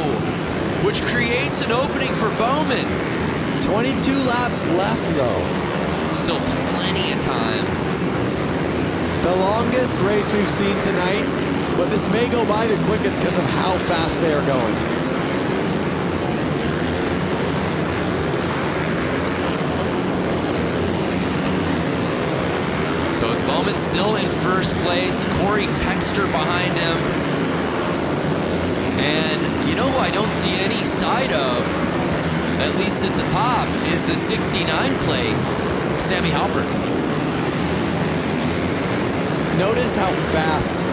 Which creates an opening for Bowman. 22 laps left, though. Still plenty of time. The longest race we've seen tonight, but this may go by the quickest because of how fast they are going. So it's Bowman still in first place, Corey Texter behind him. And you know who I don't see any side of, at least at the top, is the 69 plate, Sammy Halpert. Notice how fast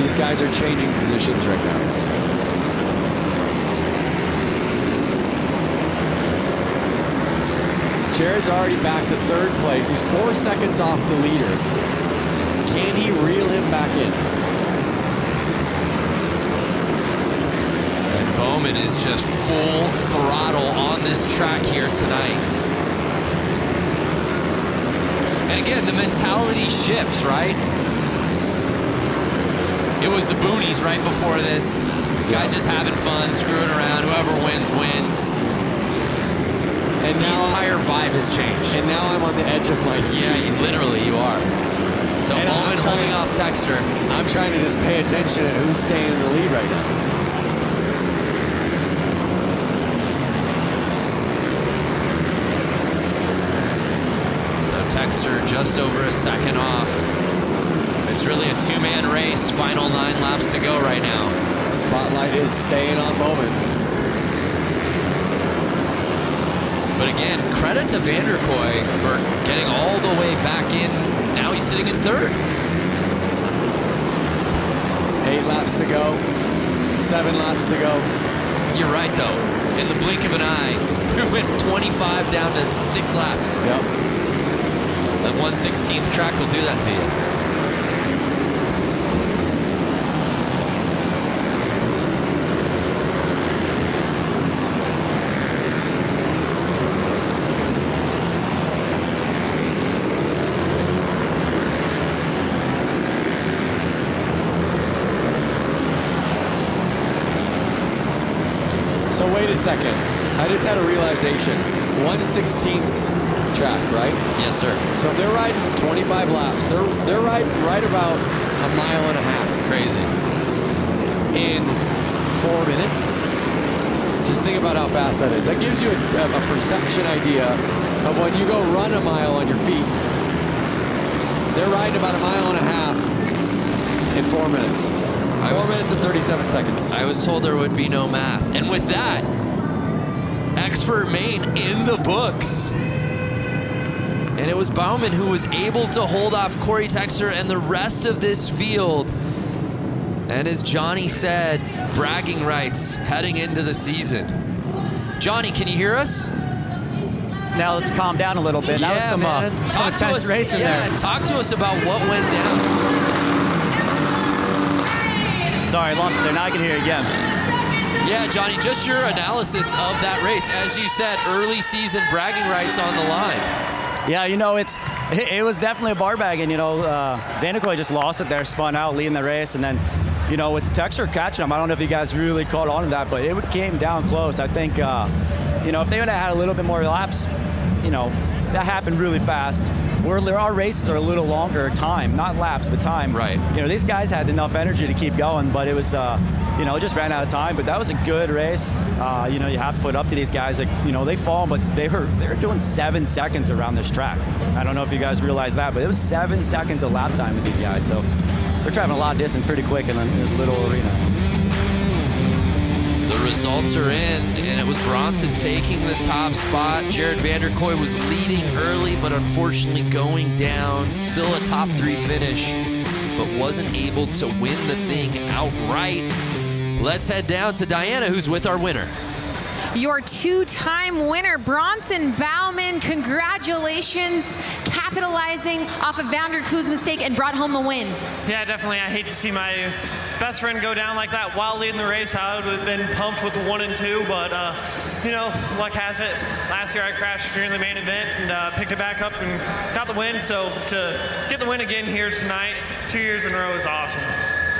these guys are changing positions right now. Jared's already back to third place. He's 4 seconds off the leader. Can he reel him back in? And Bowman is just full throttle on this track here tonight. And again, the mentality shifts, right? It was the boonies right before this. Guys just having fun, screwing around. Whoever wins, wins. And the now entire vibe has changed. And now I'm on the edge of my seat. Yeah, literally, you are. So Bowman holding off Texter. I'm trying to just pay attention to who's staying in the lead right now. So Texter just over a second off. It's really a two-man race. Final 9 laps to go right now. Spotlight is staying on Bowman. But again, credit to Vanderkoy for getting all the way back in. Now he's sitting in third. 8 laps to go. 7 laps to go. You're right, though. In the blink of an eye, we went 25 down to 6 laps. Yep. That 1/16th track will do that to you. So wait a second. I just had a realization. 1/16th track, right? Yes, sir. So if they're riding 25 laps, they're riding right about a mile and a half. Crazy. In 4 minutes. Just think about how fast that is. That gives you a perception idea of when you go run a mile on your feet. They're riding about a mile and a half in 4 minutes. 4 minutes and 37 seconds. I was told there would be no math. And with that, Expert Main in the books. And it was Bowman who was able to hold off Corey Texter and the rest of this field. And as Johnny said, bragging rights heading into the season. Johnny, can you hear us? Now let's calm down a little bit. Yeah, that was some man. Talk to intense us. racing there. Talk to us about what went down. Sorry, I lost it there. Now I can hear you again. Yeah, Johnny, just your analysis of that race. As you said, early season bragging rights on the line. Yeah, you know, it was definitely a bar bag, and, you know, Vanderkoy just lost it there, spun out, leading the race, and then, you know, with Texter catching him, I don't know if you guys really caught on to that, but it came down close. I think, you know, if they would have had a little bit more laps, you know, that happened really fast. Our races are a little longer time, not laps, but time. Right. You know, these guys had enough energy to keep going, but it was, you know, it just ran out of time. But that was a good race. You know, you have to put up to these guys. Like, you know, they fall, but they're doing 7 seconds around this track. I don't know if you guys realize that, but it was 7 seconds of lap time with these guys. So they're traveling a lot of distance pretty quick in this little arena. The results are in, and it was Bronson taking the top spot. Jared Vanderkoy was leading early, but unfortunately going down. Still a top 3 finish, but wasn't able to win the thing outright. Let's head down to Diana, who's with our winner. Your 2-time winner, Bronson Bauman. Congratulations, capitalizing off of Vanderkoy's mistake and brought home the win. Yeah, definitely. I hate to see my best friend go down like that while leading the race. I would have been pumped with the 1 and 2, but you know, luck has it. Last year I crashed during the main event and picked it back up and got the win. So to get the win again here tonight, 2 years in a row, is awesome.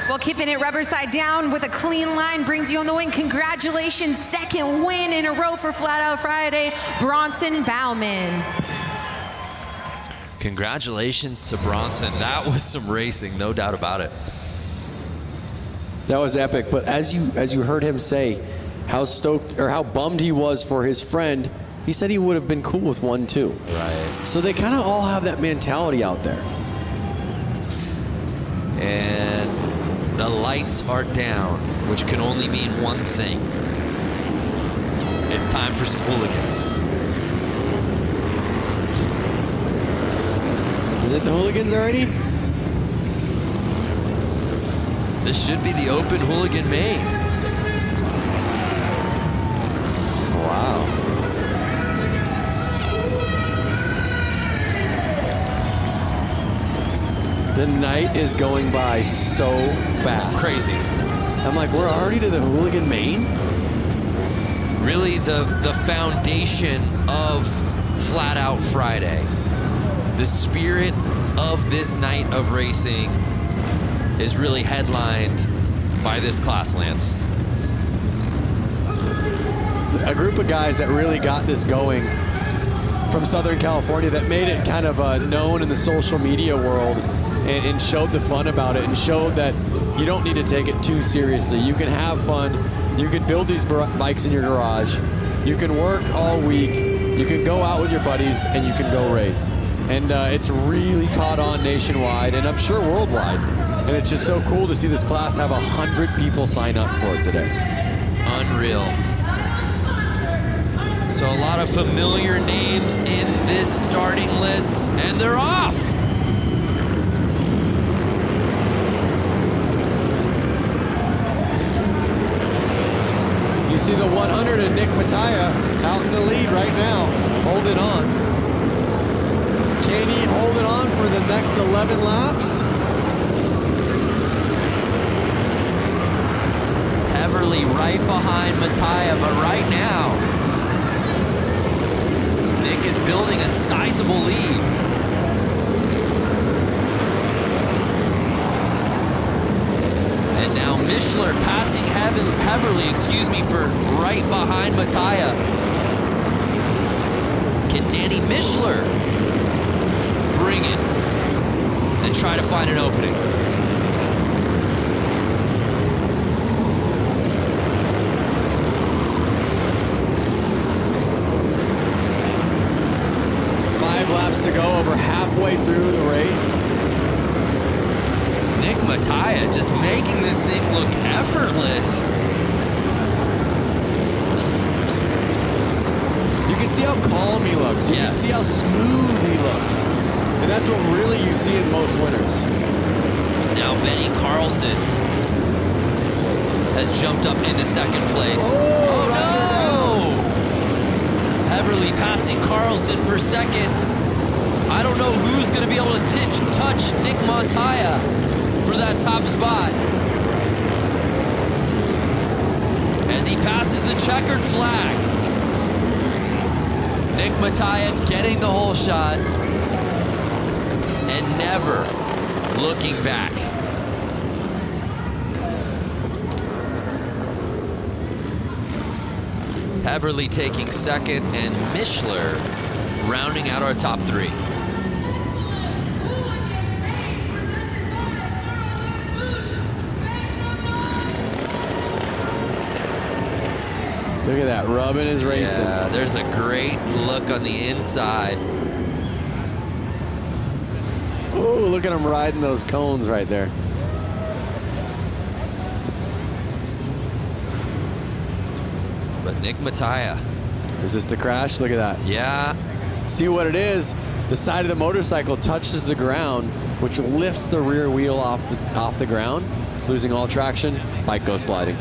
Well, keeping it rubber side down with a clean line brings you on the win. Congratulations, 2nd win in a row for Flat Out Friday, Bronson Bauman. Congratulations to Bronson. That was some racing, no doubt about it. That was epic, but as you heard him say how stoked or how bummed he was for his friend, he said he would have been cool with 1 too. Right. So they kind of all have that mentality out there. And the lights are down, which can only mean one thing. It's time for some hooligans. Is it the hooligans already? This should be the open hooligan main. Wow. The night is going by so fast. Crazy. I'm like, we're already to the hooligan main? Really the foundation of Flat Out Friday. The spirit of this night of racing is really headlined by this class, Lance. A group of guys that really got this going from Southern California that made it kind of known in the social media world and showed the fun about it and showed that you don't need to take it too seriously. You can have fun. You can build these bikes in your garage. You can work all week. You can go out with your buddies and you can go race. And it's really caught on nationwide and I'm sure worldwide. And it's just so cool to see this class have 100 people sign up for it today. Unreal. So a lot of familiar names in this starting list, and they're off. You see the 100 and Nick Mattia out in the lead right now, holding on. Can he hold it on for the next 11 laps? Heverly right behind Mattia, but right now, Nick is building a sizable lead. And now Mishler passing Heverly, for right behind Mattia. Can Danny Mishler bring it and try to find an opening? Laps to go, over halfway through the race. Nick Mattia just making this thing look effortless. You can see how calm he looks. You can see how smooth he looks. And that's what really you see in most winners. Now Benny Carlson has jumped up into second place. Oh no! Heverly passing Carlson for second. I don't know who's going to be able to touch Nick Mattia for that top spot. as he passes the checkered flag. Nick Mattia getting the whole shot and never looking back. Heverly taking second, and Mishler rounding out our top three. Look at that, rubbing his racing. Yeah, there's a great look on the inside. Oh, look at him riding those cones right there. But Nick Mattia. Is this the crash? Look at that. Yeah. See what it is? The side of the motorcycle touches the ground, which lifts the rear wheel off the ground, losing all traction. Bike goes sliding.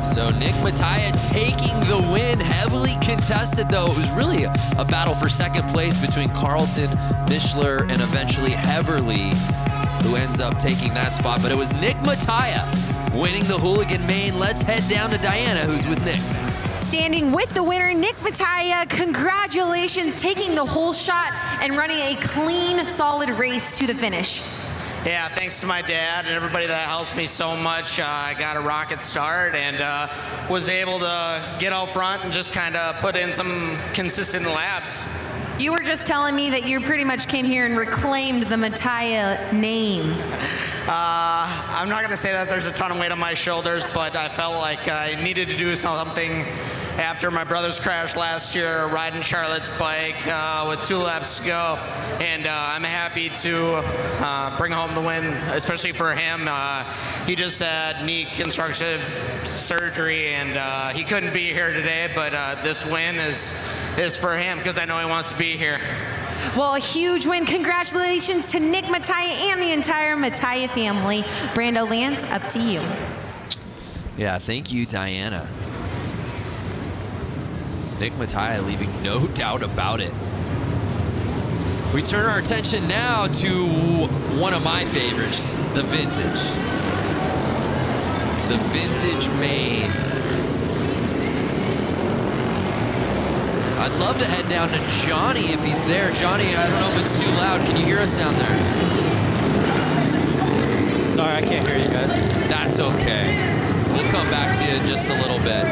So Nick Mattia taking the win, heavily contested though. It was really a battle for second place between Carlson, Mishler, and eventually Heverly, who ends up taking that spot. But it was Nick Mattia winning the Hooligan Main. Let's head down to Diana, who's with Nick. Standing with the winner, Nick Mattia, congratulations, taking the whole shot and running a clean, solid race to the finish. Yeah, thanks to my dad and everybody that helps me so much. I got a rocket start and was able to get out front and just kind of put in some consistent laps. You were just telling me that you pretty much came here and reclaimed the Mattia name. I'm not going to say that there's a ton of weight on my shoulders, but I felt like I needed to do something after my brother's crash last year, riding Charlotte's bike with 2 laps to go. And I'm happy to bring home the win, especially for him. He just had knee constructive surgery, and he couldn't be here today, but this win is for him because I know he wants to be here. Well, a huge win. Congratulations to Nick Mattia and the entire Mattia family. Brando Lance, up to you. Yeah, thank you, Diana. Nick Mattia leaving no doubt about it. We turn our attention now to one of my favorites, the vintage. The vintage Main. I'd love to head down to Johnny if he's there. Johnny, I don't know if it's too loud. Can you hear us down there? Sorry, I can't hear you guys. That's okay. We'll come back to you in just a little bit.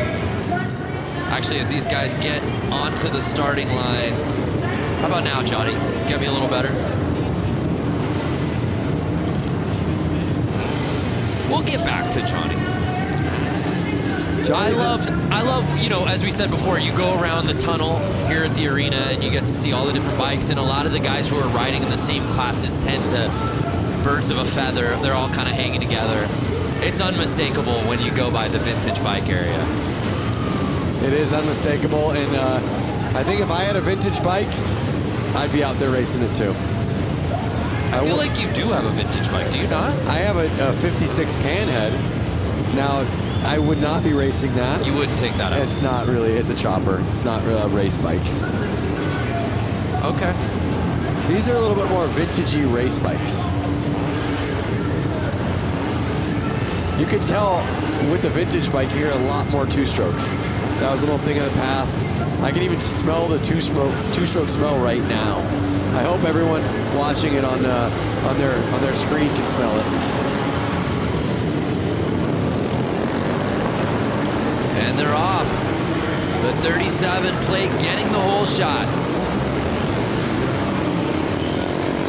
Actually, as these guys get onto the starting line. How about now, Johnny? Get me a little better. We'll get back to Johnny. I love, you know, as we said before, you go around the tunnel here at the arena and you get to see all the different bikes, and a lot of the guys who are riding in the same classes tend to birds of a feather. They're all kind of hanging together. It's unmistakable when you go by the vintage bike area. It is unmistakable, and I think if I had a vintage bike, I'd be out there racing it too. I feel like you do have a vintage bike, do you not? I have a 56 Panhead. Now, I would not be racing that. You wouldn't take that out? It's not really, it's a chopper. It's not really a race bike. Okay. These are a little bit more vintagey race bikes. You could tell with the vintage bike here, a lot more two-strokes. That was a little thing of the past. I can even smell the two-stroke smell right now. I hope everyone watching it on their screen can smell it. And they're off. The 37 plate getting the whole shot.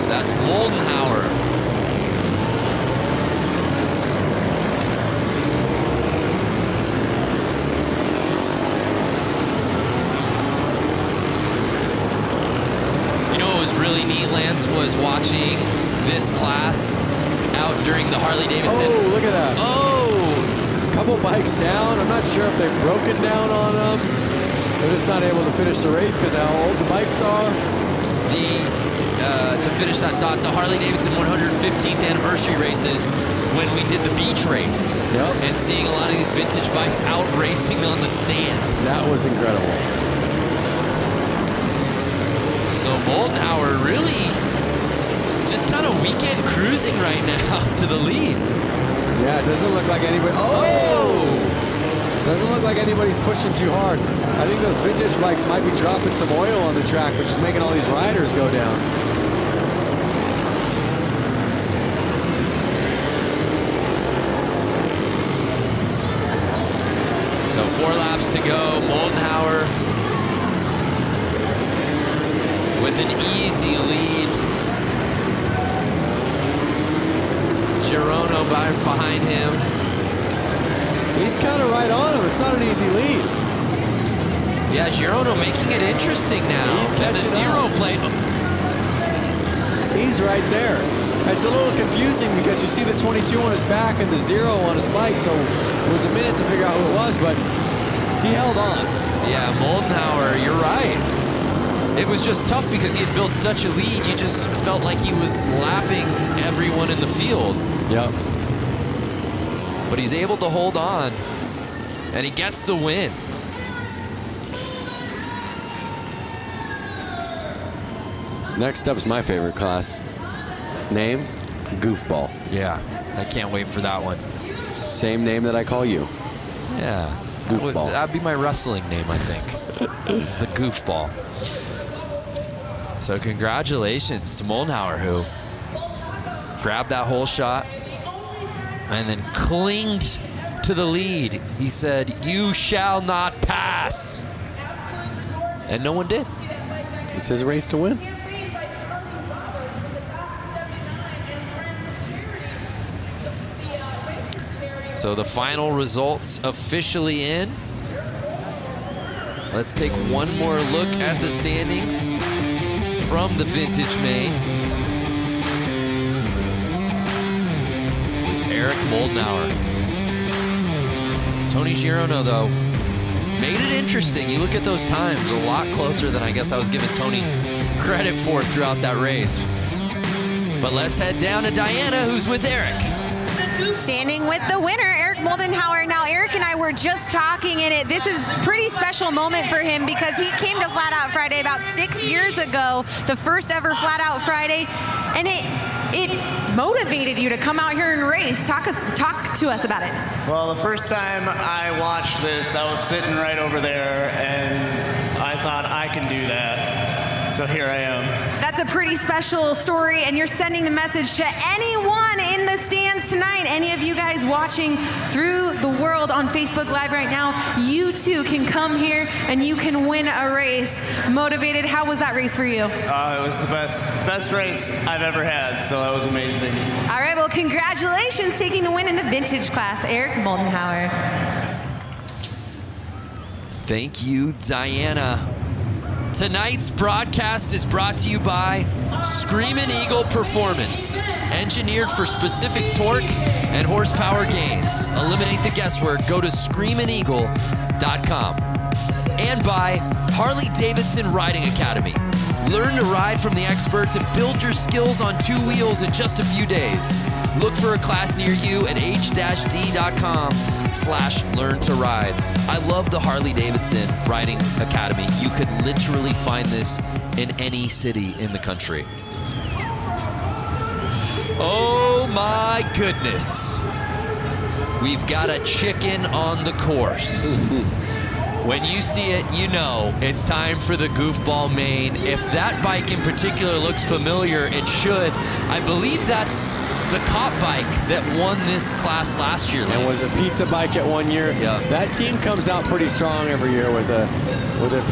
That's Moldenhauer. You know what was really neat, Lance, was watching this class out during the Harley-Davidson. Oh, look at that. Oh! Couple bikes down. I'm not sure if they've broken down on them. They're just not able to finish the race because of how old the bikes are. To finish that thought, the Harley-Davidson 115th anniversary races, when we did the beach race, and seeing a lot of these vintage bikes out racing on the sand. That was incredible. So Moldenhauer really just kind of weekend cruising right now to the lead. Yeah, it doesn't look like anybody. Doesn't look like anybody's pushing too hard. I think those vintage bikes might be dropping some oil on the track, which is making all these riders go down. So 4 laps to go. Moldenhauer with an easy lead. Girono behind him. He's kind of right on him. It's not an easy lead. Yeah, Girono making it interesting now. He's catching the zero up. plate. He's right there. It's a little confusing because you see the 22 on his back and the 0 on his bike, so it was a minute to figure out who it was, but he held on. Yeah, Moldenhauer, you're right. It was just tough because he had built such a lead. You just felt like he was lapping everyone in the field. Yep. But he's able to hold on, and he gets the win. Next up's my favorite class. Name, Goofball. Yeah, I can't wait for that one. Same name that I call you. Yeah, Goofball. That'd be my wrestling name, I think. The Goofball. So congratulations to Moldenhauer, who grabbed that whole shot and then clinged to the lead. He said, "You shall not pass." And no one did. It's his race to win. So the final results officially in. Let's take one more look at the standings from the Vintage Main. It was Eric Moldenhauer. Tony Girono, though, made it interesting. You look at those times, a lot closer than I guess I was giving Tony credit for throughout that race. But let's head down to Diana, who's with Eric. Standing with the winner, Eric Moldenhauer. Now, Eric and I were just talking, and this is a pretty special moment for him because he came to Flat Out Friday about 6 years ago, the first ever Flat Out Friday, and it motivated you to come out here and race. Talk to us about it. Well, the first time I watched this, I was sitting right over there, and I thought I can do that. So here I am. That's a pretty special story, and you're sending the message to anyone in the stands tonight. Any of you guys watching through the world on Facebook Live right now, you too can come here and you can win a race. Motivated, how was that race for you? It was the best race I've ever had, so that was amazing. All right, well, congratulations taking the win in the vintage class, Eric Moldenhauer. Thank you, Diana. Tonight's broadcast is brought to you by Screamin' Eagle Performance, engineered for specific torque and horsepower gains. Eliminate the guesswork. Go to screamin'eagle.com. And by Harley-Davidson Riding Academy. Learn to ride from the experts and build your skills on 2 wheels in just a few days. Look for a class near you at h-d.com/learn-to-ride. I love the Harley-Davidson Riding Academy. You could literally find this in any city in the country. Oh my goodness. We've got a chicken on the course. When you see it, you know it's time for the Goofball Main. If that bike in particular looks familiar, it should. I believe that's the cop bike that won this class last year. And was a pizza bike at one year. Yeah. That team comes out pretty strong every year with a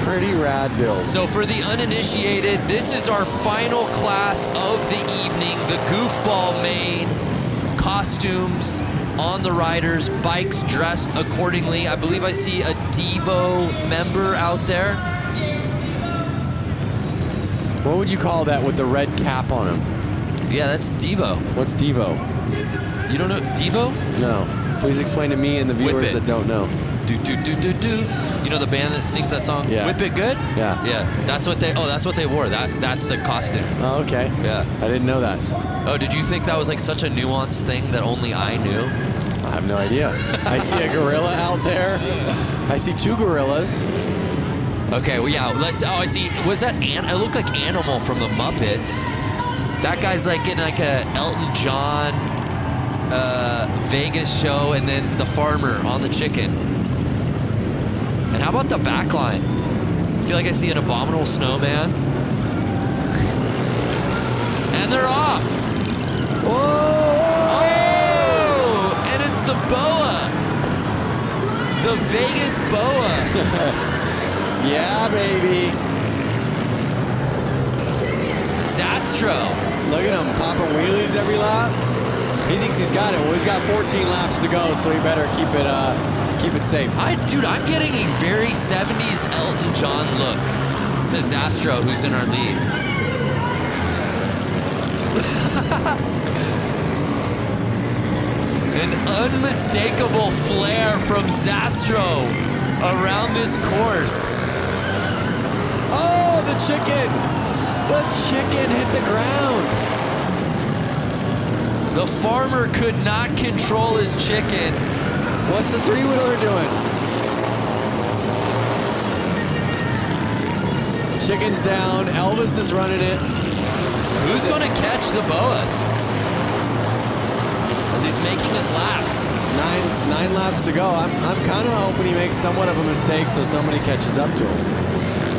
pretty rad build. So for the uninitiated, this is our final class of the evening, the Goofball Main. Costumes on the riders, bikes dressed accordingly. I believe I see a Devo member out there. What would you call that with the red cap on him? Yeah, that's Devo. What's Devo? You don't know Devo? No. Please explain to me and the viewers that don't know. Do do do do do. You know the band that sings that song? Yeah. Whip It Good? Yeah. Yeah. That's what they wore. That's the costume. Oh, okay. Yeah. I didn't know that. Oh, did you think that was like such a nuanced thing that only I knew? I have no idea. I see a gorilla out there. I see 2 gorillas. Okay, well, yeah, I see. Was that it looked like Animal from the Muppets. That guy's like in like a Elton John Vegas show, and then the farmer on the chicken. And how about the back line? I feel like I see an abominable snowman. And they're off. Whoa! Oh! And it's the boa. The Vegas boa. Yeah, baby. Zastro. Look at him popping wheelies every lap. He thinks he's got it. Well, he's got 14 laps to go, so he better keep it safe. Dude, I'm getting a very 70s Elton John look to Zastro, who's in our lead. An unmistakable flair from Zastro around this course. Oh, the chicken! The chicken hit the ground. The farmer could not control his chicken. What's the three-wheeler doing? Chicken's down. Elvis is running it. Who's going to catch the boas? As he's making his laps. Nine laps to go. I'm kind of hoping he makes somewhat of a mistake so somebody catches up to him.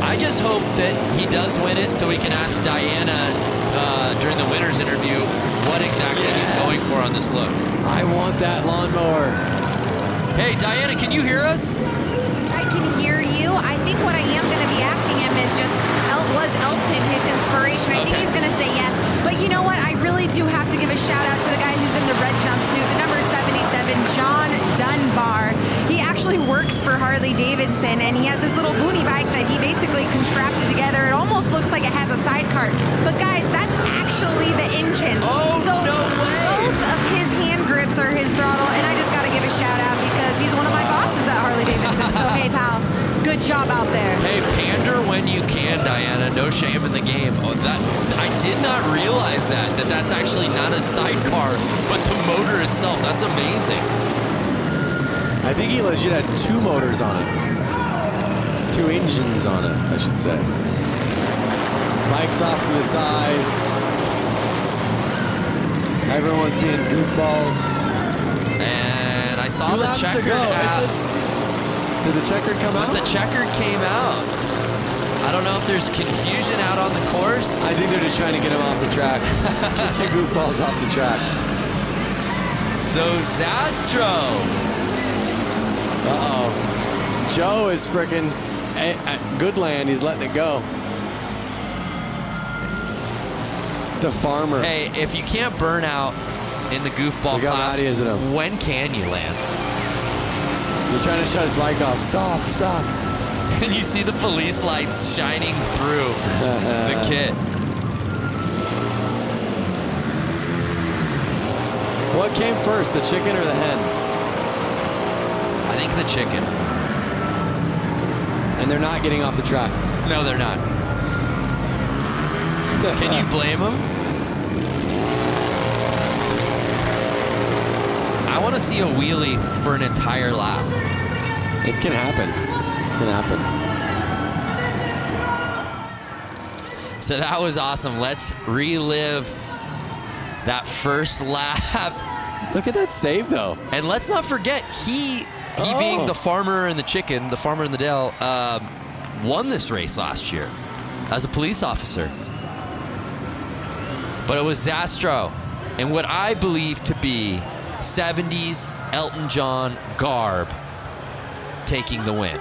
I just hope that he does win it so we can ask Diana during the winner's interview what exactly he's going for on this look. I want that lawnmower. Hey, Diana, can you hear us? I can hear you. I think what I am going to be asking him is just, was Elton his inspiration? I think he's going to say yes. But you know what? I really do have to give a shout out to the guy who's in the red jumpsuit, the number 77, John Dunbar. He actually works for Harley-Davidson, and he has this little boonie bike that he basically contrapted together. It almost looks like it has a sidecar. But guys, that's actually the engine. Oh, so no way! Both of his hand grips are his throttle, and I just got to give a shout out because he's one of my bosses at Harley-Davidson. So hey, pal, good job out there. Hey, pander when you can, Diana. No shame in the game. Oh, I did not realize that's actually not a sidecar, but the motor itself. That's amazing. I think he legit has two motors on it. Two engines on it, I should say. Bike's off to the side. Everyone's being goofballs. And I saw the checkered Did the checkered come out? The checkered came out. I don't know if there's confusion out on the course. I think they're just trying to get him off the track. Get your goofballs off the track. So Zastro. Uh-oh. Joe is freaking at Goodland. He's letting it go. The farmer. Hey, if you can't burn out in the goofball class, when can you, Lance? He's trying to shut his bike off. Stop, stop. And you see the police lights shining through the kit. What came first, the chicken or the hen? I think the chicken. And they're not getting off the track. No, they're not. Can you blame them? I want to see a wheelie for an entire lap. It can happen. It can happen. So that was awesome. Let's relive that first lap. Look at that save, though. And let's not forget, he being the farmer and the chicken, the farmer in the Dell, won this race last year as a police officer. But it was Zastro in what I believe to be 70s Elton John garb taking the win.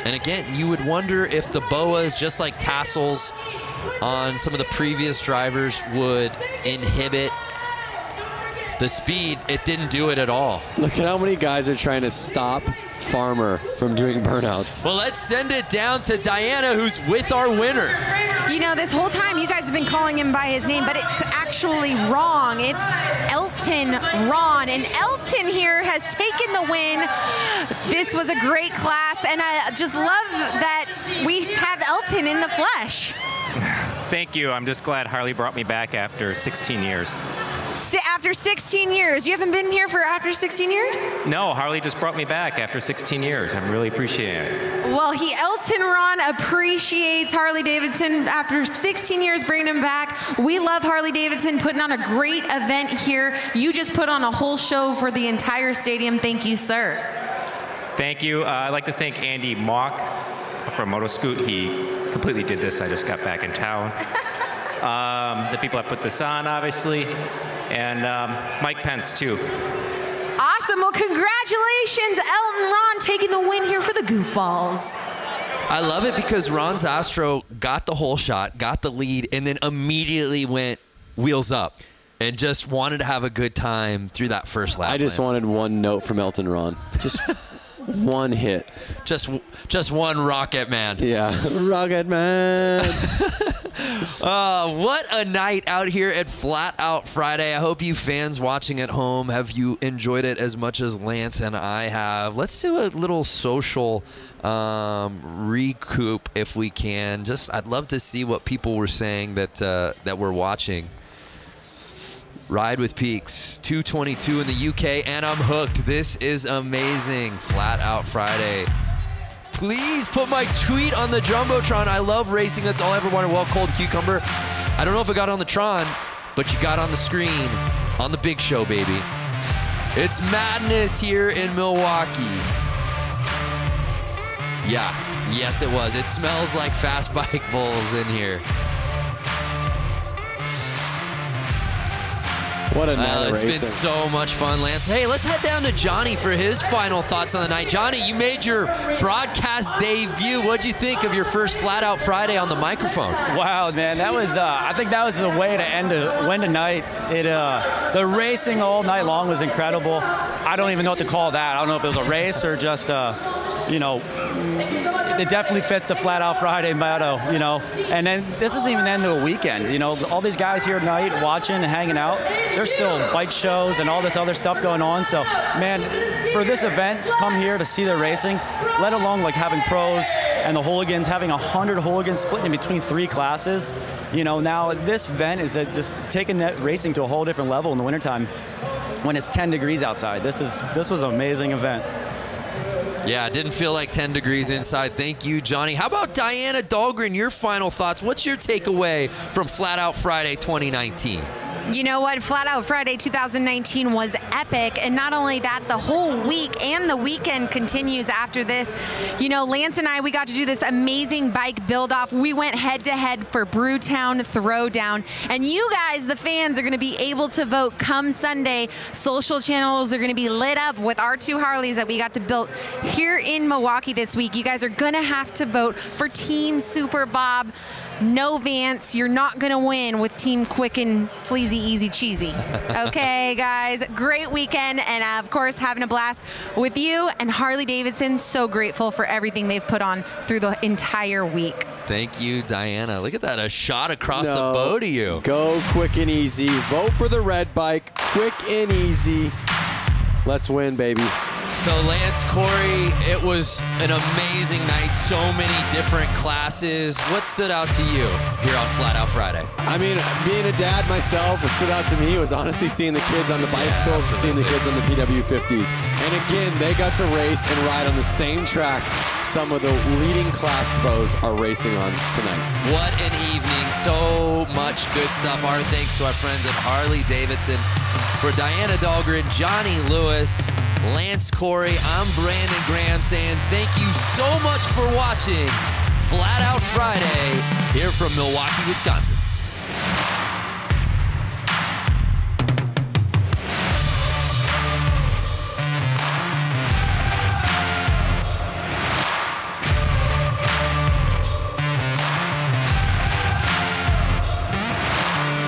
And again, you would wonder if the boas, just like tassels on some of the previous drivers, would inhibit the speed. It didn't do it at all. Look at how many guys are trying to stop Farmer from doing burnouts. Well, let's send it down to Diana, who's with our winner. You know, this whole time you guys have been calling him by his name, but it's actually wrong. It's Elton Ron, and Elton here has taken the win. This was a great class, and I just love that we have Elton in the flesh. Thank you. I'm just glad Harley brought me back after 16 years. After after 16 years. You haven't been here for after 16 years? No, Harley just brought me back after 16 years. I'm really appreciating it. Well, Elton Ron appreciates Harley-Davidson after 16 years bringing him back. We love Harley-Davidson putting on a great event here. You just put on a whole show for the entire stadium. Thank you, sir. Thank you. I'd like to thank Andy Mock from Motoscoot. He completely did this. I just got back in town. The people that put this on, obviously, and Mike Pence, too. Awesome. Well, congratulations, Elton Ron, taking the win here for the Goofballs. I love it because Ron Zastro got the whole shot, got the lead, and then immediately went wheels up and just wanted to have a good time through that first lap. I just wanted one note from Elton Ron. Just one hit. Just one Rocket Man. Yeah. Rocket Man. What a night out here at Flat Out Friday. I hope you fans watching at home, have you enjoyed it as much as Lance and I have. Let's do a little social recoup if we can. I'd love to see what people were saying that we're watching. Ride with Peaks, 2:22 in the UK, and I'm hooked. This is amazing. Flat Out Friday. Please put my tweet on the Jumbotron. I love racing. That's all I ever wanted. Well, Cold Cucumber. I don't know if it got on the Tron, but you got on the screen on the big show, baby. It's madness here in Milwaukee. Yeah, yes it was. It smells like fast bike bulls in here. What a night of It's racing. been so much fun, Lance. Hey, let's head down to Johnny for his final thoughts on the night. Johnny, you made your broadcast debut. What'd you think of your first Flat Out Friday on the microphone? Wow, man, that was. I think that was the way to end a night. The racing all night long was incredible. I don't even know what to call that. I don't know if it was a race or just, it definitely fits the Flat Out Friday motto, And then this isn't even the end of the weekend, All these guys here tonight watching and hanging out, there's still bike shows and all this other stuff going on. So, man, for this event, come here to see the racing, let alone like having pros and the hooligans, having 100 hooligans split in between 3 classes. Now this event is just taking that racing to a whole different level in the wintertime when it's 10 degrees outside. This was an amazing event. Yeah, it didn't feel like 10 degrees inside. Thank you, Johnny. How about Diana Dahlgren, your final thoughts? What's your takeaway from Flat Out Friday 2019? You know what? Flat Out Friday 2019 was epic. And not only that, the whole week and the weekend continues after this. Lance and I, we got to do this amazing bike build-off. We went head-to-head for Brewtown Throwdown. And you guys, the fans, are going to be able to vote come Sunday. Social channels are going to be lit up with our 2 Harleys that we got to build here in Milwaukee this week. You guys are going to have to vote for Team Super Bob. No Vance, you're not gonna win with Team Quick and Sleazy Easy Cheesy. Okay, guys, great weekend, and of course having a blast with you and Harley-Davidson. So grateful for everything they've put on through the entire week. Thank you, Diana. Look at that, a shot across the bow to you. Go Quick and Easy. Vote for the red bike. Quick and Easy. Let's win, baby. So Lance, Corey, it was an amazing night. So many different classes. What stood out to you here on Flat Out Friday? I mean, being a dad myself, what stood out to me was honestly seeing the kids on the bicycles and seeing the kids on the PW50s. And again, they got to race and ride on the same track some of the leading class pros are racing on tonight. What an evening. So much good stuff. Our thanks to our friends at Harley-Davidson. For Diana Dahlgren, Johnny Lewis, Lance Corey, I'm Brandon Graham saying thank you so much for watching Flat Out Friday here from Milwaukee, Wisconsin.